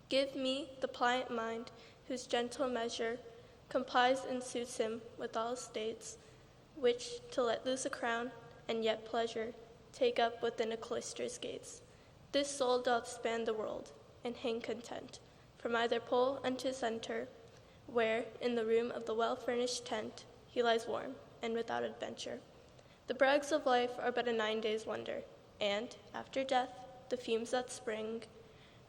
Give me the pliant mind, whose gentle measure complies and suits him with all states, which, to let loose a crown, and yet pleasure, take up within a cloister's gates. This soul doth span the world, and hang content, from either pole unto center, where, in the room of the well-furnished tent, he lies warm, and without adventure. The brags of life are but a 9 days' wonder, and, after death, the fumes that spring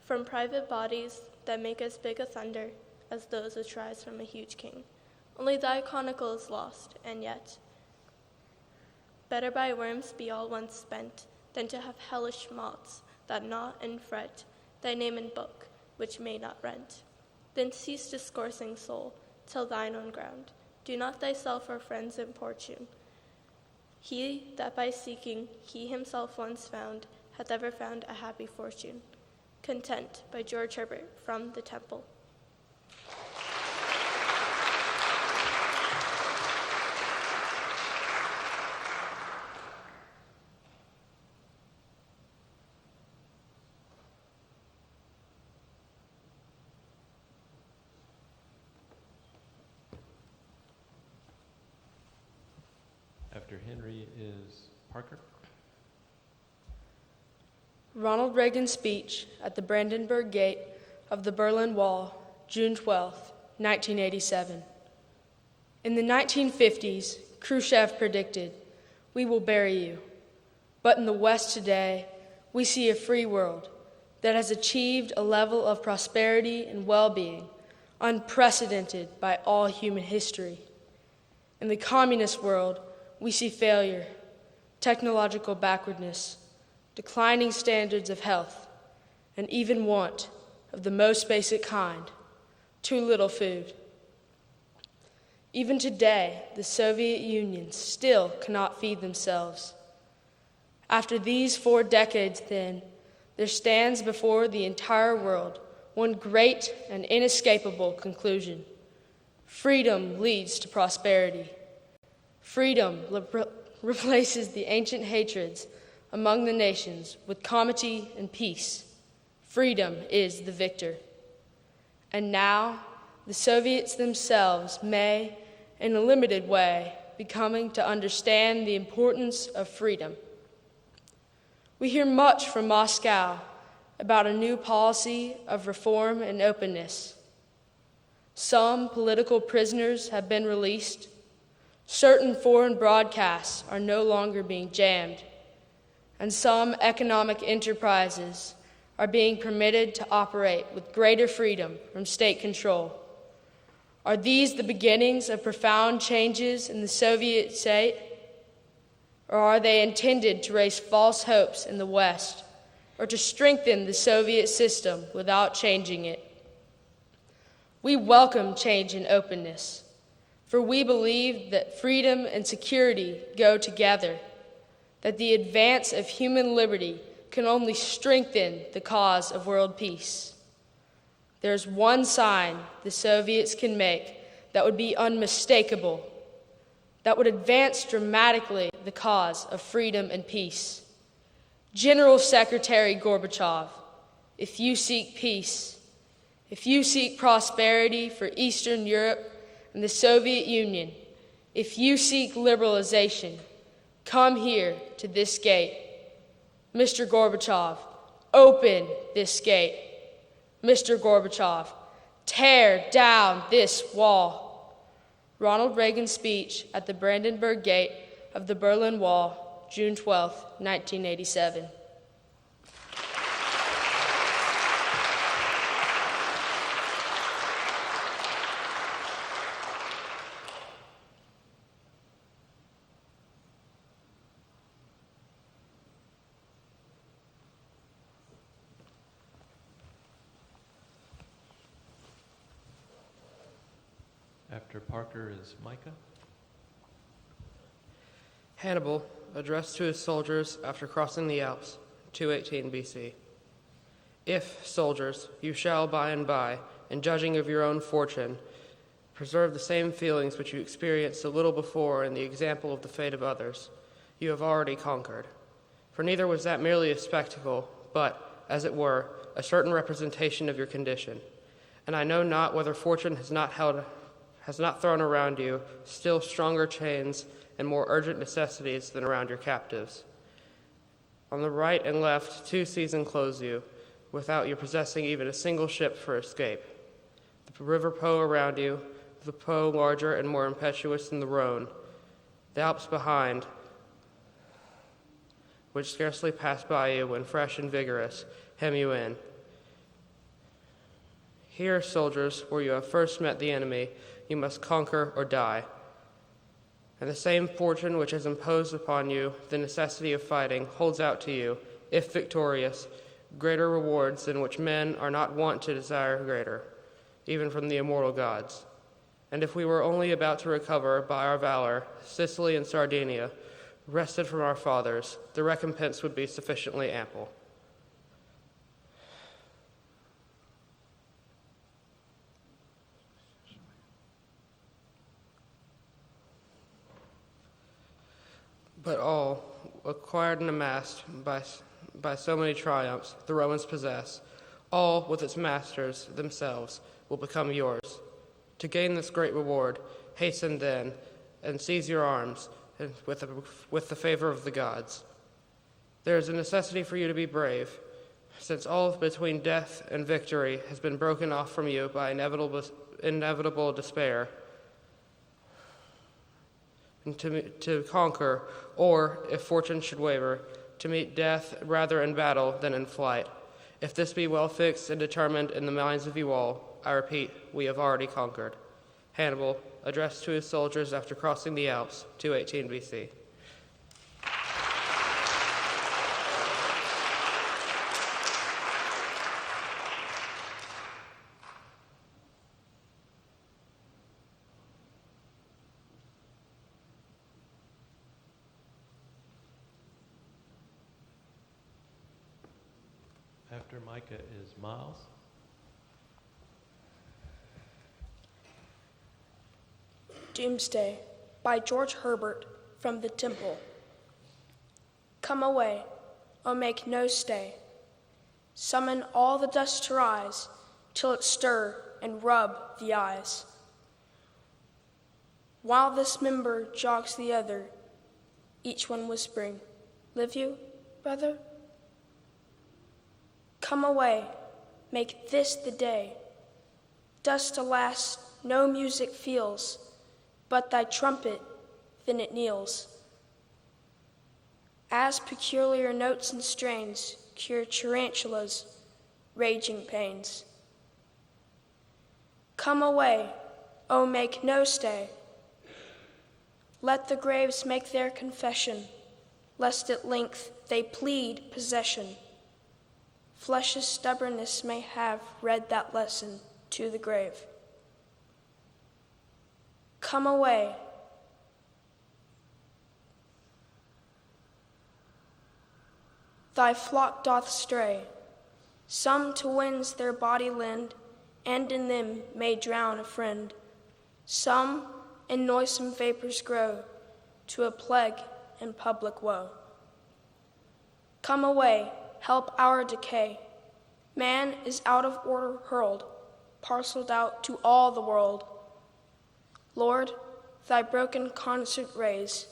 from private bodies that make as big a thunder as those which rise from a huge king. Only thy chronicle is lost, and yet better by worms be all once spent than to have hellish moths that gnaw and fret thy name in book, which may not rent. Then cease discoursing, soul, till thine own ground. Do not thyself or friends importune. He that by seeking he himself once found, hath ever found a happy fortune. Content by George Herbert from the Temple. After Henry is Parker. Ronald Reagan's speech at the Brandenburg Gate of the Berlin Wall, June 12, 1987. In the 1950s, Khrushchev predicted, "We will bury you." But in the West today, we see a free world that has achieved a level of prosperity and well-being unprecedented by all human history. In the communist world, we see failure, technological backwardness, declining standards of health, and even want of the most basic kind, too little food. Even today, the Soviet Union still cannot feed themselves. After these 4 decades, then, there stands before the entire world one great and inescapable conclusion. Freedom leads to prosperity. Freedom replaces the ancient hatreds among the nations with comity and peace. Freedom is the victor. And now, the Soviets themselves may, in a limited way, be coming to understand the importance of freedom. We hear much from Moscow about a new policy of reform and openness. Some political prisoners have been released. Certain foreign broadcasts are no longer being jammed, and some economic enterprises are being permitted to operate with greater freedom from state control. Are these the beginnings of profound changes in the Soviet state? Or are they intended to raise false hopes in the West, or to strengthen the Soviet system without changing it? We welcome change and openness, for we believe that freedom and security go together, that the advance of human liberty can only strengthen the cause of world peace. There's one sign the Soviets can make that would be unmistakable, that would advance dramatically the cause of freedom and peace. General Secretary Gorbachev, if you seek peace, if you seek prosperity for Eastern Europe and the Soviet Union, if you seek liberalization, come here to this gate. Mr. Gorbachev, open this gate. Mr. Gorbachev, tear down this wall. Ronald Reagan's speech at the Brandenburg Gate of the Berlin Wall, June 12, 1987. After Parker is Micah. Hannibal, addressed to his soldiers after crossing the Alps, 218 BC. If, soldiers, you shall by and by, in judging of your own fortune, preserve the same feelings which you experienced a little before in the example of the fate of others, you have already conquered. For neither was that merely a spectacle, but, as it were, a certain representation of your condition. And I know not whether fortune has not thrown around you still stronger chains and more urgent necessities than around your captives. On the right and left, 2 seas enclose you, without your possessing even a single ship for escape. The river Po around you, the Po larger and more impetuous than the Rhone, the Alps behind, which scarcely pass by you when fresh and vigorous, hem you in. Here, soldiers, where you have first met the enemy, you must conquer or die. And the same fortune which has imposed upon you the necessity of fighting holds out to you, if victorious, greater rewards than which men are not wont to desire greater, even from the immortal gods. And if we were only about to recover by our valor Sicily and Sardinia, wrested from our fathers, the recompense would be sufficiently ample. But all, acquired and amassed by so many triumphs the Romans possess, all with its masters themselves will become yours. To gain this great reward, hasten then and seize your arms with the favor of the gods. There is a necessity for you to be brave, since all between death and victory has been broken off from you by inevitable despair. And to conquer, or, if fortune should waver, to meet death rather in battle than in flight. If this be well fixed and determined in the minds of you all, I repeat, we have already conquered. Hannibal, addressed to his soldiers after crossing the Alps, 218 BC. After Micah is Miles. Doomsday by George Herbert from the Temple. Come away, oh make no stay. Summon all the dust to rise, till it stir and rub the eyes. While this member jogs the other, each one whispering, live you, brother? Come away, make this the day. Dust, alas, no music feels, but thy trumpet, then it kneels. As peculiar notes and strains cure tarantulas' raging pains. Come away, oh make no stay. Let the graves make their confession, lest at length they plead possession. Flesh's stubbornness may have read that lesson to the grave. Come away. Thy flock doth stray. Some to winds their body lend, and in them may drown a friend. Some in noisome vapors grow, to a plague and public woe. Come away, help our decay. Man is out of order hurled, parceled out to all the world. Lord, thy broken concert raise,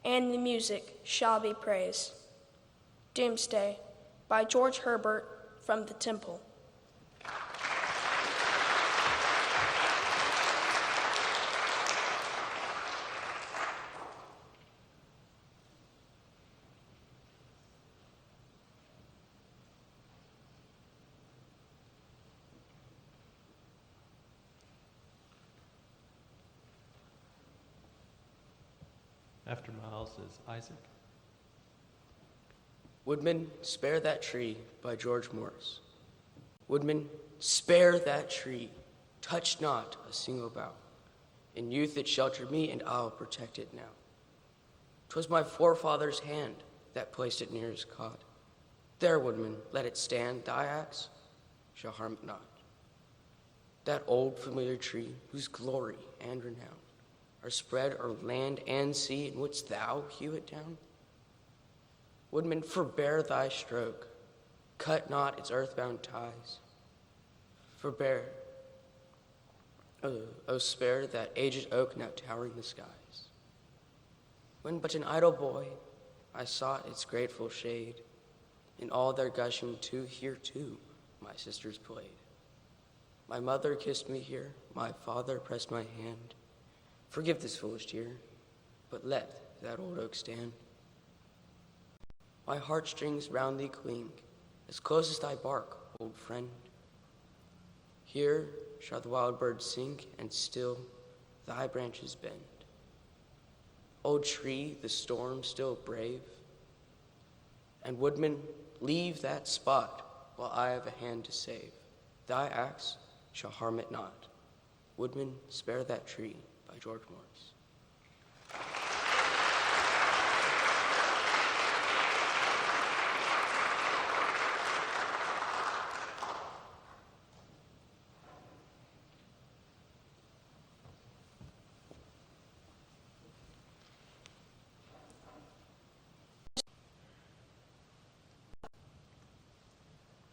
and the music shall be praise. Doomsday by George Herbert from the Temple. After Miles is Isaac. Woodman, Spare That Tree by George Morris. Woodman, spare that tree, touch not a single bough. In youth it sheltered me, and I'll protect it now. 'Twas my forefather's hand that placed it near his cot. There, woodman, let it stand, thy axe shall harm it not. That old familiar tree, whose glory and renown are spread o'er land and sea, and wouldst thou hew it down? Woodman, forbear thy stroke, cut not its earthbound ties. Forbear, spare that aged oak now towering the skies. When but an idle boy, I sought its grateful shade. In all their gushing too, here too, my sisters played. My mother kissed me here, my father pressed my hand. Forgive this foolish tear, but let that old oak stand. My heartstrings round thee cling, as close as thy bark, old friend. Here shall the wild birds sing, and still thy branches bend. Old tree, the storm still brave, and woodman, leave that spot while I have a hand to save. Thy axe shall harm it not. Woodman, spare that tree, by George Morris.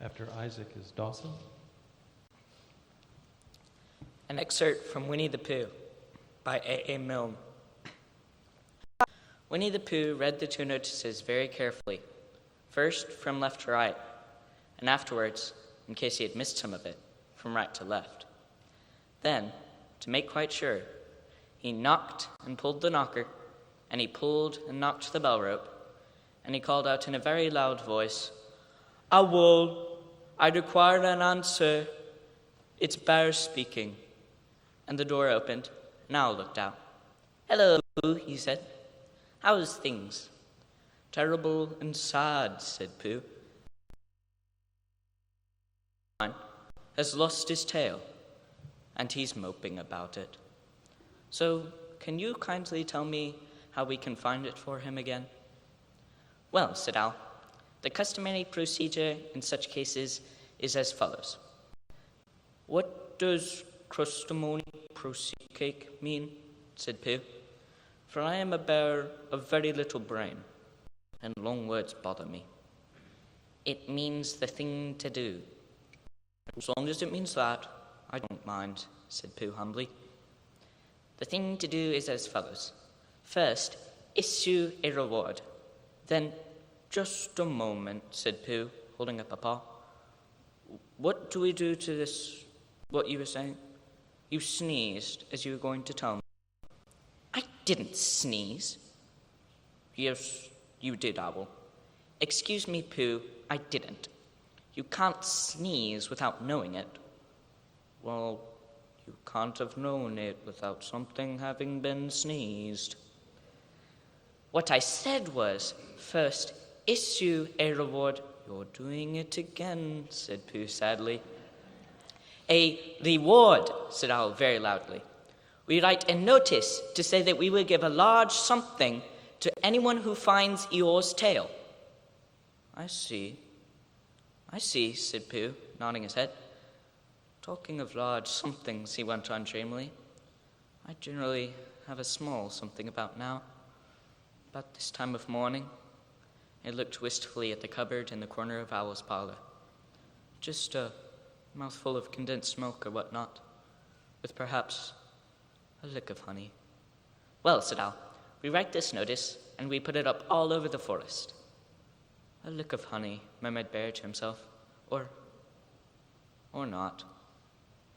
After Isaac is Dawson. An excerpt from Winnie the Pooh by A.A. Milne. Winnie the Pooh read the two notices very carefully, first from left to right, and afterwards, in case he had missed some of it, from right to left. Then, to make quite sure, he knocked and pulled the knocker, and he pulled and knocked the bell rope, and he called out in a very loud voice, "Owl, I require an answer. It's Bear speaking." And the door opened, and Owl looked out. "Hello," he said. "How's things?" "Terrible and sad," said Pooh. "Has lost his tail, and he's moping about it. So, can you kindly tell me how we can find it for him again?" "Well," said Owl, "the customary procedure in such cases is as follows." "What does crustamony proceed cake mean?" said Pooh. "For I am a bear of very little brain, and long words bother me." "It means the thing to do." "As long as it means that, I don't mind," said Pooh humbly. "The thing to do is as follows. First, issue a reward. Then—" "Just a moment," said Pooh, holding up a paw. "What do we do to this, what you were saying? You sneezed as you were going to tell me." "I didn't sneeze." "Yes, you did, Owl." "Excuse me, Pooh, I didn't. You can't sneeze without knowing it." "Well, you can't have known it without something having been sneezed." "What I said was, first, issue a reward." "You're doing it again," said Pooh sadly. "A reward," said Owl very loudly. "We write a notice to say that we will give a large something to anyone who finds Eeyore's tail." I see, said Pooh, nodding his head. "Talking of large somethings," he went on dreamily, "I generally have a small something about now. About this time of morning." He looked wistfully at the cupboard in the corner of Owl's parlor. "Just a mouthful of condensed milk or whatnot, with perhaps a lick of honey." "Well," said Owl, "we write this notice, and we put it up all over the forest." "A lick of honey," murmured Bear to himself, or not,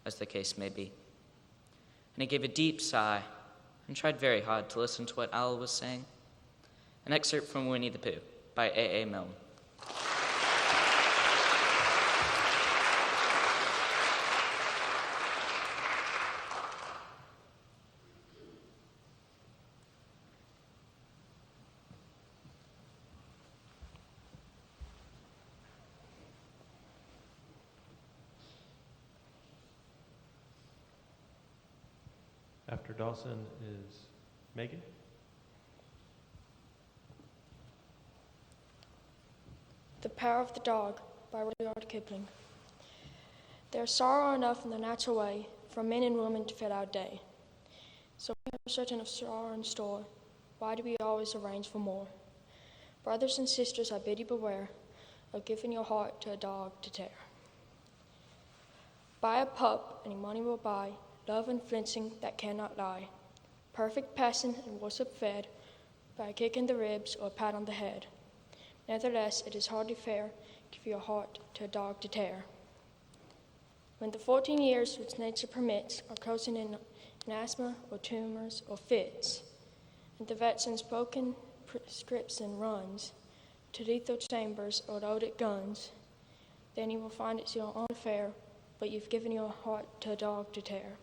as the case may be. And he gave a deep sigh and tried very hard to listen to what Owl was saying. An excerpt from Winnie the Pooh by A.A. Milne. After After Dawson is Megan. The Power of the Dog by Rudyard Kipling. There's sorrow enough in the natural way for men and women to fit our day. So we are certain of sorrow in store. Why do we always arrange for more? Brothers and sisters, I bid you beware of giving your heart to a dog to tear. Buy a pup, any money will buy love and flinching that cannot lie. Perfect passion and worship fed by a kick in the ribs or a pat on the head. Nevertheless, it is hardly fair to give your heart to a dog to tear. When the 14 years which nature permits are closing in asthma or tumors or fits, and the vet's unspoken prescription runs to lethal chambers or loaded guns, then you will find it's your own affair, but you've given your heart to a dog to tear.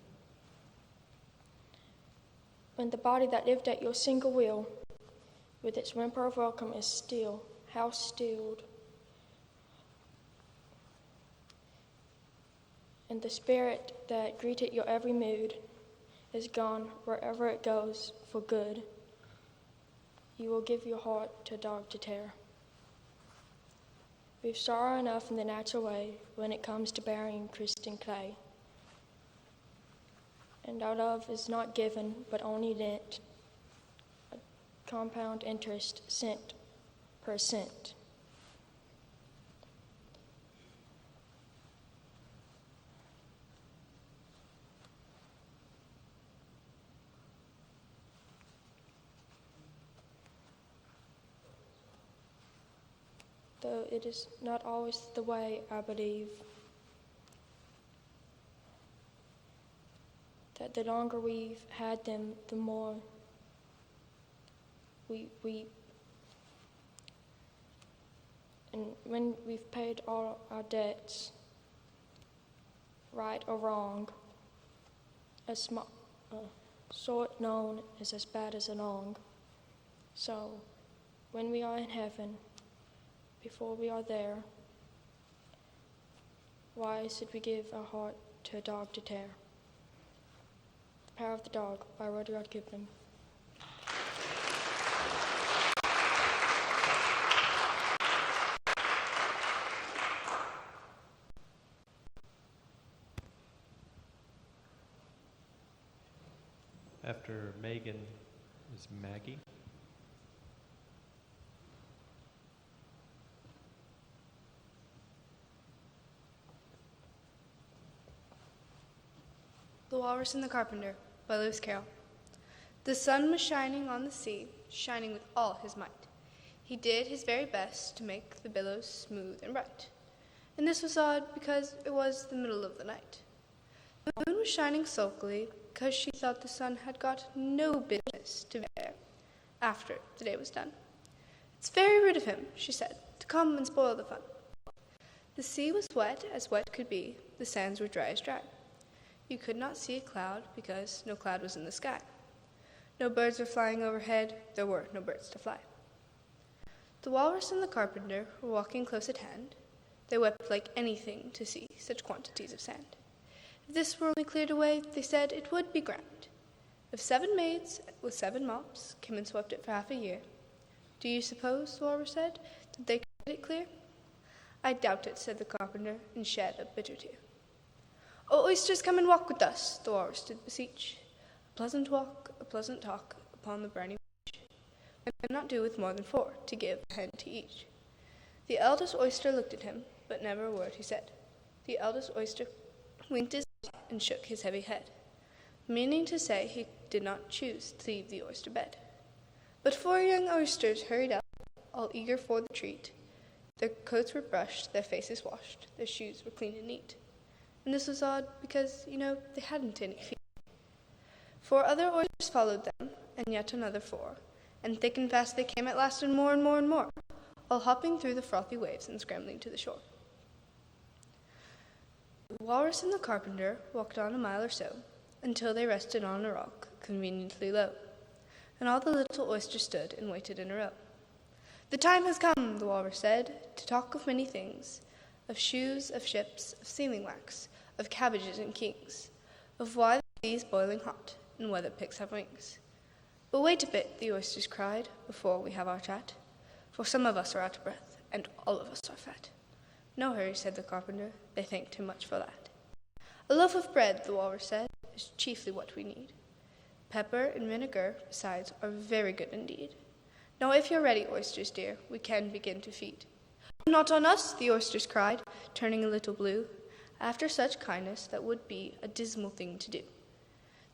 When the body that lived at your single will, with its whimper of welcome is still, house stilled, and the spirit that greeted your every mood is gone wherever it goes for good, you will give your heart to a dog to tear. We've sorrow enough in the natural way when it comes to burying Christian clay. And our love is not given, but only lent, a compound interest cent per cent. Though it is not always the way, I believe, that the longer we've had them, the more we weep. And when we've paid all our debts, right or wrong, a short known is as bad as a long. So when we are in heaven, before we are there, why should we give our heart to a dog to tear? The Power of the Dog by Rudyard Kipling. After Megan is Maggie. The Walrus and the Carpenter by Lewis Carroll. The sun was shining on the sea, shining with all his might. He did his very best to make the billows smooth and bright. And this was odd because it was the middle of the night. The moon was shining sulkily because she thought the sun had got no business to be there after the day was done. It's very rude of him, she said, to come and spoil the fun. The sea was wet as wet could be, the sands were dry as dry. You could not see a cloud because no cloud was in the sky. No birds were flying overhead, there were no birds to fly. The Walrus and the Carpenter were walking close at hand. They wept like anything to see such quantities of sand. If this were only cleared away, they said, it would be grand. If 7 maids with 7 mops came and swept it for half a year, do you suppose, the Walrus said, that they could get it clear? I doubt it, said the Carpenter, and shed a bitter tear. O oysters, come and walk with us, the Walrus did beseech. A pleasant walk, a pleasant talk, upon the briny beach. I cannot do with more than 4, to give a hen to each. The eldest oyster looked at him, but never a word he said. The eldest oyster winked his eye and shook his heavy head, meaning to say he did not choose to leave the oyster bed. But 4 young oysters hurried up, all eager for the treat. Their coats were brushed, their faces washed, their shoes were clean and neat. And this was odd because, they hadn't any feet. 4 other oysters followed them, and yet another 4, and thick and fast they came at last, and more and more and more, all hopping through the frothy waves and scrambling to the shore. The Walrus and the Carpenter walked on a mile or so, until they rested on a rock conveniently low, and all the little oysters stood and waited in a row. The time has come, the Walrus said, to talk of many things, of shoes, of ships, of sealing wax, of cabbages and kings, of why the sea is boiling hot, and whether pigs have wings. But wait a bit, the oysters cried, before we have our chat, for some of us are out of breath, and all of us are fat. No hurry, said the carpenter, they think too much for that. A loaf of bread, the walrus said, is chiefly what we need. Pepper and vinegar, besides, are very good indeed. Now if you're ready, oysters dear, we can begin to feed. Not on us, the oysters cried, turning a little blue. After such kindness, that would be a dismal thing to do.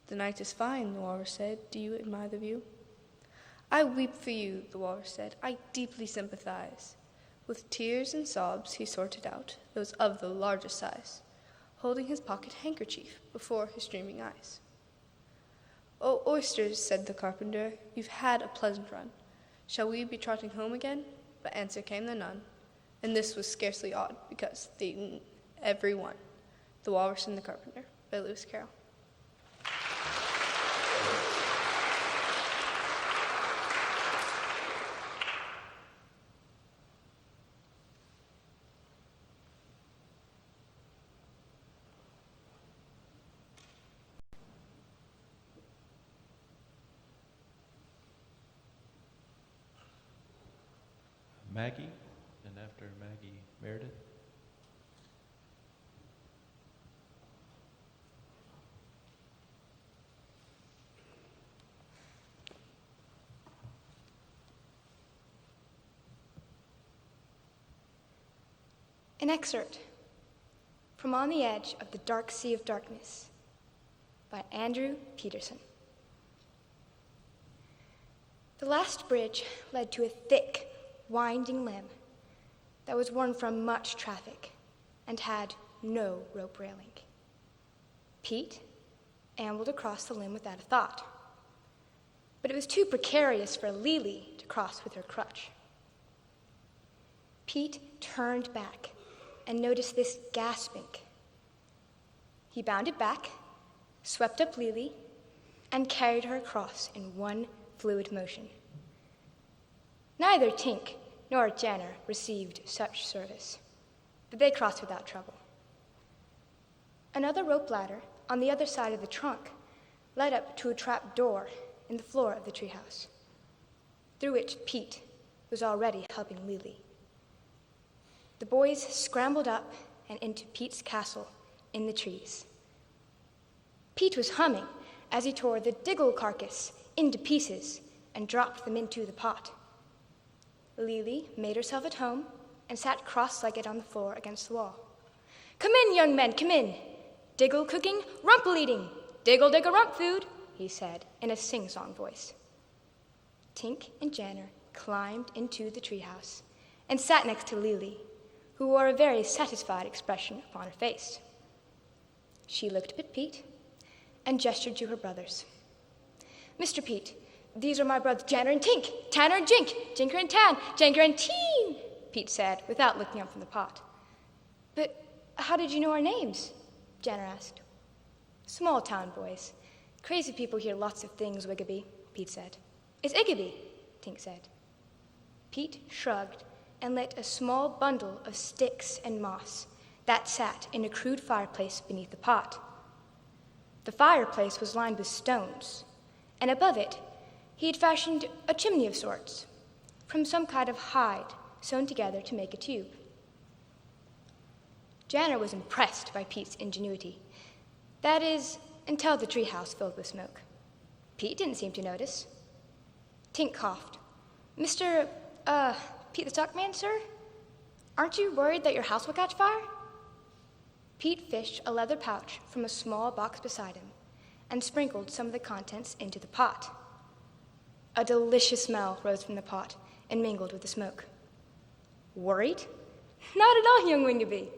The night is fine, the walrus said. Do you admire the view? I weep for you, the walrus said. I deeply sympathize. With tears and sobs he sorted out those of the largest size, holding his pocket handkerchief before his streaming eyes. Oh, oysters, said the carpenter, you've had a pleasant run. Shall we be trotting home again? But answer came there none, and this was scarcely odd, because they'd eaten every one. The Walrus and the Carpenter, by Lewis Carroll. Maggie, and after Maggie, Meredith. An excerpt from On the Edge of the Dark Sea of Darkness by Andrew Peterson. The last bridge led to a thick, winding limb that was worn from much traffic and had no rope railing. Pete ambled across the limb without a thought, but it was too precarious for Lily to cross with her crutch. Pete turned back and noticed this gasping. He bounded back, swept up Lily, and carried her across in one fluid motion. Neither Tink nor Jenner received such service, but they crossed without trouble. Another rope ladder on the other side of the trunk led up to a trap door in the floor of the treehouse, through which Pete was already helping Lily. The boys scrambled up and into Pete's castle in the trees. Pete was humming as he tore the diggle carcass into pieces and dropped them into the pot. Lily made herself at home and sat cross-legged on the floor against the wall. "Come in, young men, come in. Diggle cooking, rumple eating. Diggle diggle rump food," he said in a sing-song voice. Tink and Janner climbed into the treehouse and sat next to Lily, who wore a very satisfied expression upon her face. She looked at Pete and gestured to her brothers. "Mr. Pete, these are my brothers Janner and Tink, Tanner and Jink, Jinker and Tan, Janker and Teen," Pete said without looking up from the pot. "But how did you know our names?" Janner asked. "Small town boys. Crazy people hear lots of things, Wiggabee," Pete said. "It's Iggaby," Tink said. Pete shrugged and lit a small bundle of sticks and moss that sat in a crude fireplace beneath the pot. The fireplace was lined with stones, and above it he had fashioned a chimney of sorts from some kind of hide sewn together to make a tube. Janner was impressed by Pete's ingenuity. That is, until the treehouse filled with smoke. Pete didn't seem to notice. Tink coughed. "Mr. Pete the Stockman, sir? Aren't you worried that your house will catch fire?" Pete fished a leather pouch from a small box beside him and sprinkled some of the contents into the pot. A delicious smell rose from the pot and mingled with the smoke. "Worried? Not at all, young Wingaby."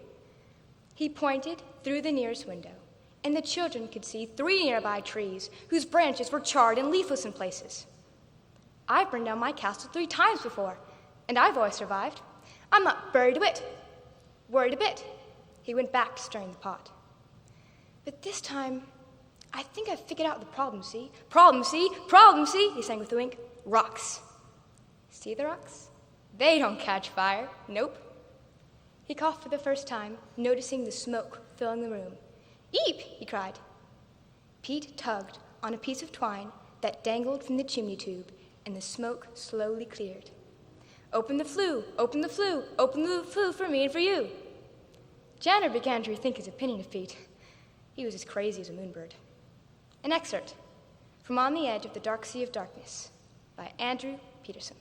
He pointed through the nearest window, and the children could see 3 nearby trees whose branches were charred and leafless in places. "I've burned down my castle 3 times before, and I've always survived. I'm not buried a bit. Worried a bit." He went back to stirring the pot. "But this time, I think I've figured out the problem, see? Problem, see? Problem, see?" he sang with a wink. "Rocks. See the rocks? They don't catch fire. Nope." He coughed for the first time, noticing the smoke filling the room. "Eep!" he cried. Pete tugged on a piece of twine that dangled from the chimney tube, and the smoke slowly cleared. "Open the flue, open the flue, open the flue for me and for you." Janner began to rethink his opinion of Pete. He was as crazy as a moonbird. An excerpt from On the Edge of the Dark Sea of Darkness by Andrew Peterson.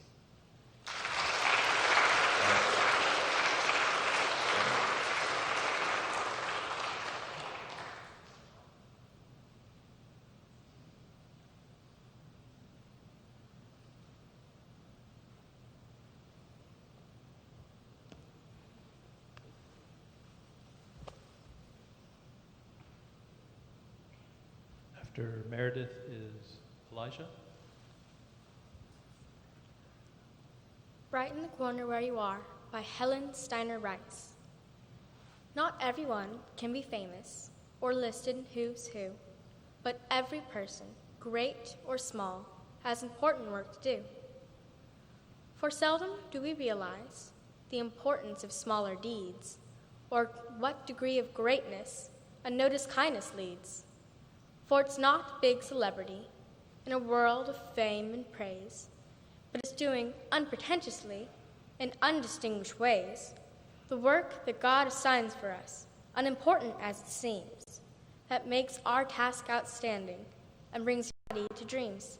After Meredith is Elijah. Right in the Corner Where You Are by Helen Steiner Rice. Not everyone can be famous or listed in Who's Who, but every person, great or small, has important work to do. For seldom do we realize the importance of smaller deeds, or what degree of greatness unnoticed kindness leads. For it's not big celebrity in a world of fame and praise, but it's doing unpretentiously, in undistinguished ways, the work that God assigns for us, unimportant as it seems, that makes our task outstanding and brings reality to dreams.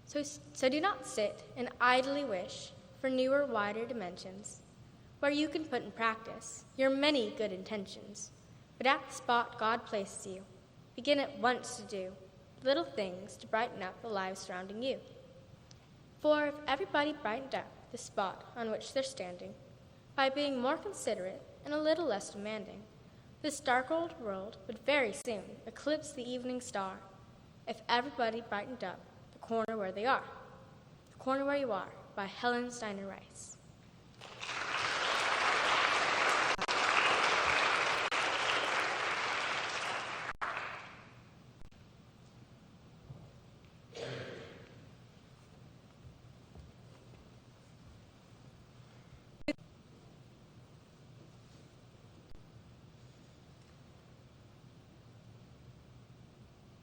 So do not sit and idly wish for newer, wider dimensions, where you can put in practice your many good intentions, but at the spot God places you, begin at once to do little things to brighten up the lives surrounding you. For if everybody brightened up the spot on which they're standing by being more considerate and a little less demanding, this dark old world would very soon eclipse the evening star if everybody brightened up the corner where they are. The Corner Where You Are by Helen Steiner Rice.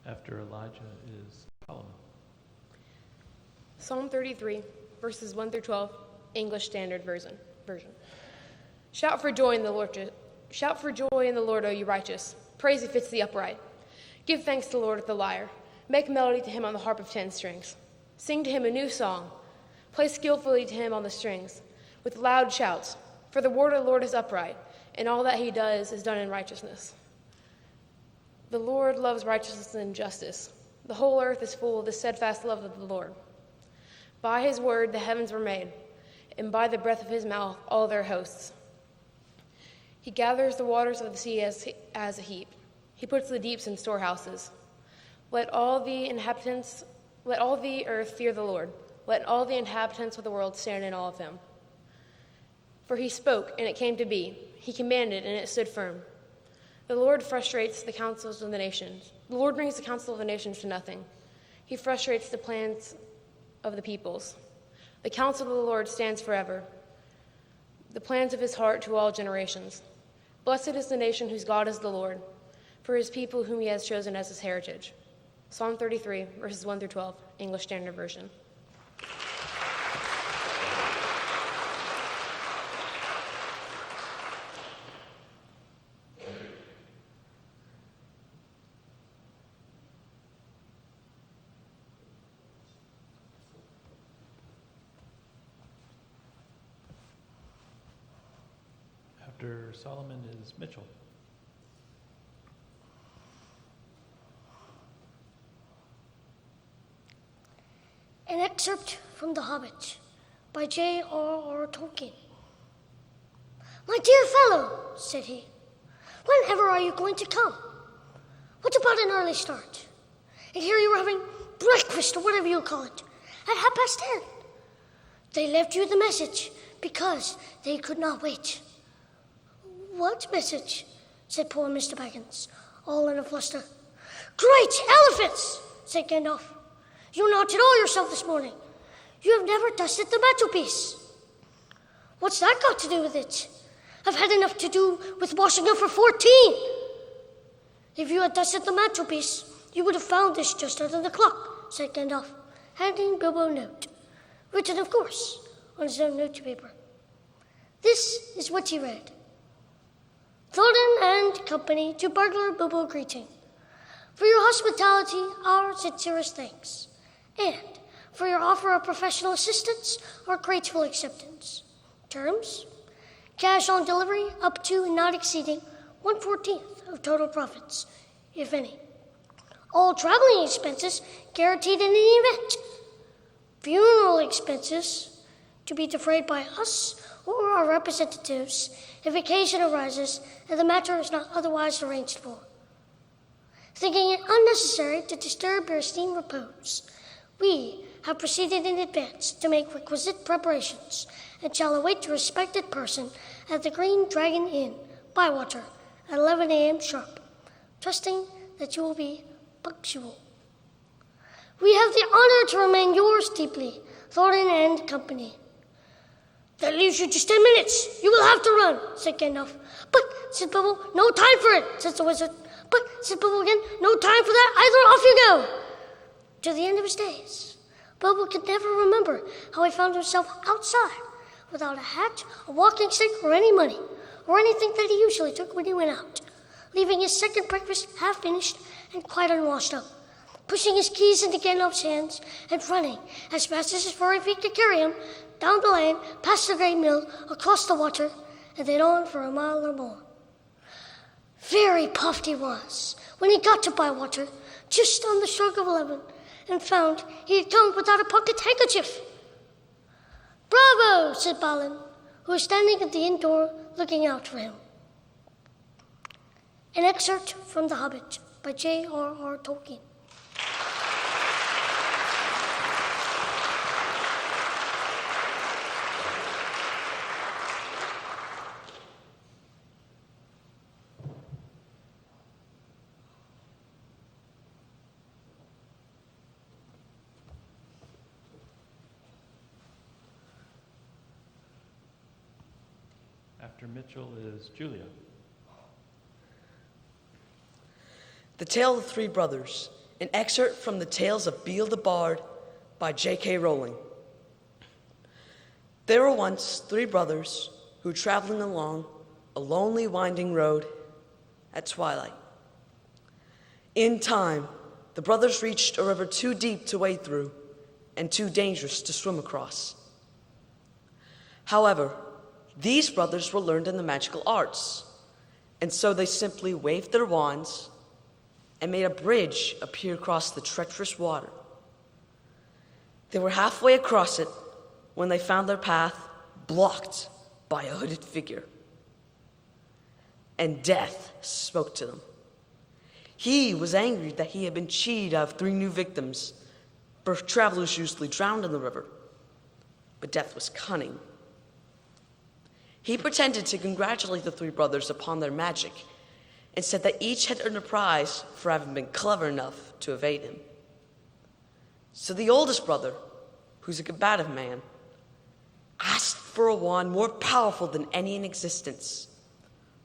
After Elijah is Solomon. Psalm 33, verses 1 through 12, English Standard Version. Shout for joy in the Lord, shout for joy in the Lord, O you righteous. Praise befits the upright. Give thanks to the Lord with the lyre. Make melody to him on the harp of 10 strings. Sing to him a new song. Play skillfully to him on the strings, with loud shouts. For the word of the Lord is upright, and all that he does is done in righteousness. The Lord loves righteousness and justice. The whole earth is full of the steadfast love of the Lord. By his word the heavens were made, and by the breath of his mouth all their hosts. He gathers the waters of the sea as a heap. He puts the deeps in storehouses. Let all the earth fear the Lord. Let all the inhabitants of the world stand in awe of him. For he spoke, and it came to be. He commanded, and it stood firm. The Lord frustrates the counsels of the nations. The Lord brings the counsel of the nations to nothing. He frustrates the plans of the peoples. The counsel of the Lord stands forever, the plans of his heart to all generations. Blessed is the nation whose God is the Lord, for his people whom he has chosen as his heritage. Psalm 33, verses 1 through 12, English Standard Version. After Solomon is Mitchell. An excerpt from The Hobbit by J.R.R. Tolkien. "My dear fellow," said he, "whenever are you going to come? What about an early start? And here you were having breakfast, or whatever you call it, at 10:30. They left you the message because they could not wait." "What message?" said poor Mr. Baggins, all in a fluster. "Great elephants," said Gandalf. "You're not at all yourself this morning. You have never dusted the mantelpiece." "What's that got to do with it? I've had enough to do with washing up for 14. If you had dusted the mantelpiece, You would have found this just under the clock, said Gandalf, handing Bilbo a note, written, of course, on his own note paper. This is what he read. Thorin and company to burglar Bilbo greeting. For your hospitality, our sincerest thanks. And for your offer of professional assistance, our grateful acceptance. Terms? Cash on delivery up to and not exceeding 1/14 of total profits, if any. All traveling expenses guaranteed in any event. Funeral expenses to be defrayed by us or our representatives if occasion arises and the matter is not otherwise arranged for. Thinking it unnecessary to disturb your esteemed repose, we have proceeded in advance to make requisite preparations and shall await your respected person at the Green Dragon Inn, Bywater, at 11 a.m. sharp, trusting that you will be punctual. We have the honor to remain yours deeply, Thorin and company. That leaves you just 10 minutes. You will have to run, said Gandalf. But, said Bilbo, no time for it, said the wizard. But, said Bilbo again, no time for that either. Off you go. To the end of his days, Bilbo could never remember how he found himself outside without a hat, a walking stick, or any money, or anything that he usually took when he went out, leaving his second breakfast half finished and quite unwashed up, pushing his keys into Gandalf's hands and running as fast as his furry feet could carry him down the lane, past the great mill, across the water, and then on for a mile or more. Very puffed he was when he got to Bywater, just on the stroke of 11, and found he had come without a pocket handkerchief. Bravo, said Balin, who was standing at the inn door looking out for him. An excerpt from The Hobbit by J.R.R. Tolkien. After Mitchell is Julia. The Tale of the Three Brothers, an excerpt from the Tales of Beal the Bard by J.K. Rowling. There were once three brothers who were traveling along a lonely winding road at twilight. In time, the brothers reached a river too deep to wade through and too dangerous to swim across. However, these brothers were learned in the magical arts, and so they simply waved their wands and made a bridge appear across the treacherous water. They were halfway across it when they found their path blocked by a hooded figure. And Death spoke to them. He was angry that he had been cheated out of 3 new victims, for travelers usually drowned in the river. But Death was cunning. He pretended to congratulate the 3 brothers upon their magic and said that each had earned a prize for having been clever enough to evade him. So the oldest brother, who's a combative man, asked for a wand more powerful than any in existence,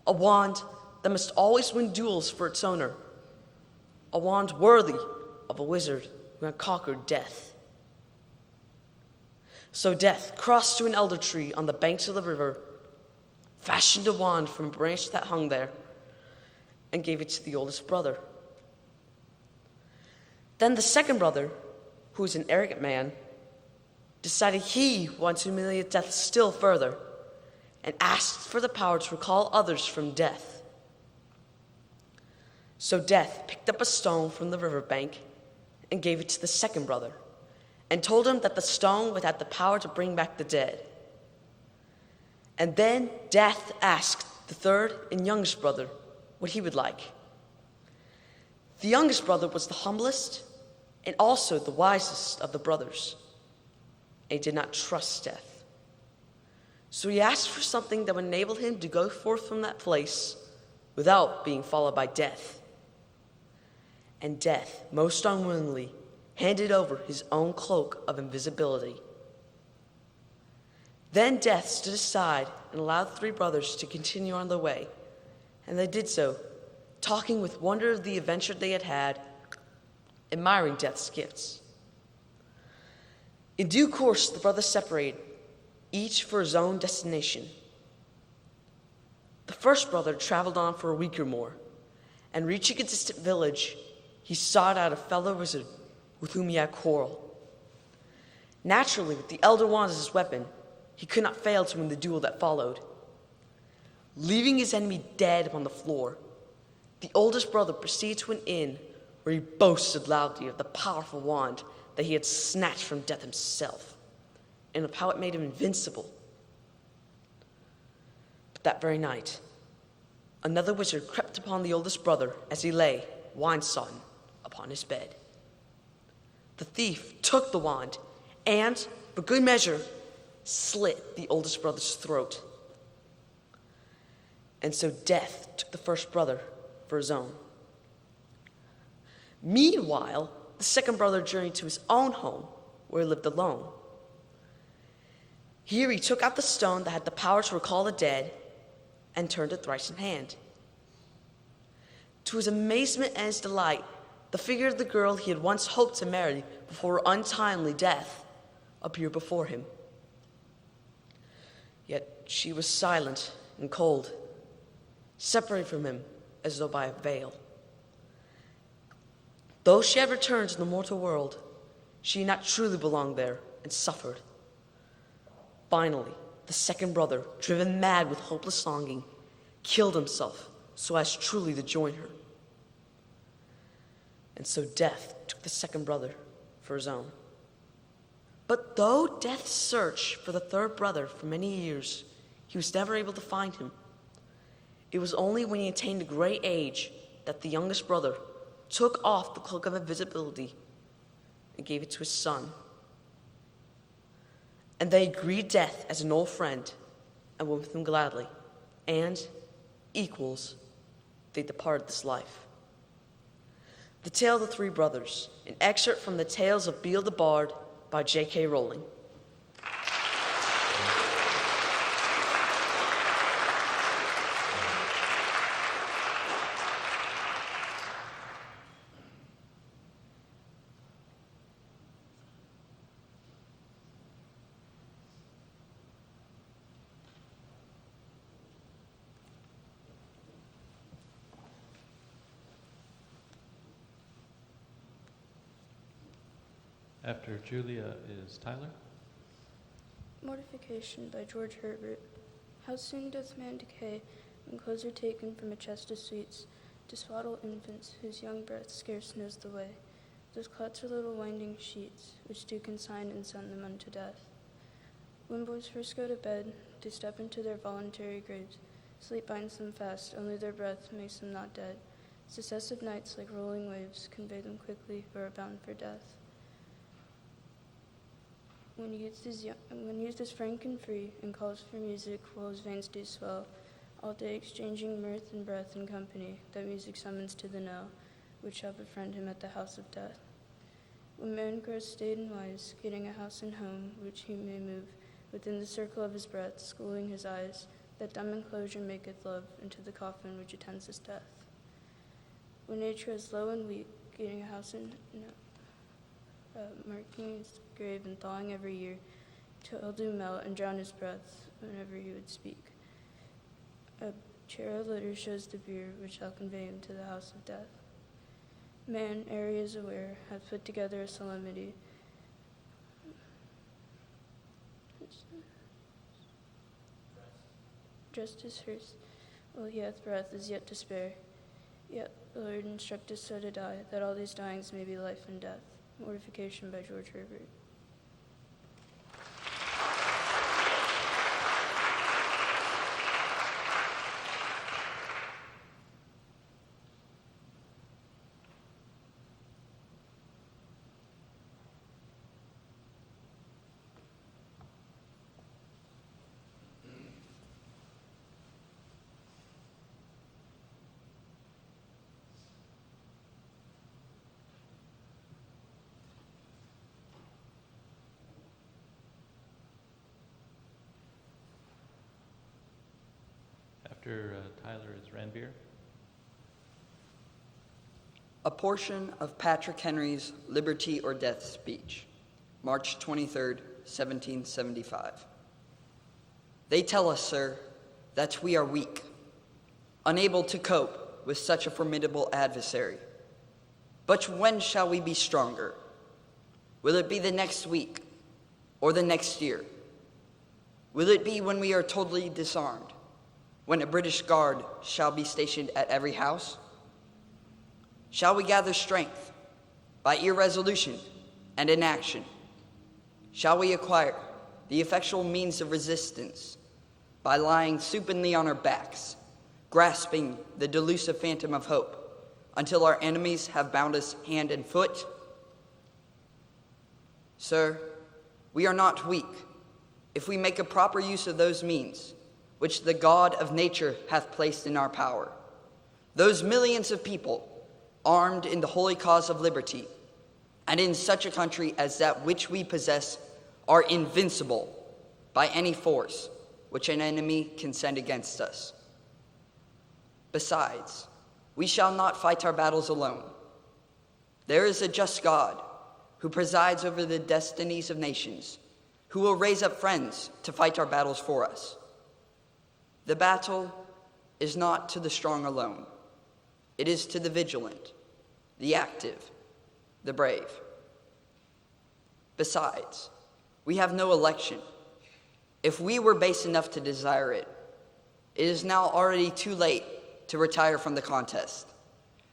a wand that must always win duels for its owner, a wand worthy of a wizard who had conquered death. So Death crossed to an elder tree on the banks of the river, fashioned a wand from a branch that hung there, and gave it to the oldest brother. Then the second brother, who was an arrogant man, decided he wanted to humiliate Death still further and asked for the power to recall others from death. So Death picked up a stone from the riverbank and gave it to the second brother and told him that the stone would have the power to bring back the dead. And then Death asked the third and youngest brother what he would like. The youngest brother was the humblest and also the wisest of the brothers, and he did not trust Death. So he asked for something that would enable him to go forth from that place without being followed by Death. And Death, most unwillingly, handed over his own cloak of invisibility. Then Death stood aside and allowed the 3 brothers to continue on their way, and they did so, talking with wonder of the adventure they had admiring Death's gifts. In due course, the brothers separated, each for his own destination. The first brother traveled on for a week or more, and reaching a distant village, he sought out a fellow wizard with whom he had quarrel. Naturally, with the elder wand as his weapon, he could not fail to win the duel that followed. Leaving his enemy dead upon the floor, the oldest brother proceeded to an inn where he boasted loudly of the powerful wand that he had snatched from Death himself, and of how it made him invincible. But that very night, another wizard crept upon the oldest brother as he lay, wine-sodden, upon his bed. The thief took the wand and, for good measure, slit the oldest brother's throat. And so Death took the first brother for his own. Meanwhile, the second brother journeyed to his own home, where he lived alone. Here he took out the stone that had the power to recall the dead and turned it thrice in hand. To his amazement and his delight, the figure of the girl he had once hoped to marry before her untimely death appeared before him. Yet she was silent and cold, separated from him as though by a veil. Though she had returned to the mortal world, she had not truly belonged there and suffered. Finally, the second brother, driven mad with hopeless longing, killed himself so as truly to join her. And so Death took the second brother for his own. But though Death searched for the third brother for many years, he was never able to find him. It was only when he attained a great age that the youngest brother took off the cloak of invisibility and gave it to his son. And they greeted Death as an old friend and went with him gladly. And, equals, they departed this life. The Tale of the Three Brothers, an excerpt from the Tales of Beal the Bard by J.K. Rowling. After Julia is Tyler. Mortification by George Herbert. How soon doth man decay when clothes are taken from a chest of sweets to swaddle infants whose young breath scarce knows the way. Those clots are little winding sheets which do consign and send them unto death. When boys first go to bed, to step into their voluntary graves, sleep binds them fast, only their breath makes them not dead. Successive nights, like rolling waves, convey them quickly who are bound for death. When youth is frank and free, and calls for music while his veins do swell, all day exchanging mirth and breath and company, that music summons to the knell, which shall befriend him at the house of death. When man grows staid and wise, getting a house and home which he may move within the circle of his breath, schooling his eyes, that dumb enclosure maketh love into the coffin which attends his death. When nature is low and weak, getting a house and marking his grave and thawing every year, till do melt and drown his breath whenever he would speak. A chair of litter shows the bier which shall convey him to the house of death. Man, ere he is aware, hath put together a solemnity. Just as first, while he hath breath, is yet to spare. Yet the Lord instructeth so to die, that all these dyings may be life and death. Mortification by George Herbert. After Tyler is Ranbir. A portion of Patrick Henry's Liberty or Death speech, March 23rd, 1775. They tell us, sir, that we are weak, unable to cope with such a formidable adversary. But when shall we be stronger? Will it be the next week or the next year? Will it be when we are totally disarmed, when a British guard shall be stationed at every house? Shall we gather strength by irresolution and inaction? Shall we acquire the effectual means of resistance by lying supinely on our backs, grasping the delusive phantom of hope until our enemies have bound us hand and foot? Sir, we are not weak if we make a proper use of those means which the God of nature hath placed in our power. Those millions of people armed in the holy cause of liberty, and in such a country as that which we possess, are invincible by any force which an enemy can send against us. Besides, we shall not fight our battles alone. There is a just God who presides over the destinies of nations, who will raise up friends to fight our battles for us. The battle is not to the strong alone. It is to the vigilant, the active, the brave. Besides, we have no election. If we were base enough to desire it, it is now already too late to retire from the contest.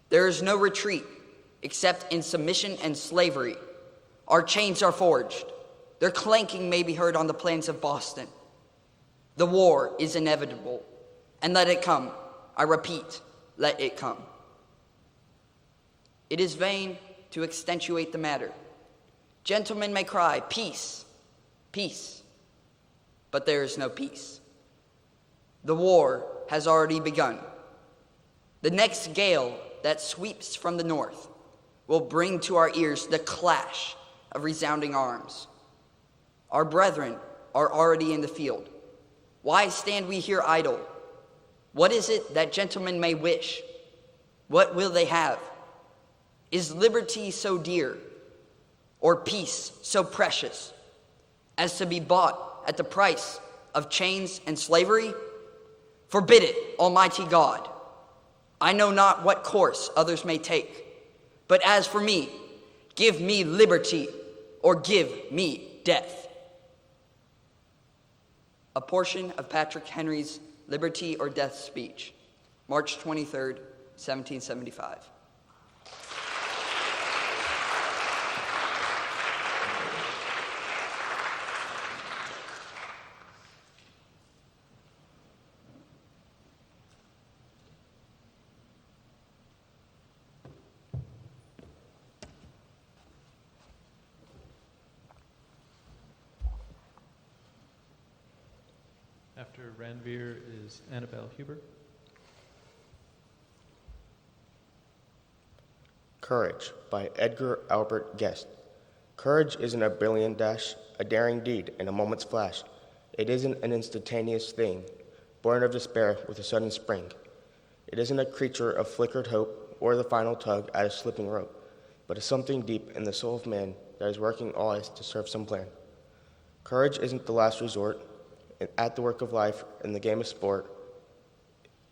There is no retreat except in submission and slavery. Our chains are forged. Their clanking may be heard on the plains of Boston. The war is inevitable, and let it come. I repeat, let it come. It is vain to accentuate the matter. Gentlemen may cry, peace, peace, but there is no peace. The war has already begun. The next gale that sweeps from the north will bring to our ears the clash of resounding arms. Our brethren are already in the field. Why stand we here idle? What is it that gentlemen may wish? What will they have? Is liberty so dear, or peace so precious, as to be bought at the price of chains and slavery? Forbid it, Almighty God. I know not what course others may take, but as for me, give me liberty or give me death. A portion of Patrick Henry's Liberty or Death speech, March 23rd, 1775. After Ranveer is Annabelle Huber. Courage by Edgar Albert Guest. Courage isn't a brilliant dash, a daring deed in a moment's flash. It isn't an instantaneous thing, born of despair with a sudden spring. It isn't a creature of flickered hope or the final tug at a slipping rope, but is something deep in the soul of man that is working always to serve some plan. Courage isn't the last resort at the work of life in the game of sport.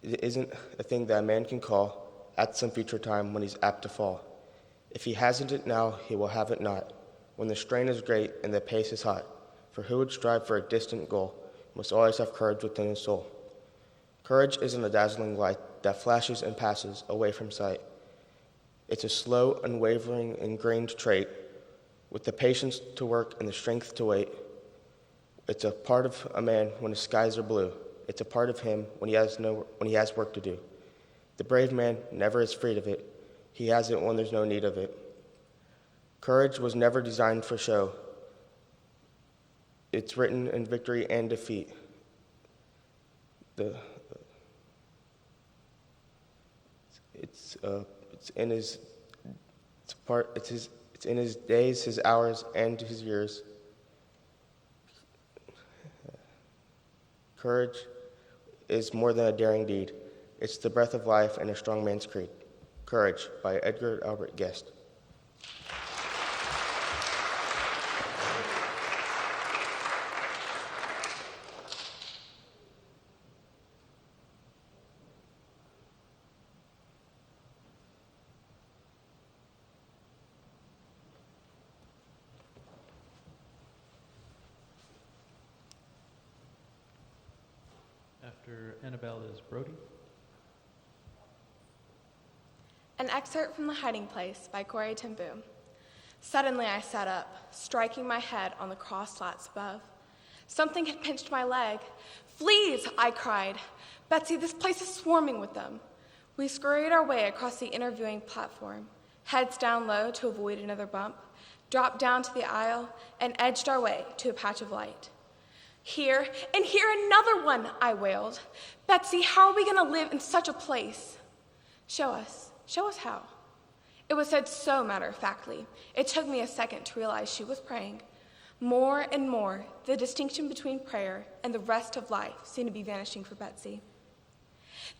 It isn't a thing that a man can call at some future time when he's apt to fall. If he hasn't it now, he will have it not, when the strain is great and the pace is hot. For who would strive for a distant goal must always have courage within his soul. Courage isn't a dazzling light that flashes and passes away from sight. It's a slow, unwavering, ingrained trait with the patience to work and the strength to wait. It's a part of a man when the skies are blue. It's a part of him when he has work to do. The brave man never is freed of it. He has it when there's no need of it. Courage was never designed for show. It's written in victory and defeat. It's in his days, his hours, and his years. Courage is more than a daring deed. It's the breath of life and a strong man's creed. Courage by Edgar Albert Guest. After Annabelle is Brody. An excerpt from The Hiding Place by Corey ten Boom. Suddenly I sat up, striking my head on the cross slats above. Something had pinched my leg. "Fleas!" I cried. "Betsy, this place is swarming with them." We scurried our way across the interviewing platform, heads down low to avoid another bump, dropped down to the aisle, and edged our way to a patch of light. "Here, and here another one," I wailed. "Betsy, how are we going to live in such a place?" Show us how." It was said so matter-of-factly, it took me a second to realize she was praying. More and more, the distinction between prayer and the rest of life seemed to be vanishing for Betsy.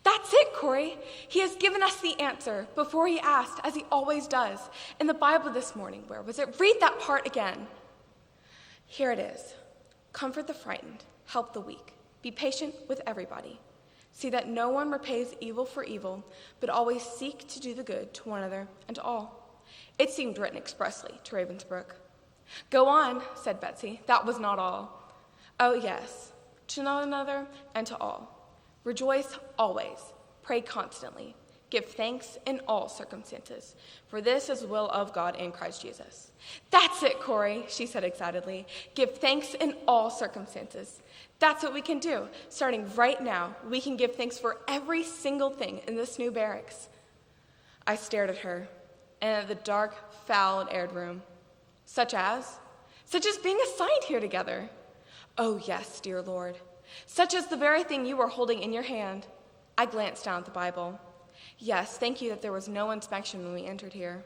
"That's it, Corey. He has given us the answer before he asked, as he always does. In the Bible this morning, where was it? Read that part again." Here it is. "Comfort the frightened, help the weak, be patient with everybody. See that no one repays evil for evil, but always seek to do the good to one another and to all." It seemed written expressly to Ravensbrook. "Go on," said Betsy. "That was not all." "Oh, yes, to one another and to all. Rejoice always, pray constantly, give thanks in all circumstances, for this is the will of God in Christ Jesus." "That's it, Corey," she said excitedly. "Give thanks in all circumstances. That's what we can do. Starting right now, we can give thanks for every single thing in this new barracks." I stared at her and at the dark, foul, and aired room. Such as being assigned here together. "Oh, yes, dear Lord. Such as the very thing you were holding in your hand." I glanced down at the Bible. "Yes, thank you that there was no inspection when we entered here.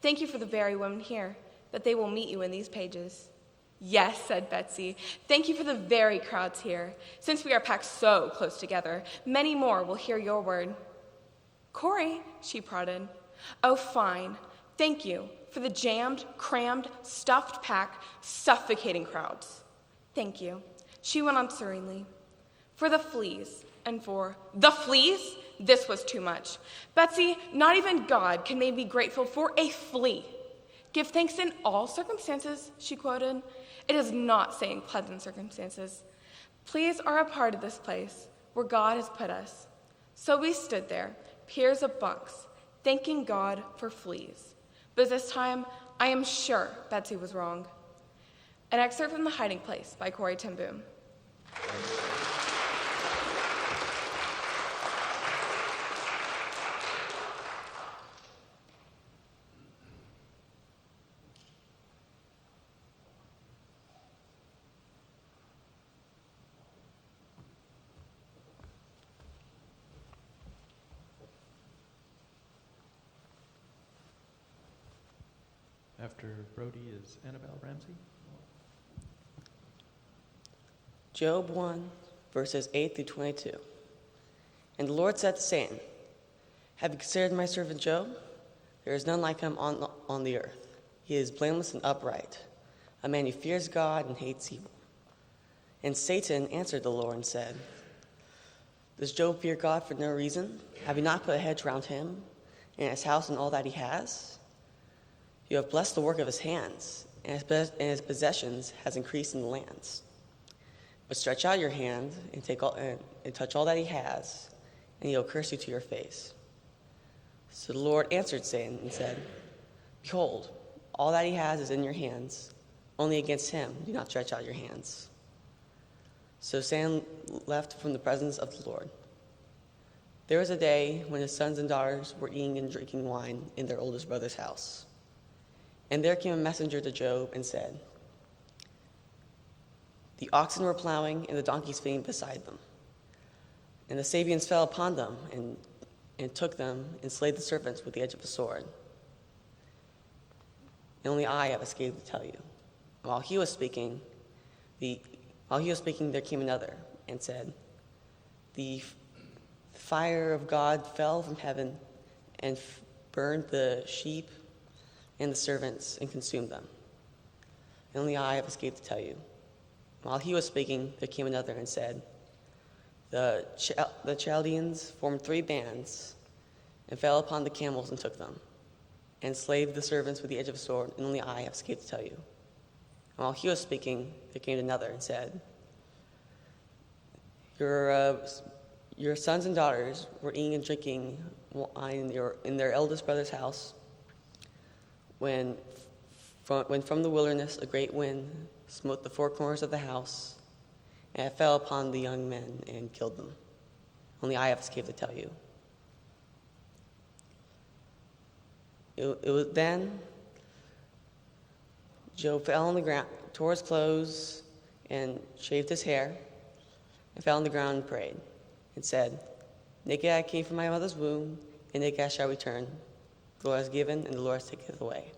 Thank you for the very women here, that they will meet you in these pages." "Yes," said Betsy, "thank you for the very crowds here. Since we are packed so close together, many more will hear your word." "Corey," she prodded. "Oh, fine. Thank you for the jammed, crammed, stuffed pack, suffocating crowds. Thank you," she went on serenely, "for the fleas and for—" "The fleas?" This was too much. "Betsy, not even God can make me grateful for a flea." "Give thanks in all circumstances," she quoted. It is not saying pleasant circumstances. Fleas are a part of this place where God has put us. So we stood there, pairs of bunks, thanking God for fleas. But this time, I am sure Betsy was wrong. An excerpt from The Hiding Place by Corey ten Boom. After Brody is Annabelle Ramsey. Job 1, verses 8 through 22. And the Lord said to Satan, "Have you considered my servant Job? There is none like him on the earth. He is blameless and upright, a man who fears God and hates evil." And Satan answered the Lord and said, "Does Job fear God for no reason? Have you not put a hedge around him and his house and all that he has? You have blessed the work of his hands, and his possessions has increased in the lands. But stretch out your hand and touch all that he has, and he'll curse you to your face." So the Lord answered Satan and said, "Behold, all that he has is in your hands. Only against him do not stretch out your hands." So Satan left from the presence of the Lord. There was a day when his sons and daughters were eating and drinking wine in their oldest brother's house. And there came a messenger to Job and said, "The oxen were plowing and the donkeys feeding beside them. And the Sabians fell upon them and took them and slayed the serpents with the edge of a sword. And only I have escaped to tell you." While he was speaking, there came another and said, "The fire of God fell from heaven and burned the sheep and the servants and consumed them. And only I have escaped to tell you. While he was speaking, there came another and said, the Chaldeans formed 3 bands and fell upon the camels and took them, and slaved the servants with the edge of a sword, and only I have escaped to tell you. And while he was speaking, there came another and said, Your sons and daughters were eating and drinking wine in their eldest brother's house, when from the wilderness a great wind smote the 4 corners of the house, and it fell upon the young men and killed them. Only I have escaped to tell you. It was then Job fell on the ground, tore his clothes, and shaved his hair, and fell on the ground and prayed, and said, Naked I came from my mother's womb, and naked I shall return. The Lord has given, and the Lord has taken away.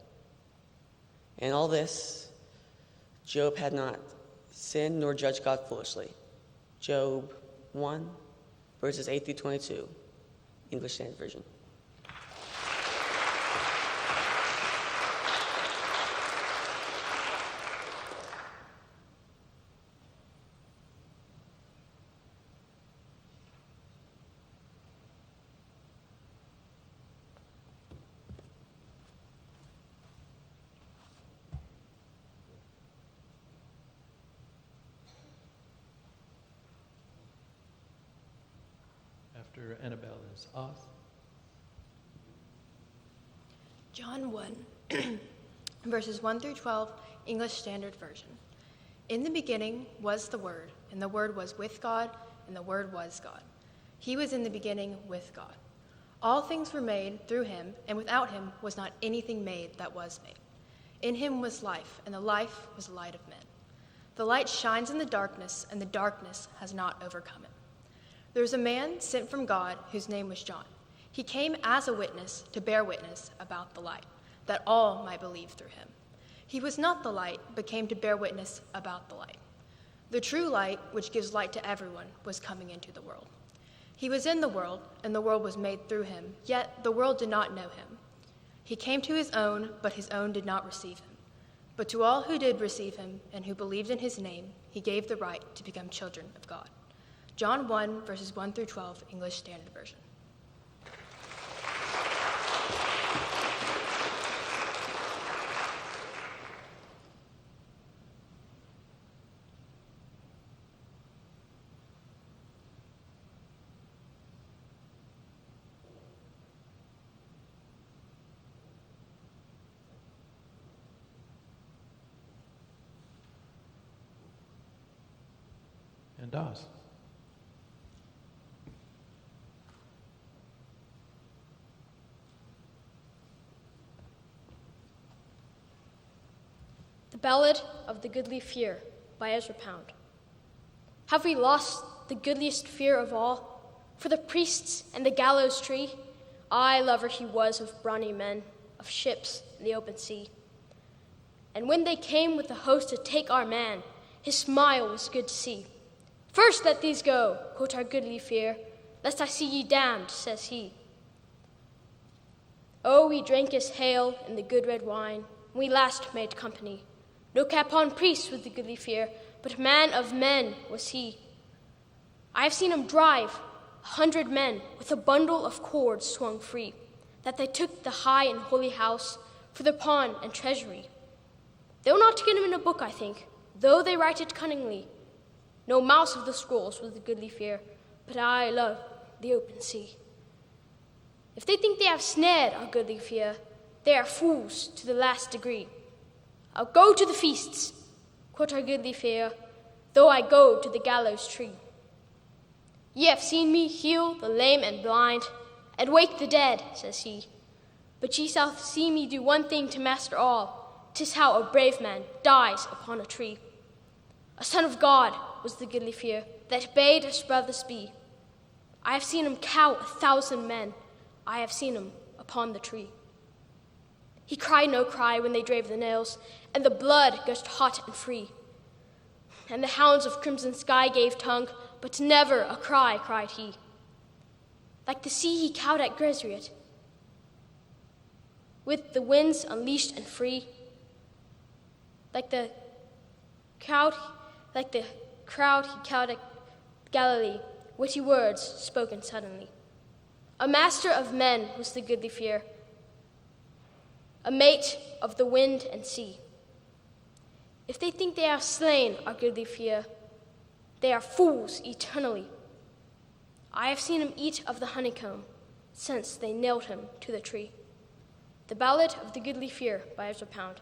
And all this, Job had not sinned nor judged God foolishly. Job 1, verses 8 through 22, English Standard Version. After Annabelle is Oz. John 1, verses 1 through 12, English Standard Version. In the beginning was the Word, and the Word was with God, and the Word was God. He was in the beginning with God. All things were made through him, and without him was not anything made that was made. In him was life, and the life was the light of men. The light shines in the darkness, and the darkness has not overcome it. There was a man sent from God whose name was John. He came as a witness to bear witness about the light, that all might believe through him. He was not the light, but came to bear witness about the light. The true light, which gives light to everyone, was coming into the world. He was in the world, and the world was made through him, yet the world did not know him. He came to his own, but his own did not receive him. But to all who did receive him, and who believed in his name, he gave the right to become children of God. John 1, verses 1 through 12, English Standard Version. And Oz. The Ballad of the Goodly Fear by Ezra Pound. Have we lost the goodliest fear of all? For the priests and the gallows tree? Aye, lover he was of brawny men, of ships in the open sea. And when they came with the host to take our man, his smile was good to see. First let these go, quote our goodly fear, lest I see ye damned, says he. Oh, we drank his hail in the good red wine, when we last made company. No cap on priest was the goodly fear, but man of men was he. I have seen him drive 100 men with a bundle of cords swung free, that they took the high and holy house for their pawn and treasury. They will not get him in a book, I think, though they write it cunningly. No mouse of the scrolls was the goodly fear, but I love the open sea. If they think they have snared our goodly fear, they are fools to the last degree. I'll go to the feasts, quote our goodly fear, though I go to the gallows tree. Ye have seen me heal the lame and blind, and wake the dead, says he. But ye shall see me do one thing to master all, 'tis how a brave man dies upon a tree. A son of God was the goodly fear, that bade his brothers be. I have seen him cow 1,000 men, I have seen him upon the tree. He cried no cry when they drave the nails, and the blood gushed hot and free. And the hounds of crimson sky gave tongue, but never a cry cried he. Like the sea he cowed at Geseriot. with the winds unleashed and free. Like the crowd he cowed at Galilee, witty words spoken suddenly. A master of men was the goodly fear, a mate of the wind and sea. If they think they have slain our goodly fear, they are fools eternally. I have seen him eat of the honeycomb since they nailed him to the tree. The Ballad of the Goodly Fear by Ezra Pound.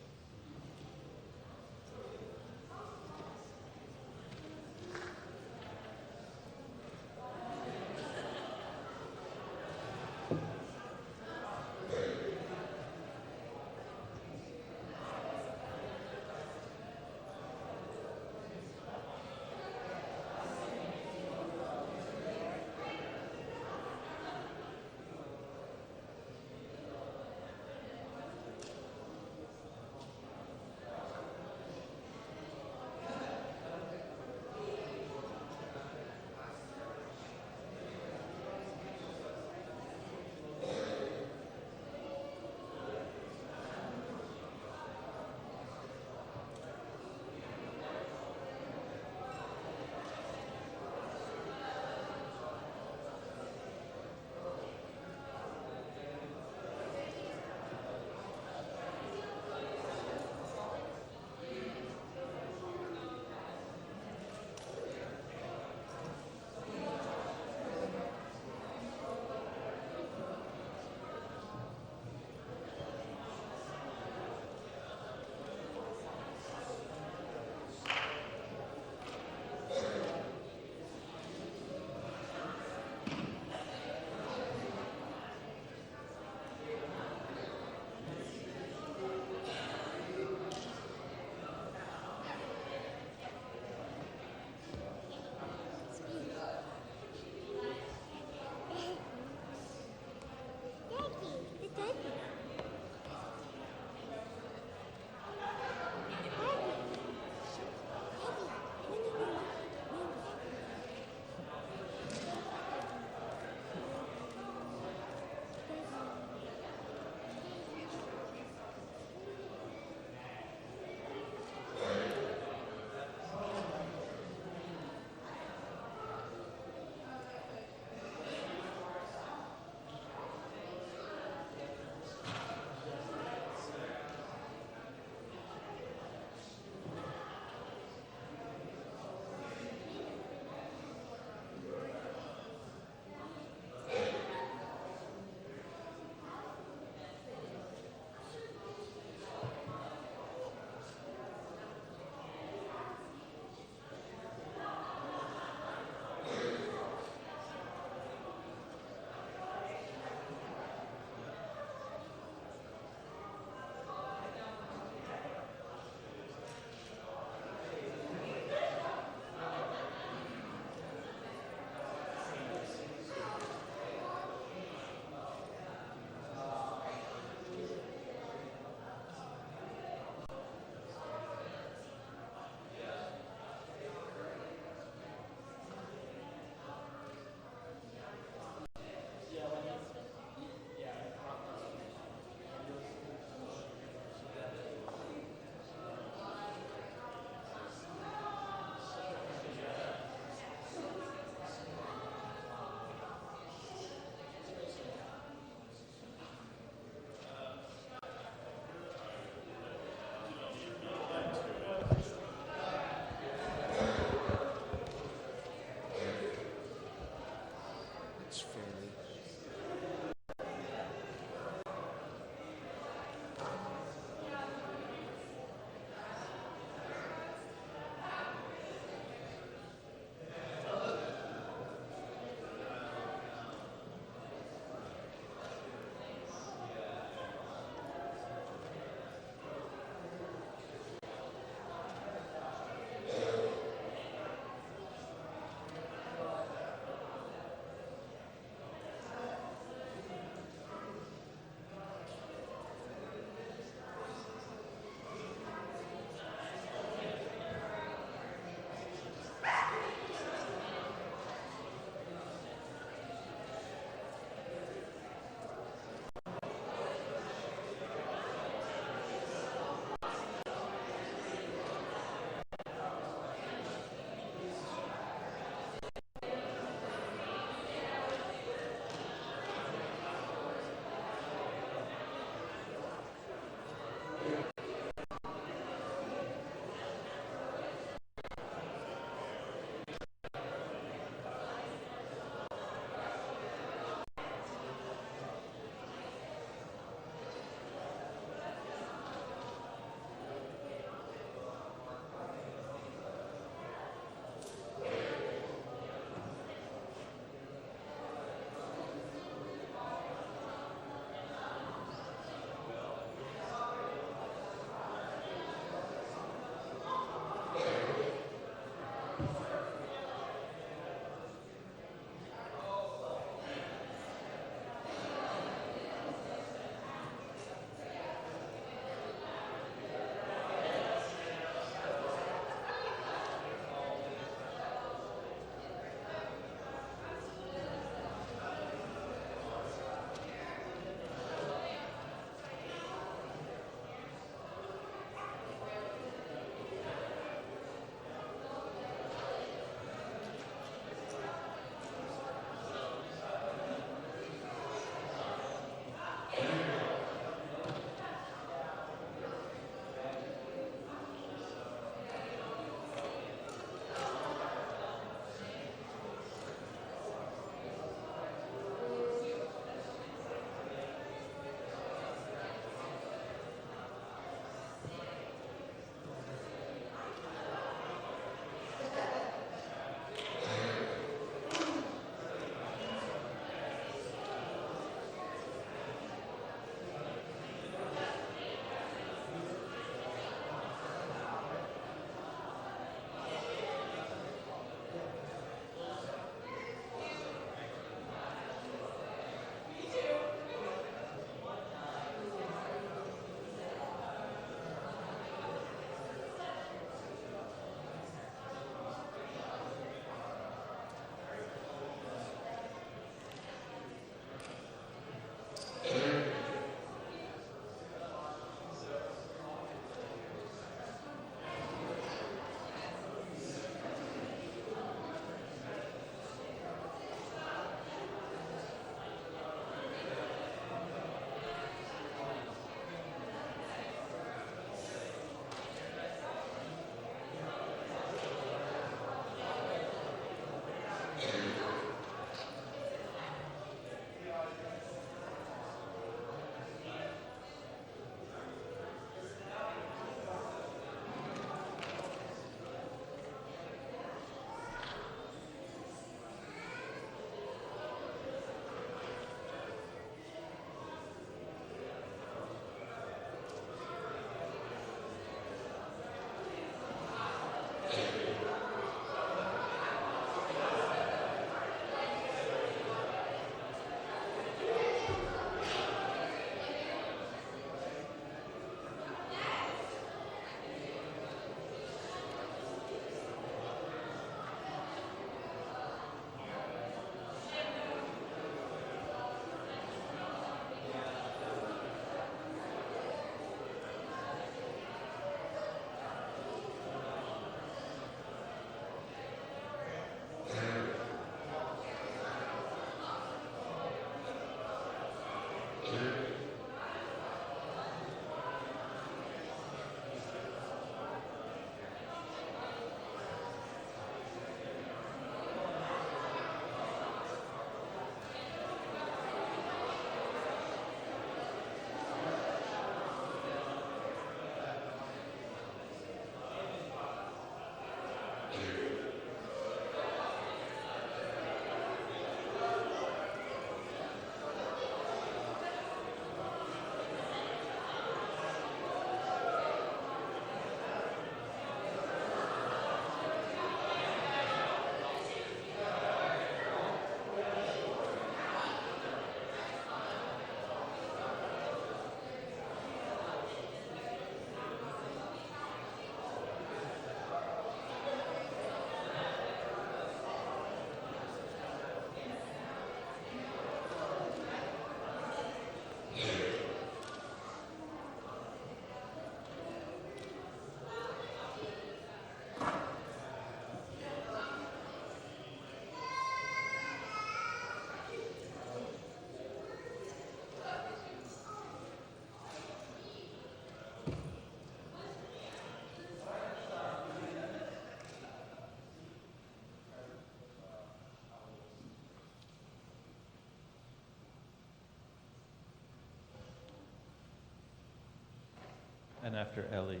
And after Ellie,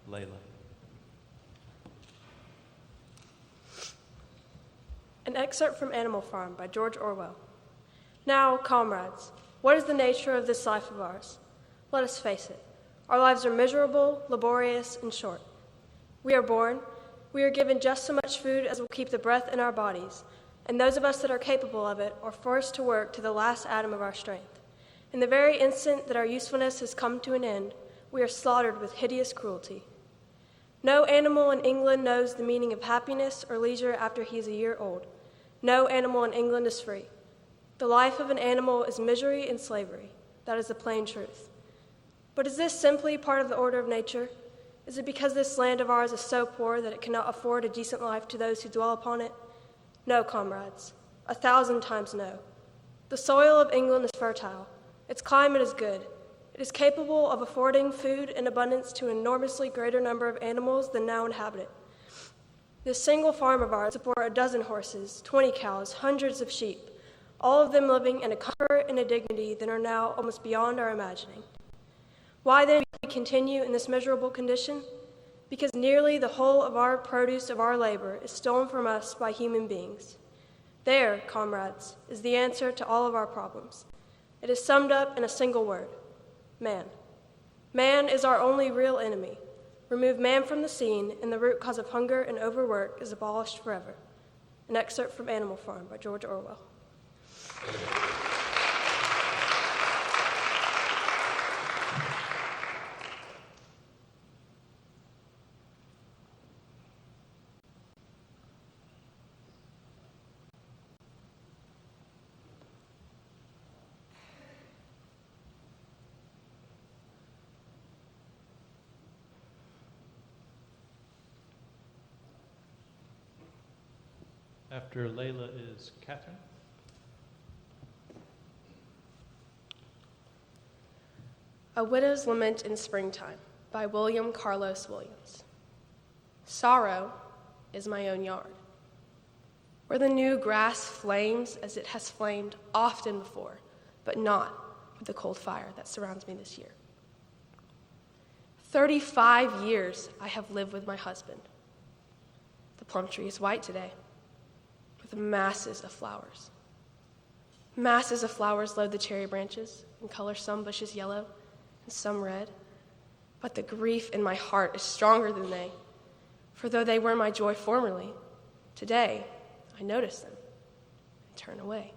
Layla. An excerpt from Animal Farm by George Orwell. Now, comrades, what is the nature of this life of ours? Let us face it. Our lives are miserable, laborious, and short. We are born. We are given just so much food as will keep the breath in our bodies, and those of us that are capable of it are forced to work to the last atom of our strength. In the very instant that our usefulness has come to an end, we are slaughtered with hideous cruelty. No animal in England knows the meaning of happiness or leisure after he is a year old. No animal in England is free. The life of an animal is misery and slavery. That is the plain truth. But is this simply part of the order of nature? Is it because this land of ours is so poor that it cannot afford a decent life to those who dwell upon it? No, comrades, 1,000 times no. The soil of England is fertile. Its climate is good. It is capable of affording food in abundance to an enormously greater number of animals than now inhabit it. This single farm of ours supports a dozen horses, 20 cows, hundreds of sheep, all of them living in a comfort and a dignity that are now almost beyond our imagining. Why then do we continue in this miserable condition? Because nearly the whole of our produce of our labor is stolen from us by human beings. There, comrades, is the answer to all of our problems. It is summed up in a single word: man. Man is our only real enemy. Remove man from the scene, and the root cause of hunger and overwork is abolished forever. An excerpt from Animal Farm by George Orwell. After Layla is Catherine. A Widow's Lament in Springtime by William Carlos Williams. Sorrow is my own yard, where the new grass flames as it has flamed often before, but not with the cold fire that surrounds me this year. 35 years I have lived with my husband. The plum tree is white today, with masses of flowers. Masses of flowers load the cherry branches and color some bushes yellow and some red. But the grief in my heart is stronger than they, for though they were my joy formerly, today I notice them and turn away,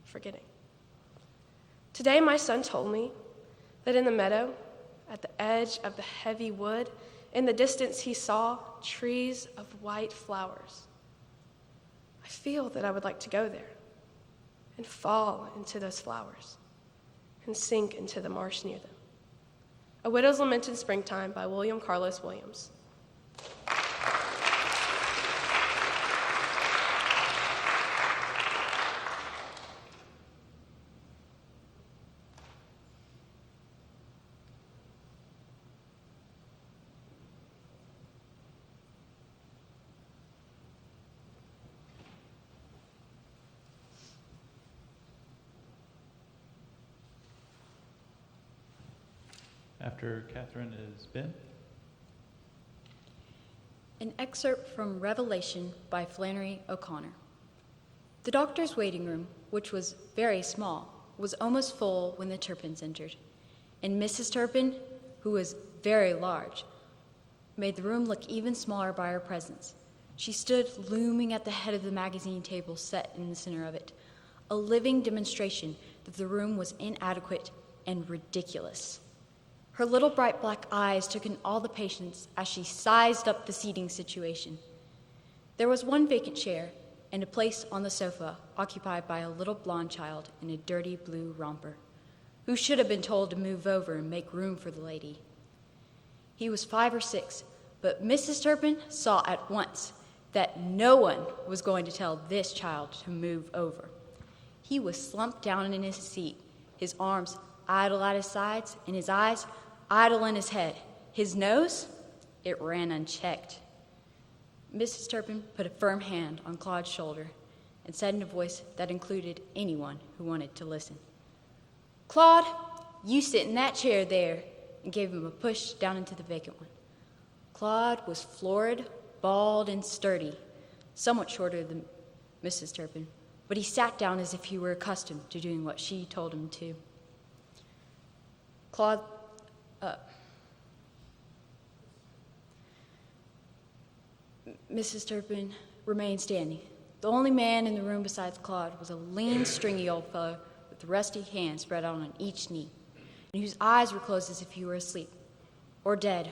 forgetting. Today my son told me that in the meadow, at the edge of the heavy wood, in the distance he saw trees of white flowers. I feel that I would like to go there and fall into those flowers and sink into the marsh near them. A Widow's Lament in Springtime by William Carlos Williams. After Catherine is Ben. An excerpt from Revelation by Flannery O'Connor. The doctor's waiting room, which was very small, was almost full when the Turpins entered, and Mrs. Turpin, who was very large, made the room look even smaller by her presence. She stood looming at the head of the magazine table set in the center of it, a living demonstration that the room was inadequate and ridiculous. Her little bright black eyes took in all the patients as she sized up the seating situation. There was one vacant chair and a place on the sofa occupied by a little blonde child in a dirty blue romper, who should have been told to move over and make room for the lady. He was 5 or 6, but Mrs. Turpin saw at once that no one was going to tell this child to move over. He was slumped down in his seat, his arms idle at his sides, and his eyes idle in his head. His nose, it ran unchecked. Mrs. Turpin put a firm hand on Claude's shoulder and said in a voice that included anyone who wanted to listen, "Claude, you sit in that chair there, and gave him a push down into the vacant one. Claude was florid, bald, and sturdy, somewhat shorter than Mrs. Turpin, but he sat down as if he were accustomed to doing what she told him to. Mrs. Turpin remained standing. The only man in the room besides Claude was a lean, stringy old fellow with rusty hands spread out on each knee, and whose eyes were closed as if he were asleep, or dead,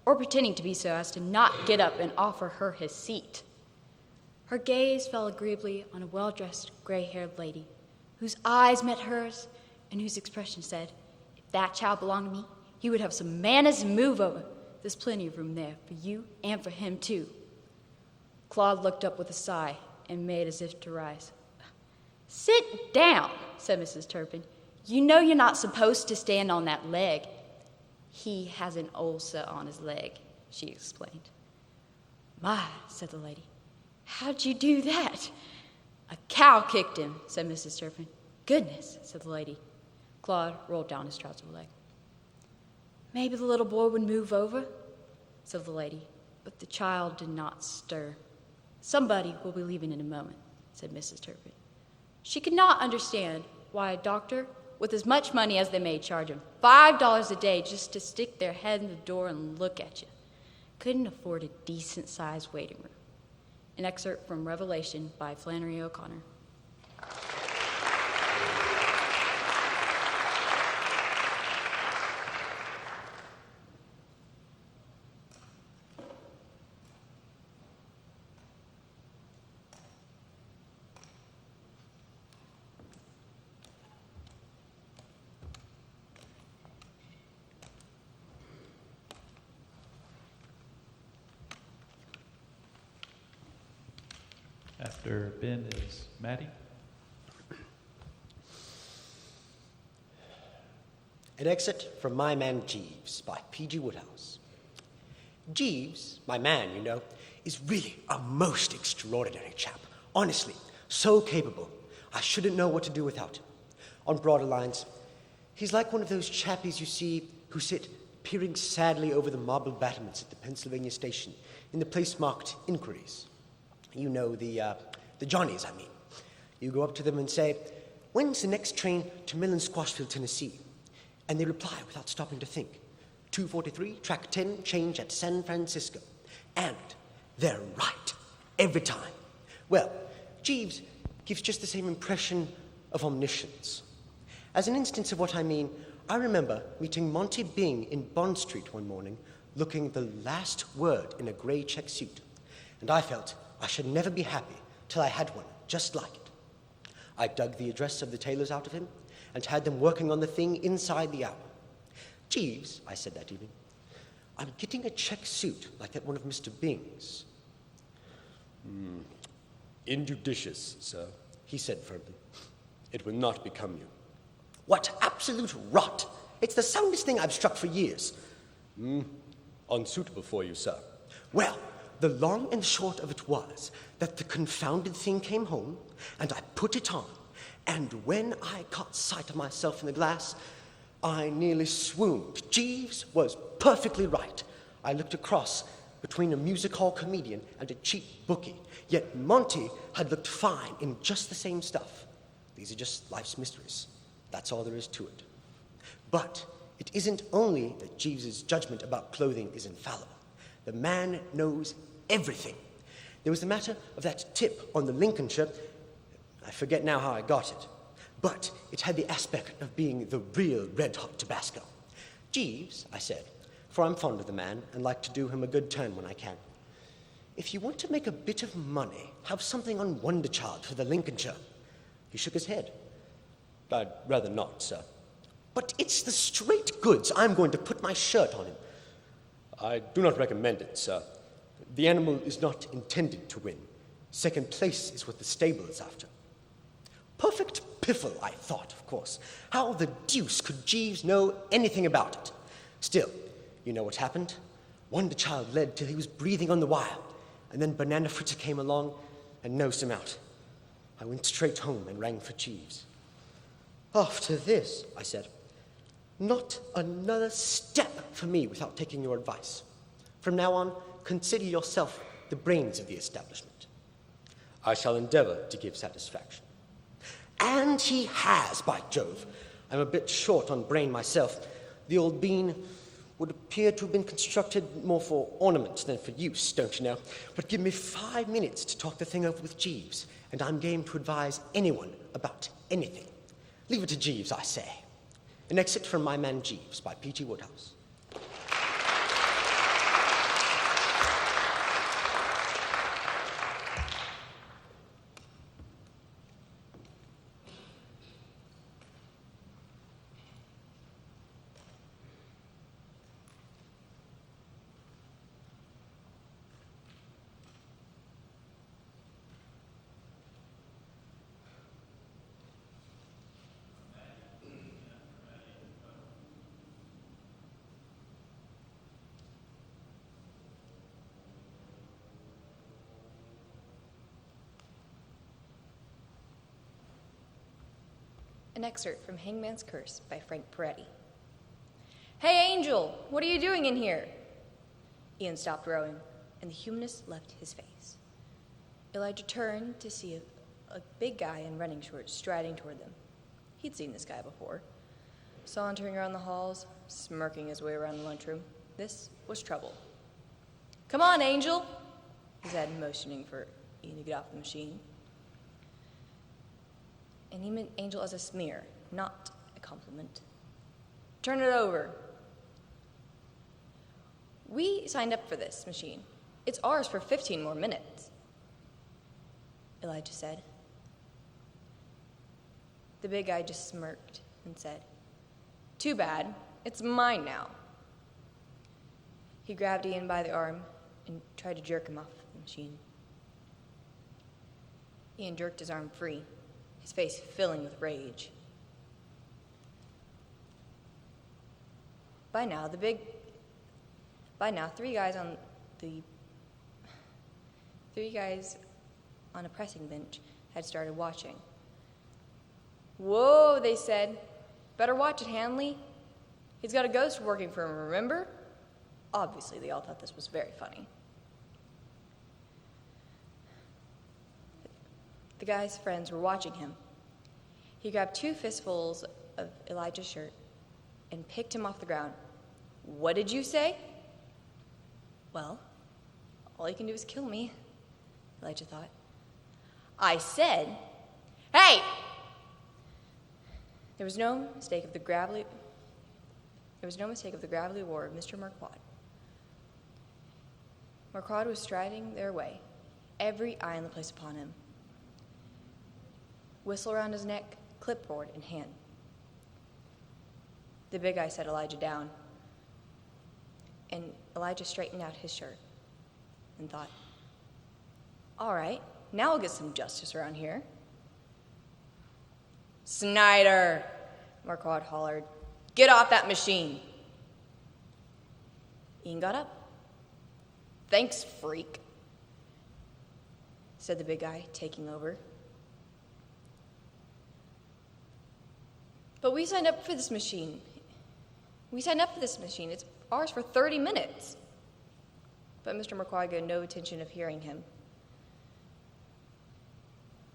or pretending to be so as to not get up and offer her his seat. Her gaze fell agreeably on a well-dressed, gray-haired lady, whose eyes met hers, and whose expression said, "If that child belonged to me, he would have some manners and move over. There's plenty of room there for you and for him, too." Claude looked up with a sigh and made as if to rise. "Sit down," said Mrs. Turpin. "You know you're not supposed to stand on that leg." "He has an ulcer on his leg," she explained. "My," said the lady, "how'd you do that?" "A cow kicked him," said Mrs. Turpin. "Goodness," said the lady. Claude rolled down his trouser leg. "Maybe the little boy would move over," said the lady, but the child did not stir. "Somebody will be leaving in a moment," said Mrs. Turpin. She could not understand why a doctor, with as much money as they may charge him, $5 a day just to stick their head in the door and look at you, couldn't afford a decent-sized waiting room. An excerpt from Revelation by Flannery O'Connor. After Ben is Maddie. An excerpt from My Man Jeeves by P.G. Woodhouse. Jeeves, my man, you know, is really a most extraordinary chap. Honestly, so capable. I shouldn't know what to do without him. On broader lines, he's like one of those chappies you see who sit peering sadly over the marble battlements at the Pennsylvania station in the place marked Inquiries. You know, the Johnnies, I mean. You go up to them and say, "When's the next train to Mill and Squashville, Tennessee?" And they reply without stopping to think, 243, track 10, change at San Francisco. And they're right, every time. Well, Jeeves gives just the same impression of omniscience. As an instance of what I mean, I remember meeting Monty Bing in Bond Street one morning, looking the last word in a grey check suit. And I felt I should never be happy till I had one just like it. I dug the address of the tailors out of him and had them working on the thing inside the hour. "Jeeves," I said that evening, "I'm getting a check suit like that one of Mr. Bing's." Injudicious, sir, he said firmly. "It will not become you." "What absolute rot! It's the soundest thing I've struck for years." Unsuitable for you, sir." "Well, the long and short of it was that the confounded thing came home, and I put it on, and when I caught sight of myself in the glass, I nearly swooned. Jeeves was perfectly right. I looked across between a music hall comedian and a cheap bookie, yet Monty had looked fine in just the same stuff. These are just life's mysteries. That's all there is to it. But it isn't only that Jeeves's judgment about clothing is infallible. The man knows everything. There was the matter of that tip on the Lincolnshire. I forget now how I got it, but it had the aspect of being the real red-hot Tabasco. "Jeeves," I said, for I'm fond of the man and like to do him a good turn when I can, "if you want to make a bit of money, have something on Wonder Child for the Lincolnshire." He shook his head. "I'd rather not, sir." "But it's the straight goods. I'm going to put my shirt on him." "I do not recommend it, sir. The animal is not intended to win. Second place is what the stable is after." Perfect piffle, I thought, of course. How the deuce could Jeeves know anything about it? Still, you know what happened? Wonder Child led till he was breathing on the wire, and then Banana Fritter came along and nosed him out. I went straight home and rang for Jeeves. "After this," I said, Not another step for me without taking your advice. From now on, consider yourself the brains of the establishment. I shall endeavor to give satisfaction. And he has, by Jove. I'm a bit short on brain myself. The old bean would appear to have been constructed more for ornament than for use, don't you know? But give me 5 minutes to talk the thing over with Jeeves, and I'm game to advise anyone about anything. Leave it to Jeeves, I say. An excerpt from My Man Jeeves by P.G. Wodehouse. An excerpt from Hangman's Curse by Frank Peretti. Hey, Angel, what are you doing in here? Ian stopped rowing, and the humanist left his face. Elijah turned to see a big guy in running shorts striding toward them. He'd seen this guy before. Sauntering around the halls, smirking his way around the lunchroom. This was trouble. Come on, Angel, he said, motioning for Ian to get off the machine. And he meant Angel as a smear, not a compliment. Turn it over. We signed up for this machine. It's ours for 15 more minutes, Elijah said. The big guy just smirked and said, Too bad, it's mine now. He grabbed Ian by the arm and tried to jerk him off the machine. Ian jerked his arm free, his face filling with rage. By now, three guys on a pressing bench had started watching. Whoa, they said. Better watch it, Hanley. He's got a ghost working for him, remember? Obviously, they all thought this was very funny. The guy's friends were watching him. He grabbed 2 fistfuls of Elijah's shirt and picked him off the ground. What did you say? Well, all you can do is kill me, Elijah thought. I said, hey! There was no mistake of the gravelly war of Mr. Marquard. Marquard was striding their way, every eye in the place upon him. Whistle around his neck, clipboard in hand. The big guy set Elijah down, and Elijah straightened out his shirt and thought, all right, now I'll get some justice around here. Snyder, Marquard hollered, get off that machine. Ian got up. Thanks, freak, said the big guy, taking over. But we signed up for this machine. It's ours for 30 minutes. But Mr. Marquard got no intention of hearing him.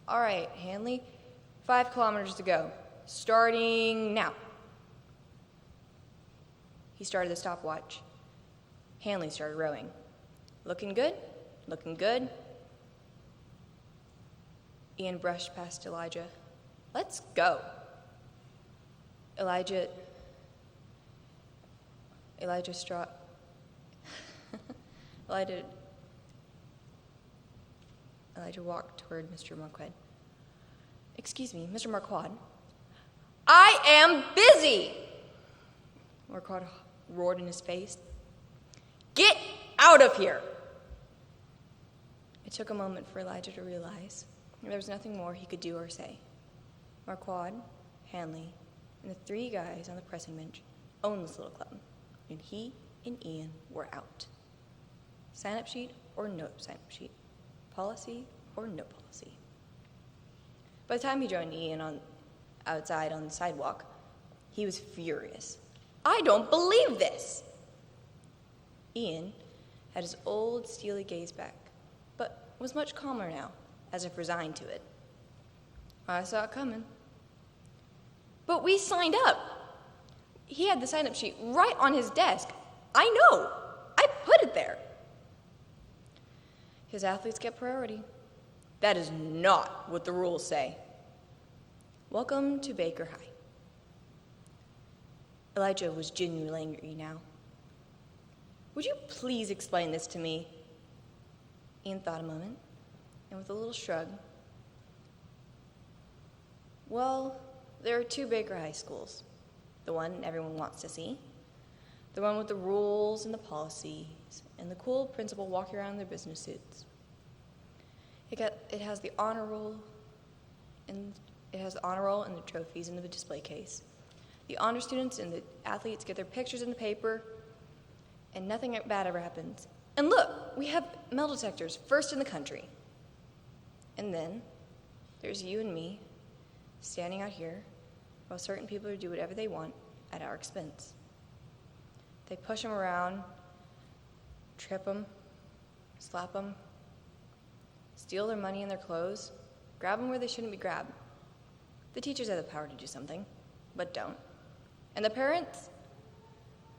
All right, Hanley, 5 kilometers to go, starting now. He started the stopwatch. Hanley started rowing. Looking good? Looking good. Ian brushed past Elijah. Let's go. Elijah walked toward Mr. Marquard. Excuse me, Mr. Marquard. I am busy! Marquard roared in his face. Get out of here! It took a moment for Elijah to realize there was nothing more he could do or say. Marquard, Hanley, and the 3 guys on the pressing bench owned this little club, and he and Ian were out. Sign-up sheet or no sign-up sheet. Policy or no policy. By the time he joined Ian outside on the sidewalk, he was furious. I don't believe this. Ian had his old steely gaze back, but was much calmer now, as if resigned to it. I saw it coming. But we signed up. He had the sign-up sheet right on his desk. I know. I put it there. His athletes get priority. That is not what the rules say. Welcome to Baker High. Elijah was genuinely angry now. Would you please explain this to me? Ian thought a moment, and with a little shrug. Well, there are 2 Baker High schools. The one everyone wants to see. The one with the rules and the policies, and the cool principal walking around in their business suits. It has the honor roll, and it has the honor roll and the trophies in the display case. The honor students and the athletes get their pictures in the paper, and nothing bad ever happens. And look, we have metal detectors, first in the country. And then there's you and me standing out here while certain people do whatever they want at our expense. They push them around, trip them, slap them, steal their money and their clothes, grab them where they shouldn't be grabbed. The teachers have the power to do something, but don't. And the parents?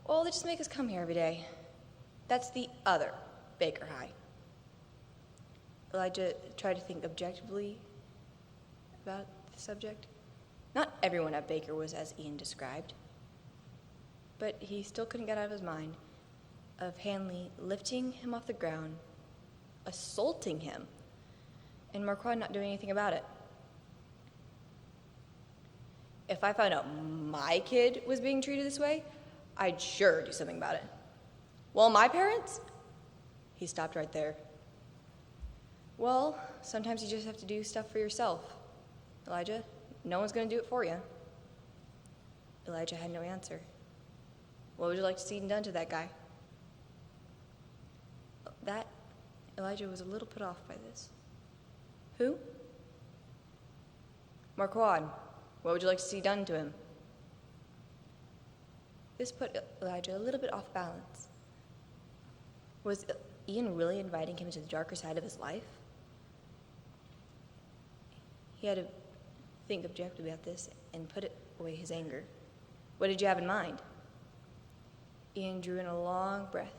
Well, they just make us come here every day. That's the other Baker High. Elijah tried to think objectively about the subject. Not everyone at Baker was as Ian described, but he still couldn't get out of his mind of Hanley lifting him off the ground, assaulting him, and Marquand not doing anything about it. If I found out my kid was being treated this way, I'd sure do something about it. Well, my parents? He stopped right there. Well, sometimes you just have to do stuff for yourself, Elijah. No one's going to do it for you. Elijah had no answer. What would you like to see done to that guy? Elijah was a little put off by this. Who? Marquand. What would you like to see done to him? This put Elijah a little bit off balance. Was Ian really inviting him into the darker side of his life? He had to think objectively about this and put away his anger. What did you have in mind? Ian drew in a long breath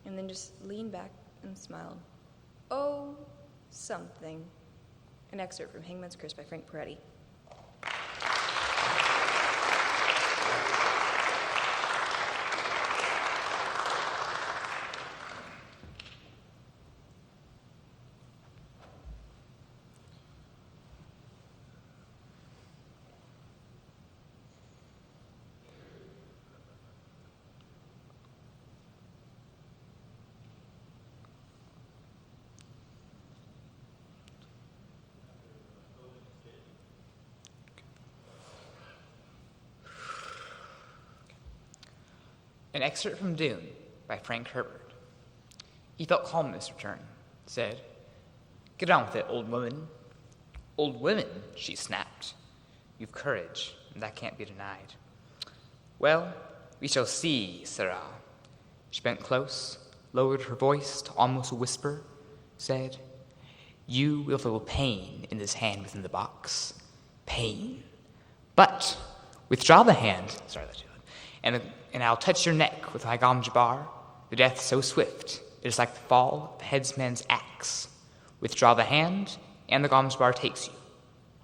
and then just leaned back and smiled. Oh, something. An excerpt from Hangman's Curse by Frank Peretti. An excerpt from Dune by Frank Herbert. He felt calmness return, said, "Get on with it, old woman." "Old woman," she snapped. "You've courage, and that can't be denied." "Well, we shall see, Sarah." She bent close, lowered her voice to almost a whisper, said, "You will feel pain in this hand within the box. Pain. But withdraw the hand, and I'll touch your neck with my Gamjabar, the death so swift, it is like the fall of the headsman's axe. Withdraw the hand, and the Gamjabar takes you.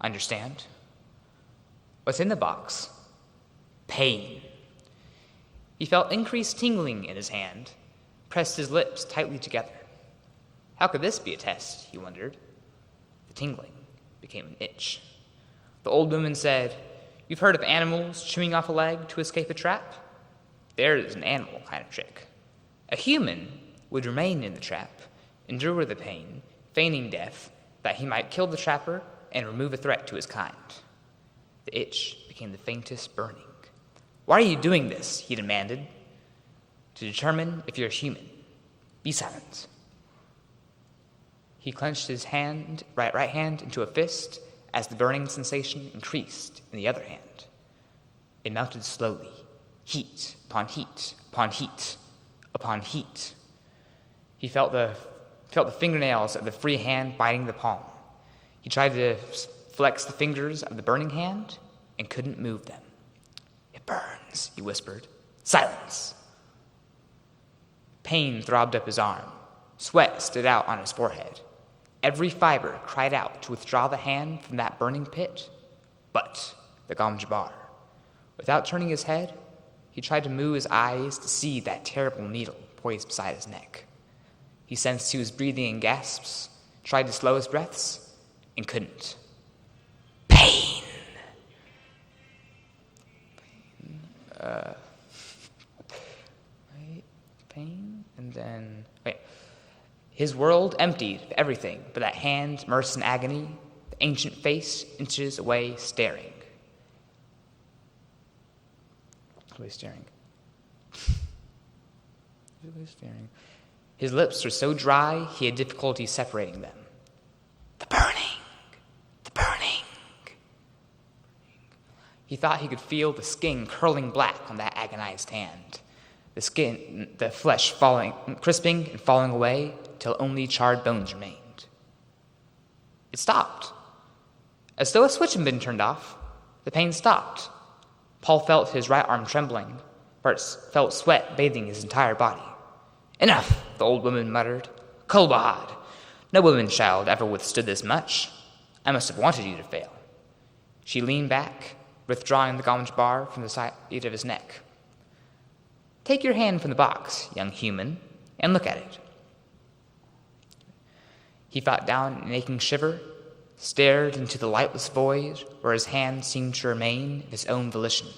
Understand? What's in the box? Pain. He felt increased tingling in his hand, pressed his lips tightly together. How could this be a test, he wondered. The tingling became an itch. The old woman said, "You've heard of animals chewing off a leg to escape a trap? There is an animal kind of trick. A human would remain in the trap, endure the pain, feigning death, that he might kill the trapper and remove a threat to his kind." The itch became the faintest burning. "Why are you doing this?" he demanded. "To determine if you're human. Be silent." He clenched his right hand into a fist as the burning sensation increased in the other hand. It mounted slowly, Heat upon heat upon heat upon heat. He felt the fingernails of the free hand biting the palm. He tried to flex the fingers of the burning hand and couldn't move them. "It burns," he whispered. "Silence!" Pain throbbed up his arm. Sweat stood out on his forehead. Every fiber cried out to withdraw the hand from that burning pit. But the Gom Jabbar, without turning his head, he tried to move his eyes to see that terrible needle poised beside his neck. He sensed he was breathing in gasps, tried to slow his breaths, and couldn't. Pain! Pain? And then... Wait. His world emptied of everything but that hand immersed in agony, the ancient face inches away staring. His lips were so dry he had difficulty separating them. The burning! The burning! He thought he could feel the skin curling black on that agonized hand. The flesh crisping and falling away till only charred bones remained. It stopped. As though a switch had been turned off, the pain stopped. Paul felt his right arm trembling, felt sweat bathing his entire body. "Enough," the old woman muttered. "Kolbahad, no woman's child ever withstood this much. I must have wanted you to fail." She leaned back, withdrawing the Gom Jabbar from the side of his neck. "Take your hand from the box, young human, and look at it." He fought down an aching shiver, stared into the lightless void where his hand seemed to remain of his own volition.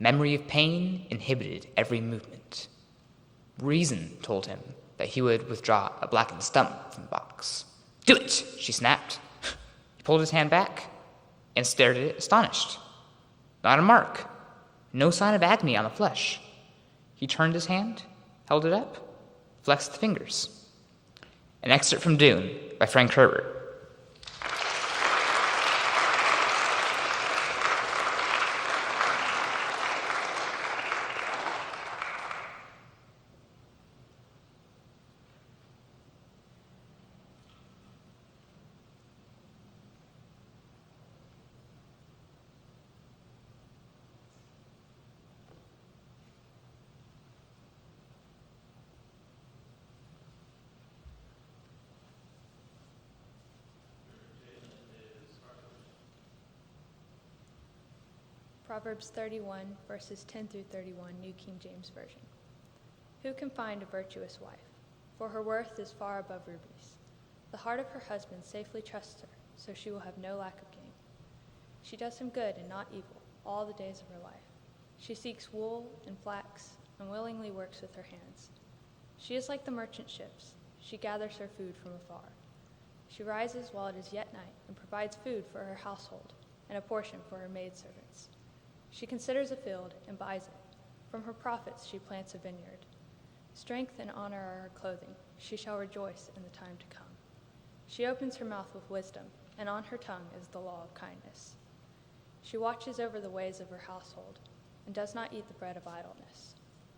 Memory of pain inhibited every movement. Reason told him that he would withdraw a blackened stump from the box. "Do it," she snapped. He pulled his hand back and stared at it astonished. Not a mark, no sign of agony on the flesh. He turned his hand, held it up, flexed the fingers. An excerpt from Dune by Frank Herbert. Proverbs 31, verses 10 through 31, New King James Version. Who can find a virtuous wife? For her worth is far above rubies. The heart of her husband safely trusts her, so she will have no lack of gain. She does him good and not evil all the days of her life. She seeks wool and flax and willingly works with her hands. She is like the merchant ships. She gathers her food from afar. She rises while it is yet night and provides food for her household and a portion for her maidservants. She considers a field and buys it. From her profits she plants a vineyard. Strength and honor are her clothing. She shall rejoice in the time to come. She opens her mouth with wisdom, and on her tongue is the law of kindness. She watches over the ways of her household and does not eat the bread of idleness.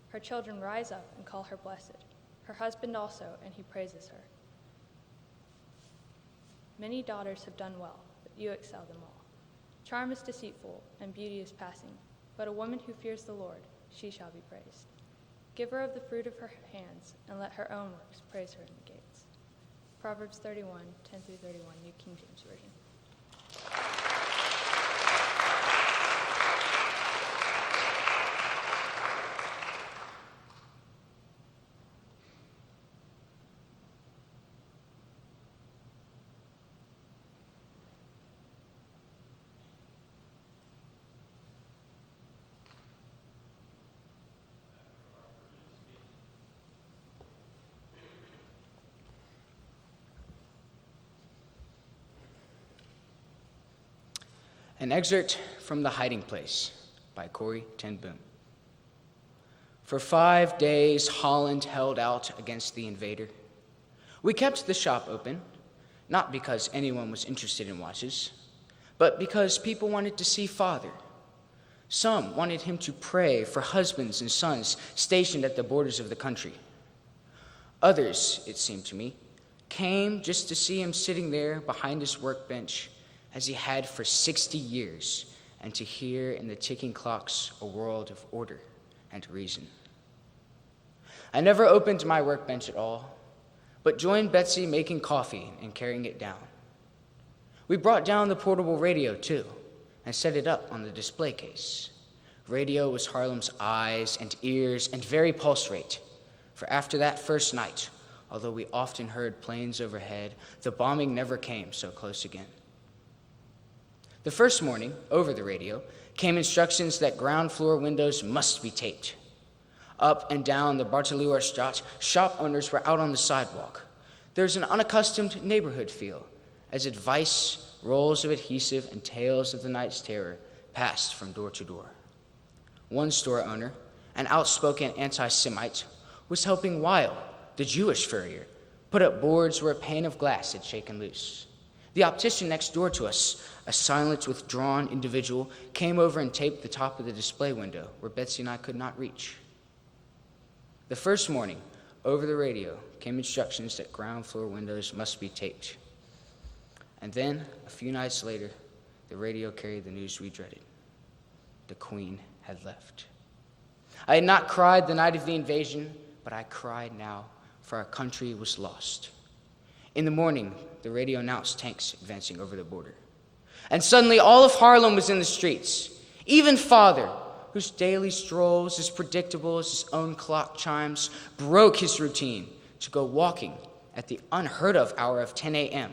Her children rise up and call her blessed, her husband also, and he praises her. Many daughters have done well, but you excel them all. Charm is deceitful, and beauty is passing, but a woman who fears the Lord, she shall be praised. Give her of the fruit of her hands, and let her own works praise her in the gates. Proverbs 31, 10 through 31, New King James Version. An excerpt from The Hiding Place by Corrie ten Boom. For 5 days, Holland held out against the invader. We kept the shop open, not because anyone was interested in watches, but because people wanted to see Father. Some wanted him to pray for husbands and sons stationed at the borders of the country. Others, it seemed to me, came just to see him sitting there behind his workbench as he had for 60 years, and to hear in the ticking clocks a world of order and reason. I never opened my workbench at all, but joined Betsy making coffee and carrying it down. We brought down the portable radio, too, and set it up on the display case. Radio was Harlem's eyes and ears and very pulse rate, for after that first night, although we often heard planes overhead, the bombing never came so close again. The first morning, over the radio, came instructions that ground floor windows must be taped. Up and down the Bartolomeo Straat, shop owners were out on the sidewalk. There's an unaccustomed neighborhood feel, as advice, rolls of adhesive, and tales of the night's terror passed from door to door. One store owner, an outspoken anti-Semite, was helping Weil, the Jewish furrier, put up boards where a pane of glass had shaken loose. The optician next door to us, a silent, withdrawn individual, came over and taped the top of the display window where Betsy and I could not reach. The first morning, over the radio, came instructions that ground floor windows must be taped. And then, a few nights later, the radio carried the news we dreaded. The Queen had left. I had not cried the night of the invasion, but I cried now, for our country was lost. In the morning, the radio announced tanks advancing over the border. And suddenly, all of Harlem was in the streets. Even Father, whose daily strolls, as predictable as his own clock chimes, broke his routine to go walking at the unheard of hour of 10 a.m.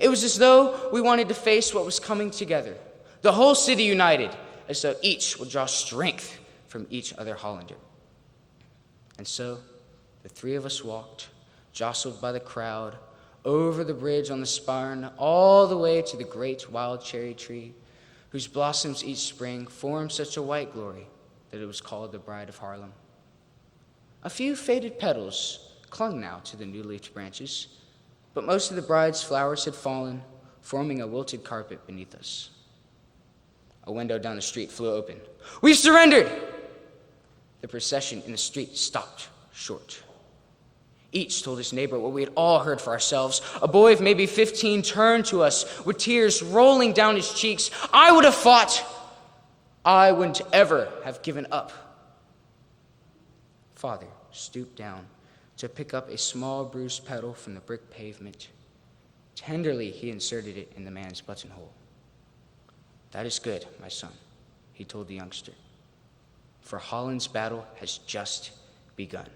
It was as though we wanted to face what was coming together, the whole city united, as though each would draw strength from each other Hollander. And so, the three of us walked, jostled by the crowd, over the bridge on the Sparn, all the way to the great wild cherry tree, whose blossoms each spring formed such a white glory that it was called the Bride of Harlem. A few faded petals clung now to the new-leafed branches, but most of the bride's flowers had fallen, forming a wilted carpet beneath us. A window down the street flew open. "We surrendered!" The procession in the street stopped short. Each told his neighbor what we had all heard for ourselves. A boy of maybe 15 turned to us with tears rolling down his cheeks. I would have fought. I wouldn't ever have given up. Father stooped down to pick up a small bruised petal from the brick pavement. Tenderly, he inserted it in the man's buttonhole. "That is good, my son," he told the youngster, "for Holland's battle has just begun."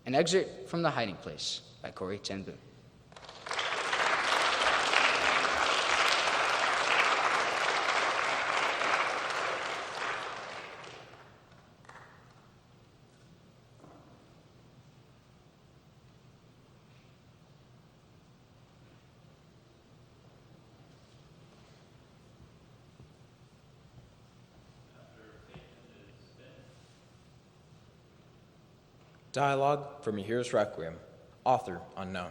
An excerpt from The Hiding Place by Corrie ten Boom. Dialogue from Yahir's Requiem, author unknown.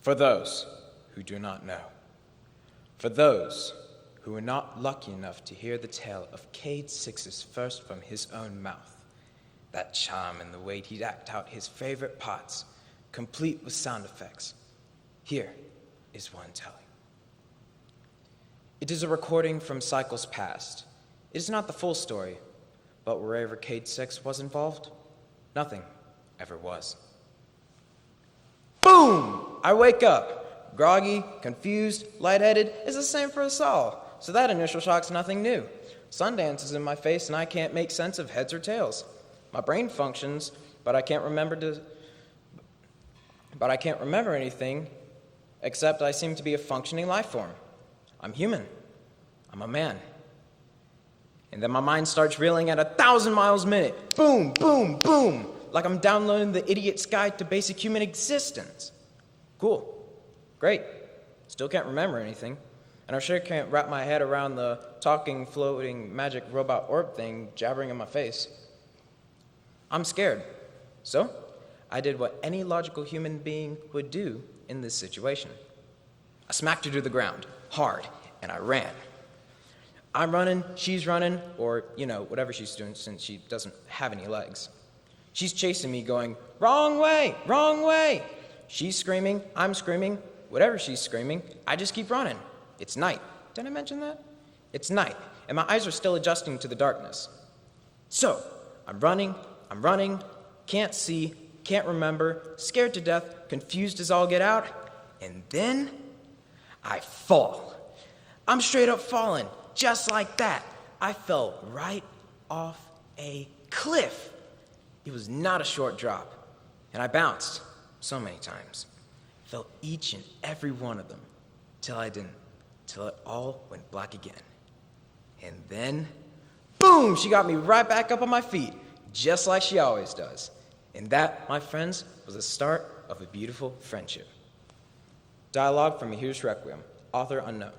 For those who do not know, for those who were not lucky enough to hear the tale of Cade Six's first from his own mouth, that charm and the way he'd act out his favorite parts, complete with sound effects, here is one telling. It is a recording from cycles past. It is not the full story, but wherever Cade Six was involved, nothing ever was. Boom! I wake up. Groggy, confused, lightheaded is the same for us all, so that initial shock's nothing new. Sundance is in my face and I can't make sense of heads or tails. My brain functions, but I can't remember anything except I seem to be a functioning life form. I'm human. I'm a man. And then my mind starts reeling at 1,000 miles a minute. Boom, boom, boom. Like I'm downloading the idiot's guide to basic human existence. Cool. Great. Still can't remember anything. And I sure can't wrap my head around the talking, floating, magic robot orb thing jabbering in my face. I'm scared. So, I did what any logical human being would do in this situation. I smacked her to the ground, hard, and I ran. I'm running, she's running, or, whatever she's doing since she doesn't have any legs. She's chasing me going, wrong way, wrong way. She's screaming, I'm screaming, whatever she's screaming, I just keep running. It's night. Did I mention that? It's night, and my eyes are still adjusting to the darkness. So, I'm running, can't see, can't remember, scared to death, confused as all get out, and then I fall. I'm straight up falling, just like that. I fell right off a cliff. It was not a short drop, and I bounced so many times. Fell each and every one of them, till it all went black again. And then, boom, she got me right back up on my feet, just like she always does. And that, my friends, was the start of a beautiful friendship. Dialogue from Mahir's Requiem, author unknown.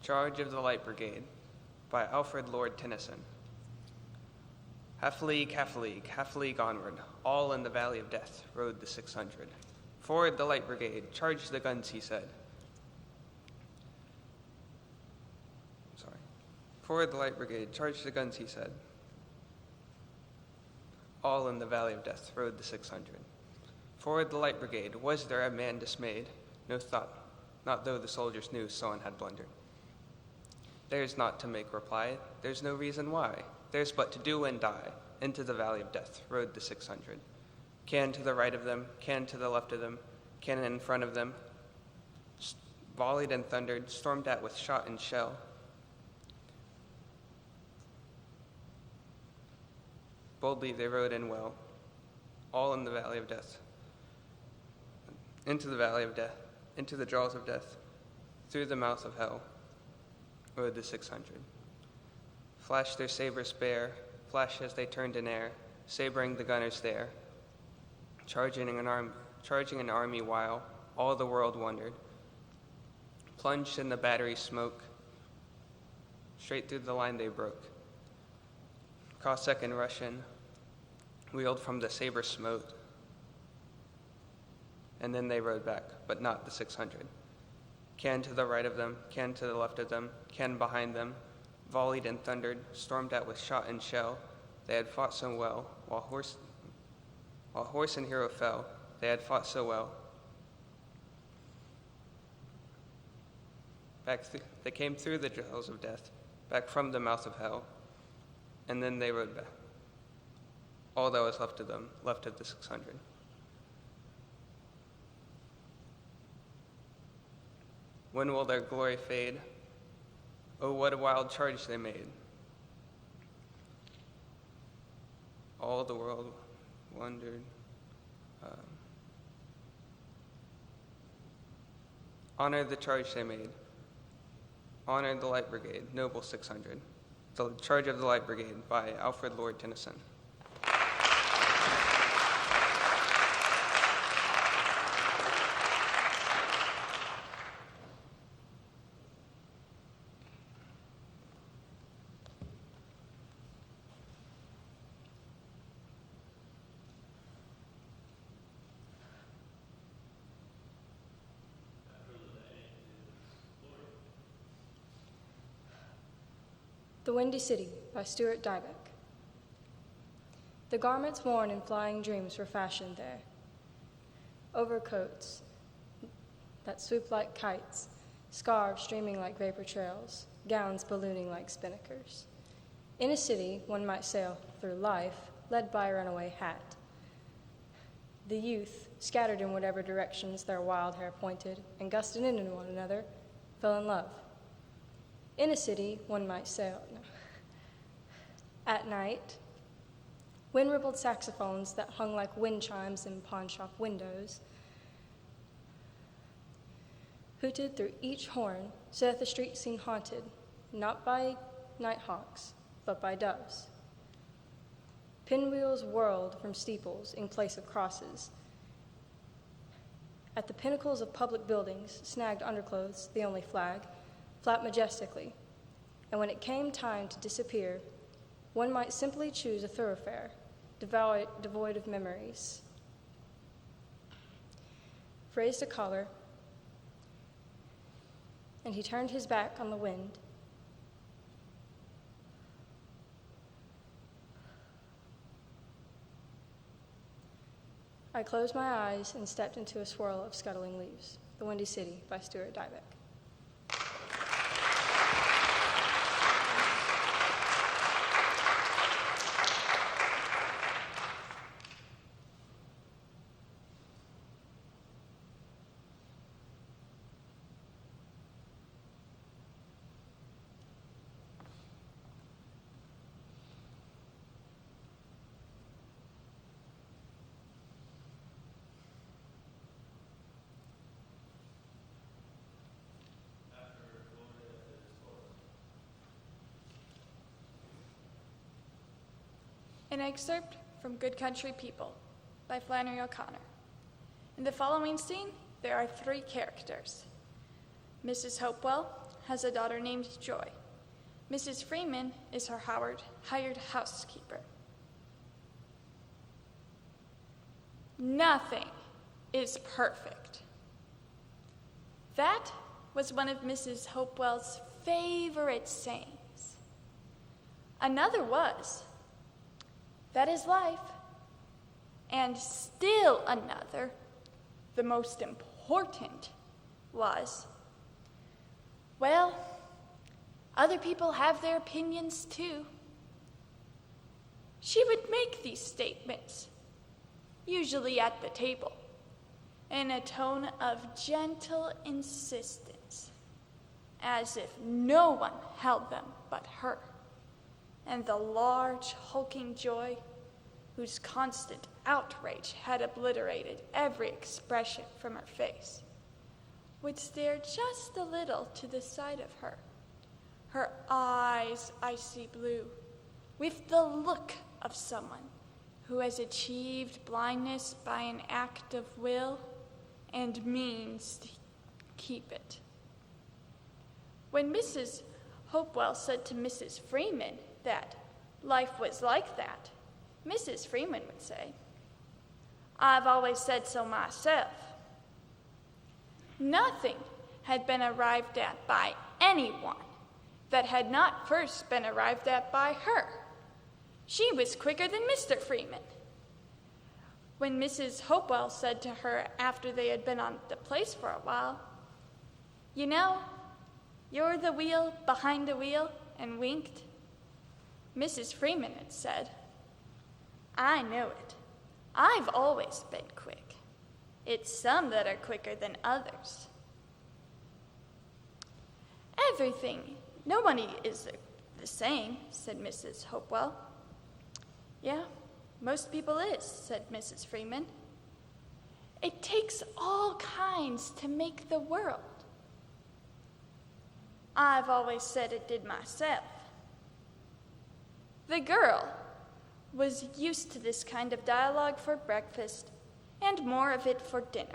Charge of the Light Brigade by Alfred Lord Tennyson. Half a league, half a league, half a league onward, all in the valley of death rode the 600. Forward the Light Brigade, charge the guns, he said. Forward the Light Brigade, charge the guns, he said. All in the valley of death rode the 600. Forward the Light Brigade, was there a man dismayed? No thought, not though the soldiers knew someone had blundered. There's not to make reply, there's no reason why. There's but to do and die. Into the valley of death rode the 600. Can to the right of them, can to the left of them, cannon in front of them. Volleyed and thundered, stormed at with shot and shell. Boldly they rode in well, all in the valley of death. Into the valley of death, into the jaws of death, through the mouth of hell. Rode the 600. Flashed their sabers bare, flashed as they turned in air, sabering the gunners there. Charging an army while all the world wondered. Plunged in the battery smoke, straight through the line they broke. Cossack and Russian wheeled from the saber smote, and then they rode back, but not the 600. Can to the right of them, can to the left of them, can behind them, volleyed and thundered, stormed at with shot and shell. They had fought so well, while horse and hero fell, they had fought so well. They came through the jaws of death, back from the mouth of hell, and then they rode back. All that was left of them, left of the 600. When will their glory fade? Oh, what a wild charge they made. All the world wondered. Honor the charge they made. Honor the Light Brigade, noble 600. The Charge of the Light Brigade by Alfred Lord Tennyson. The Windy City by Stuart Dybek. The garments worn in flying dreams were fashioned there. Overcoats that swoop like kites, scarves streaming like vapor trails, gowns ballooning like spinnakers. In a city, one might sail through life, led by a runaway hat. The youth, scattered in whatever directions their wild hair pointed and gusted into one another, fell in love. In a city, one might sail. No. At night, wind-rippled saxophones that hung like wind chimes in pawn shop windows hooted through each horn, so that the street seemed haunted, not by nighthawks, but by doves. Pinwheels whirled from steeples in place of crosses. At the pinnacles of public buildings, snagged underclothes, the only flag, flapped majestically, and when it came time to disappear, one might simply choose a thoroughfare, devoid of memories. Raised a collar, and he turned his back on the wind. I closed my eyes and stepped into a swirl of scuttling leaves. The Windy City by Stuart Dybek. An excerpt from Good Country People by Flannery O'Connor. In the following scene, there are 3 characters. Mrs. Hopewell has a daughter named Joy. Mrs. Freeman is her hired housekeeper. Nothing is perfect. That was one of Mrs. Hopewell's favorite sayings. Another was, that is life. And still another, the most important, was, well, other people have their opinions too. She would make these statements, usually at the table, in a tone of gentle insistence, as if no one held them but her. And the large, hulking Joy, whose constant outrage had obliterated every expression from her face, would stare just a little to the side of her eyes icy blue, with the look of someone who has achieved blindness by an act of will and means to keep it. When Mrs. Hopewell said to Mrs. Freeman that life was like that, Mrs. Freeman would say, I've always said so myself. Nothing had been arrived at by anyone that had not first been arrived at by her. She was quicker than Mr. Freeman. When Mrs. Hopewell said to her after they had been on the place for a while, you know, you're the wheel behind the wheel, and winked, Mrs. Freeman had said, I know it. I've always been quick. It's some that are quicker than others. Everything, nobody is the same, said Mrs. Hopewell. Yeah, most people is, said Mrs. Freeman. It takes all kinds to make the world. I've always said it did myself. The girl was used to this kind of dialogue for breakfast and more of it for dinner.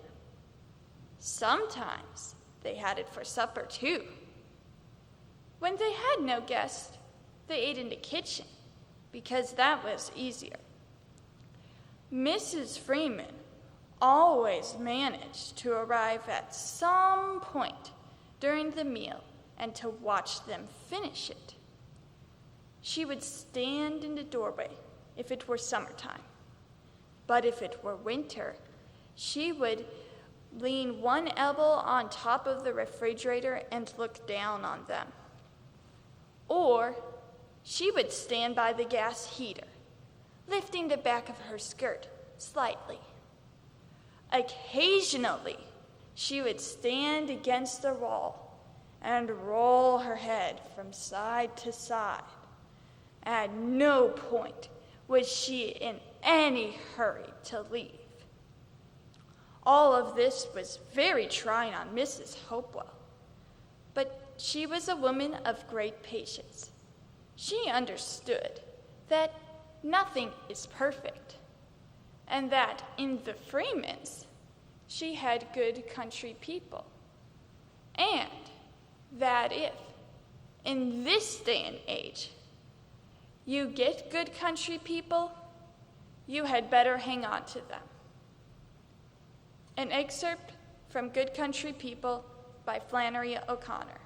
Sometimes they had it for supper, too. When they had no guest, they ate in the kitchen because that was easier. Mrs. Freeman always managed to arrive at some point during the meal and to watch them finish it. She would stand in the doorway if it were summertime, but if it were winter, she would lean one elbow on top of the refrigerator and look down on them. Or she would stand by the gas heater, lifting the back of her skirt slightly. Occasionally, she would stand against the wall and roll her head from side to side. At no point was she in any hurry to leave. All of this was very trying on Mrs. Hopewell, but she was a woman of great patience. She understood that nothing is perfect, and that in the Freemans she had good country people, and that if, in this day and age, you get good country people, you had better hang on to them. An excerpt from Good Country People by Flannery O'Connor.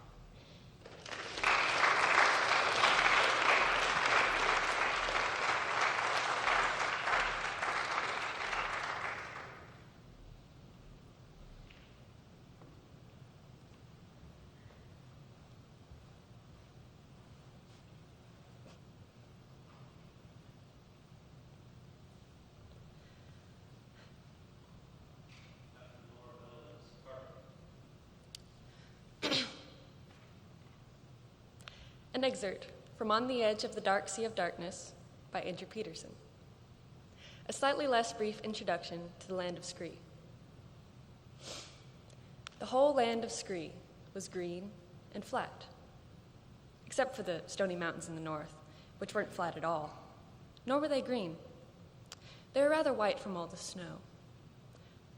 An excerpt from On the Edge of the Dark Sea of Darkness by Andrew Peterson. A slightly less brief introduction to the land of Scree. The whole land of Scree was green and flat, except for the stony mountains in the north, which weren't flat at all, nor were they green. They were rather white from all the snow,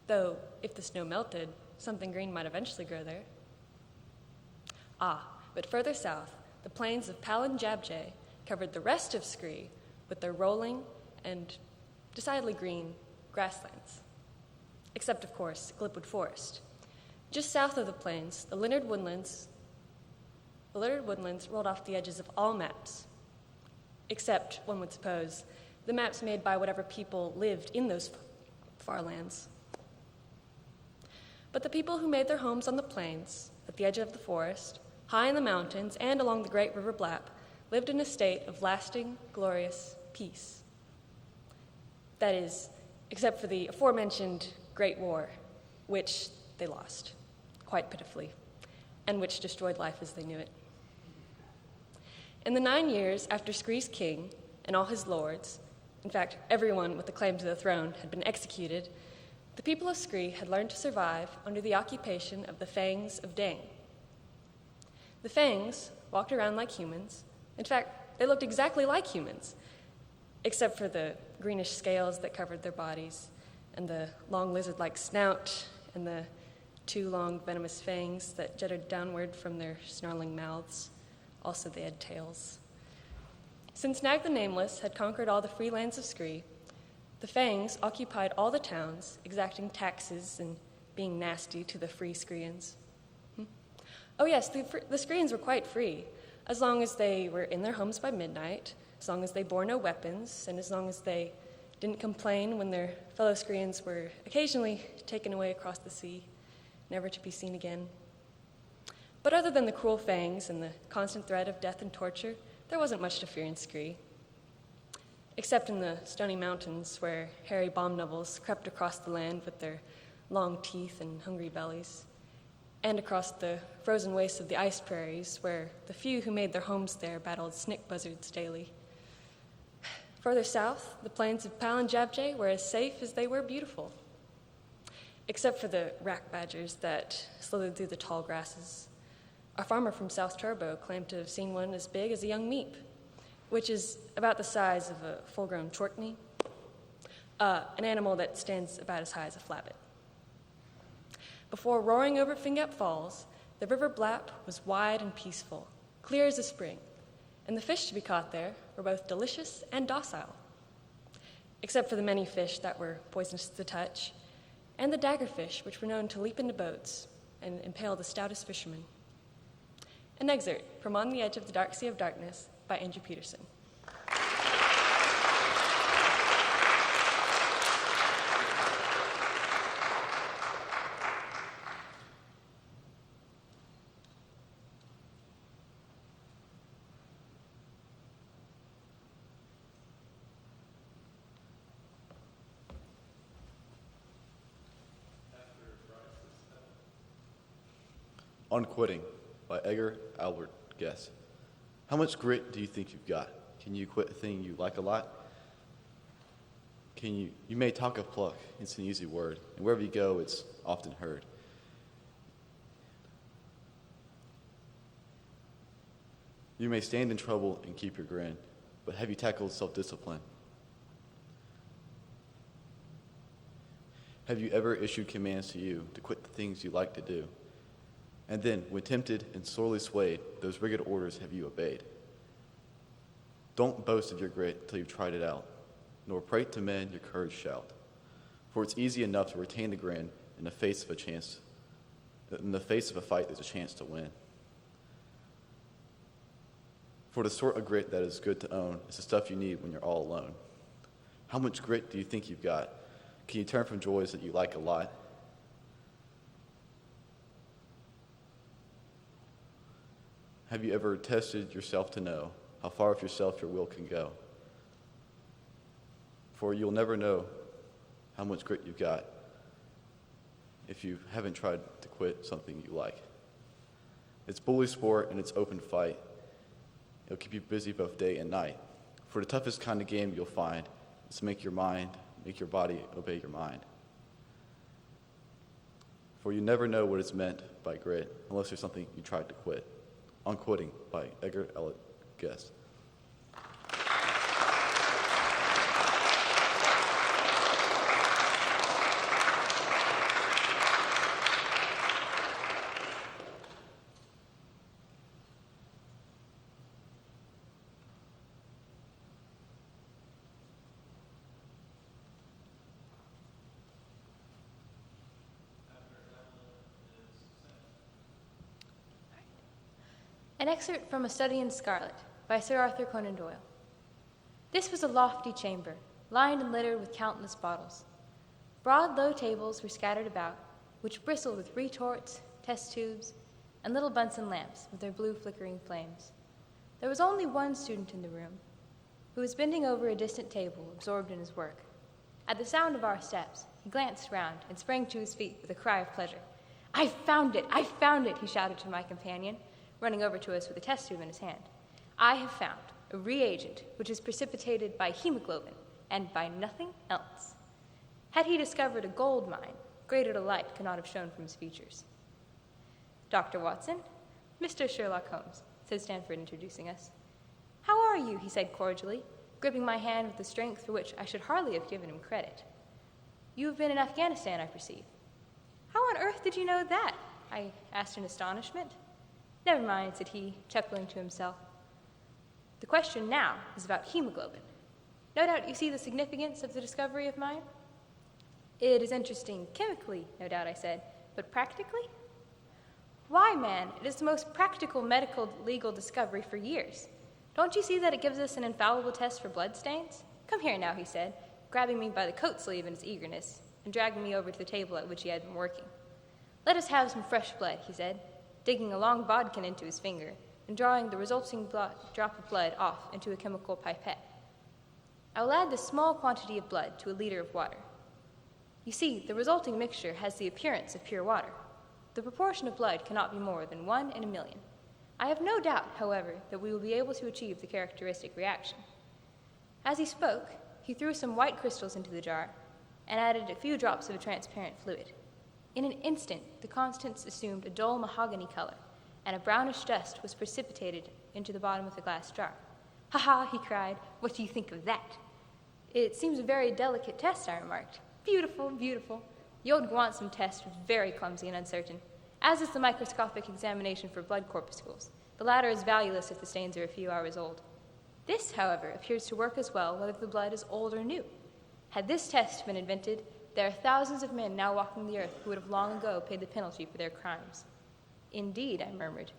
though if the snow melted, something green might eventually grow there. But further south, the plains of Palanjabjay covered the rest of Scree with their rolling and decidedly green grasslands, except, of course, Glipwood Forest. Just south of the plains, the Leonard Woodlands rolled off the edges of all maps, except, one would suppose, the maps made by whatever people lived in those far lands. But the people who made their homes on the plains, at the edge of the forest, high in the mountains, and along the great river Blap, lived in a state of lasting, glorious peace. That is, except for the aforementioned Great War, which they lost, quite pitifully, and which destroyed life as they knew it. In the 9 years after Scree's king and all his lords, in fact, everyone with a claim to the throne, had been executed, the people of Scree had learned to survive under the occupation of the Fangs of Dane. The Fangs walked around like humans. In fact, they looked exactly like humans, except for the greenish scales that covered their bodies, and the long lizard-like snout, and the 2 long venomous fangs that jutted downward from their snarling mouths. Also, they had tails. Since Nag the Nameless had conquered all the free lands of Scree, the Fangs occupied all the towns, exacting taxes and being nasty to the free Screeans. Oh yes, the Screeans were quite free, as long as they were in their homes by midnight, as long as they bore no weapons, and as long as they didn't complain when their fellow Screeans were occasionally taken away across the sea, never to be seen again. But other than the cruel Fangs and the constant threat of death and torture, there wasn't much to fear in Scree, except in the stony mountains where hairy bomb novels crept across the land with their long teeth and hungry bellies, and across the frozen wastes of the ice prairies, where the few who made their homes there battled snick buzzards daily. Further south, the plains of Palanjabjay were as safe as they were beautiful, except for the rack badgers that slithered through the tall grasses. A farmer from South Turbo claimed to have seen one as big as a young meep, which is about the size of a full-grown chortney, an animal that stands about as high as a flabbit. Before roaring over Fingap Falls, the river Blap was wide and peaceful, clear as a spring, and the fish to be caught there were both delicious and docile, except for the many fish that were poisonous to the touch, and the daggerfish, which were known to leap into boats and impale the stoutest fishermen. An excerpt from On the Edge of the Dark Sea of Darkness by Andrew Peterson. On Quitting by Edgar Albert Guest. How much grit do you think you've got? Can you quit a thing you like a lot? You may talk of pluck, it's an easy word, and wherever you go, it's often heard. You may stand in trouble and keep your grin, but have you tackled self-discipline? Have you ever issued commands to you to quit the things you like to do? And then, when tempted and sorely swayed, those rigid orders have you obeyed? Don't boast of your grit till you've tried it out, nor prate to men your courage shout. For it's easy enough to retain the grin in the face of a fight there's a chance to win. For the sort of grit that is good to own is the stuff you need when you're all alone. How much grit do you think you've got? Can you turn from joys that you like a lot? Have you ever tested yourself to know how far of yourself your will can go? For you'll never know how much grit you've got if you haven't tried to quit something you like. It's bully sport and it's open fight. It'll keep you busy both day and night. For the toughest kind of game you'll find is to make your body obey your mind. For you never know what is meant by grit unless there's something you tried to quit. On Quitting by Edgar Allan Guest. An excerpt from A Study in Scarlet by Sir Arthur Conan Doyle. This was a lofty chamber, lined and littered with countless bottles. Broad, low tables were scattered about, which bristled with retorts, test tubes, and little Bunsen lamps with their blue flickering flames. There was only one student in the room, who was bending over a distant table, absorbed in his work. At the sound of our steps, he glanced round and sprang to his feet with a cry of pleasure. "I found it! I found it!" he shouted to my companion, running over to us with a test tube in his hand. "I have found a reagent which is precipitated by hemoglobin and by nothing else." Had he discovered a gold mine, greater delight could not have shown from his features. "Dr. Watson, Mr. Sherlock Holmes," said Stanford, introducing us. "How are you?" he said cordially, gripping my hand with a strength for which I should hardly have given him credit. "You have been in Afghanistan, I perceive." "How on earth did you know that?" I asked in astonishment. "Never mind," said he, chuckling to himself. "The question now is about hemoglobin. No doubt you see the significance of the discovery of mine?" "It is interesting chemically, no doubt," I said, "but practically?" "Why, man, it is the most practical medical legal discovery for years. Don't you see that it gives us an infallible test for blood stains? Come here now," he said, grabbing me by the coat sleeve in his eagerness and dragging me over to the table at which he had been working. "Let us have some fresh blood," he said, digging a long bodkin into his finger and drawing the resulting drop of blood off into a chemical pipette. "I will add this small quantity of blood to a liter of water. You see, the resulting mixture has the appearance of pure water. The proportion of blood cannot be more than 1 in a million. I have no doubt, however, that we will be able to achieve the characteristic reaction." As he spoke, he threw some white crystals into the jar and added a few drops of a transparent fluid. In an instant, the constants assumed a dull mahogany color, and a brownish dust was precipitated into the bottom of the glass jar. "Ha ha," he cried, "what do you think of that?" "It seems a very delicate test," I remarked. "Beautiful, beautiful. The old Guanson test was very clumsy and uncertain, as is the microscopic examination for blood corpuscles. The latter is valueless if the stains are a few hours old. This, however, appears to work as well whether the blood is old or new. Had this test been invented, there are thousands of men now walking the earth who would have long ago paid the penalty for their crimes." "Indeed," I murmured.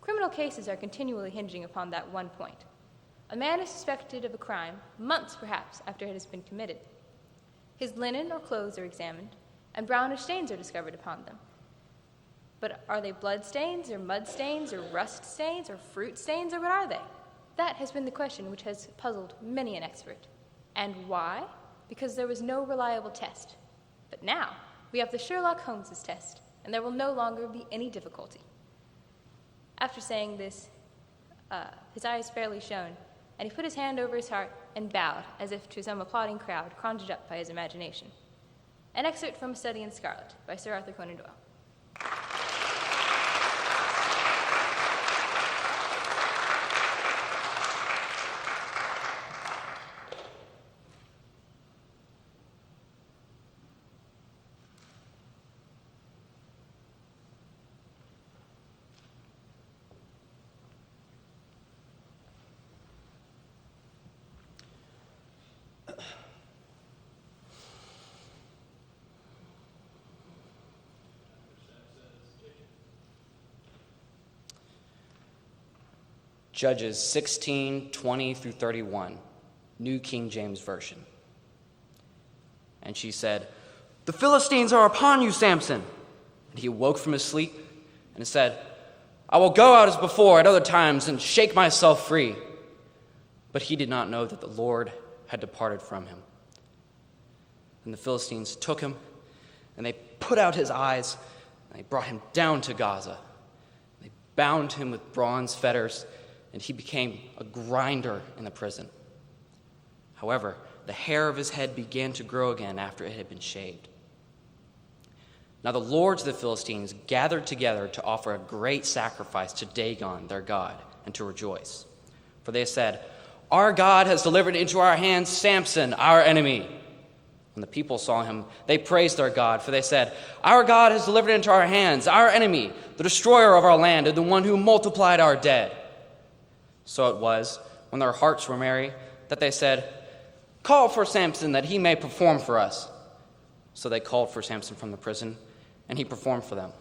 "Criminal cases are continually hinging upon that one point. A man is suspected of a crime months, perhaps, after it has been committed. His linen or clothes are examined, and brownish stains are discovered upon them. But are they blood stains, or mud stains, or rust stains, or fruit stains, or what are they? That has been the question which has puzzled many an expert. And why? Because there was no reliable test. But now we have the Sherlock Holmes test, and there will no longer be any difficulty." After saying this, his eyes fairly shone, and he put his hand over his heart and bowed as if to some applauding crowd conjured up by his imagination. An excerpt from A Study in Scarlet by Sir Arthur Conan Doyle. Judges 16:20 through 31, New King James Version. And she said, "The Philistines are upon you, Samson." And he awoke from his sleep and said, "I will go out as before at other times and shake myself free." But he did not know that the Lord had departed from him. And the Philistines took him, and they put out his eyes, and they brought him down to Gaza. They bound him with bronze fetters, and he became a grinder in the prison. However, the hair of his head began to grow again after it had been shaved. Now the lords of the Philistines gathered together to offer a great sacrifice to Dagon, their god, and to rejoice. For they said, "Our God has delivered into our hands Samson, our enemy." When the people saw him, they praised their God, for they said, "Our God has delivered into our hands our enemy, the destroyer of our land, and the one who multiplied our dead." So it was, when their hearts were merry, that they said, "Call for Samson, that he may perform for us." So they called for Samson from the prison, and he performed for them.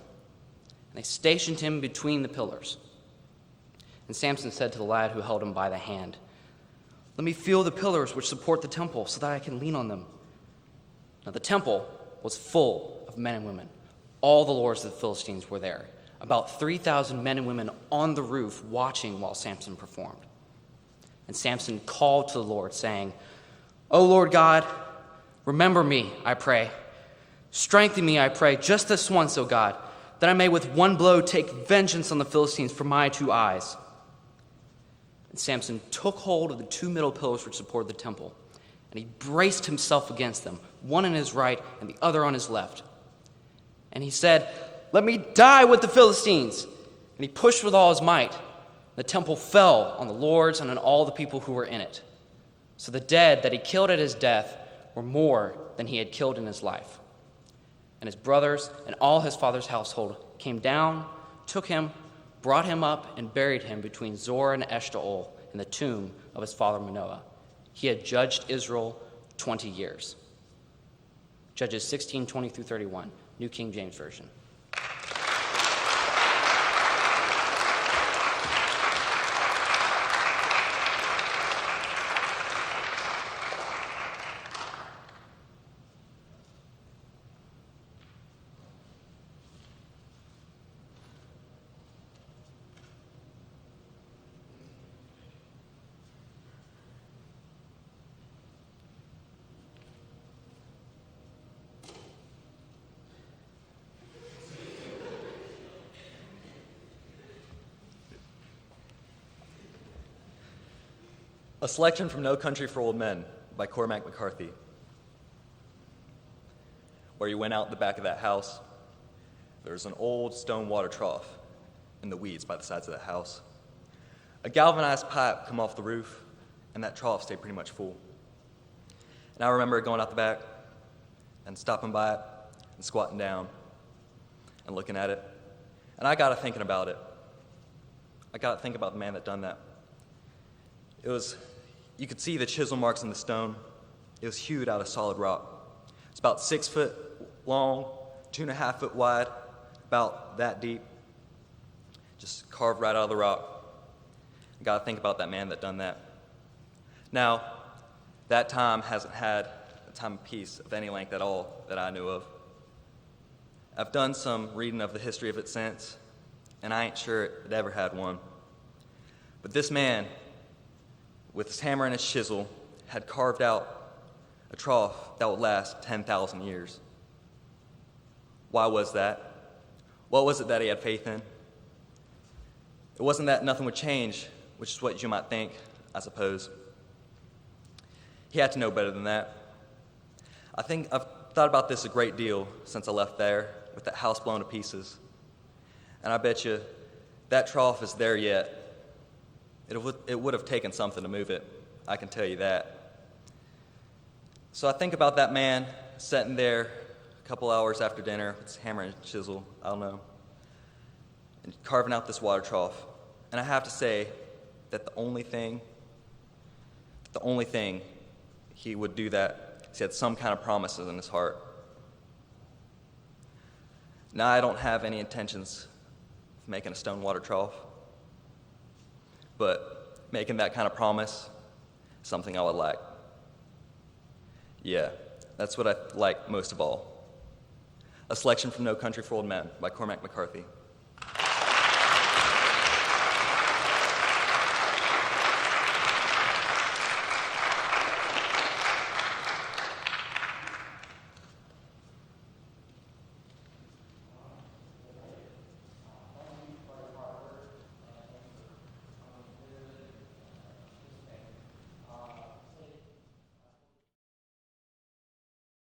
And they stationed him between the pillars. And Samson said to the lad who held him by the hand, "Let me feel the pillars which support the temple, so that I can lean on them." Now the temple was full of men and women. All the lords of the Philistines were there, about 3,000 men and women on the roof watching while Samson performed. And Samson called to the Lord, saying, "O Lord God, remember me, I pray. Strengthen me, I pray, just this once, O God, that I may with one blow take vengeance on the Philistines for my 2 eyes." And Samson took hold of the 2 middle pillars which supported the temple, and he braced himself against them, one on his right and the other on his left. And he said, "Let me die with the Philistines." And he pushed with all his might. The temple fell on the lords and on all the people who were in it. So the dead that he killed at his death were more than he had killed in his life. And his brothers and all his father's household came down, took him, brought him up, and buried him between Zor and Eshtaol in the tomb of his father Manoah. He had judged Israel 20 years. Judges 16:20 through 31, New King James Version. A selection from No Country for Old Men by Cormac McCarthy. Where you went out the back of that house, there's an old stone water trough in the weeds by the sides of that house. A galvanized pipe come off the roof, and that trough stayed pretty much full. And I remember going out the back and stopping by it and squatting down and looking at it. And I got to thinking about it. I got to think about the man that done that. You could see the chisel marks in the stone. It was hewed out of solid rock. It's about 6 foot long, 2.5 foot wide, about that deep. Just carved right out of the rock. I got to think about that man that done that. Now, that time hasn't had a time of peace of any length at all that I knew of. I've done some reading of the history of it since, and I ain't sure it ever had one. But this man, with his hammer and his chisel, had carved out a trough that would last 10,000 years. Why was that? What was it that he had faith in? It wasn't that nothing would change, which is what you might think, I suppose. He had to know better than that. I think I've thought about this a great deal since I left there with that house blown to pieces. And I bet you that trough is there yet. It would have taken something to move it, I can tell you that. So I think about that man sitting there a couple hours after dinner with his hammer and chisel, I don't know, and carving out this water trough. And I have to say that the only thing he would do that is he had some kind of promises in his heart. Now I don't have any intentions of making a stone water trough, but making that kind of promise is something I would like. Yeah, that's what I like most of all. A selection from No Country for Old Men by Cormac McCarthy.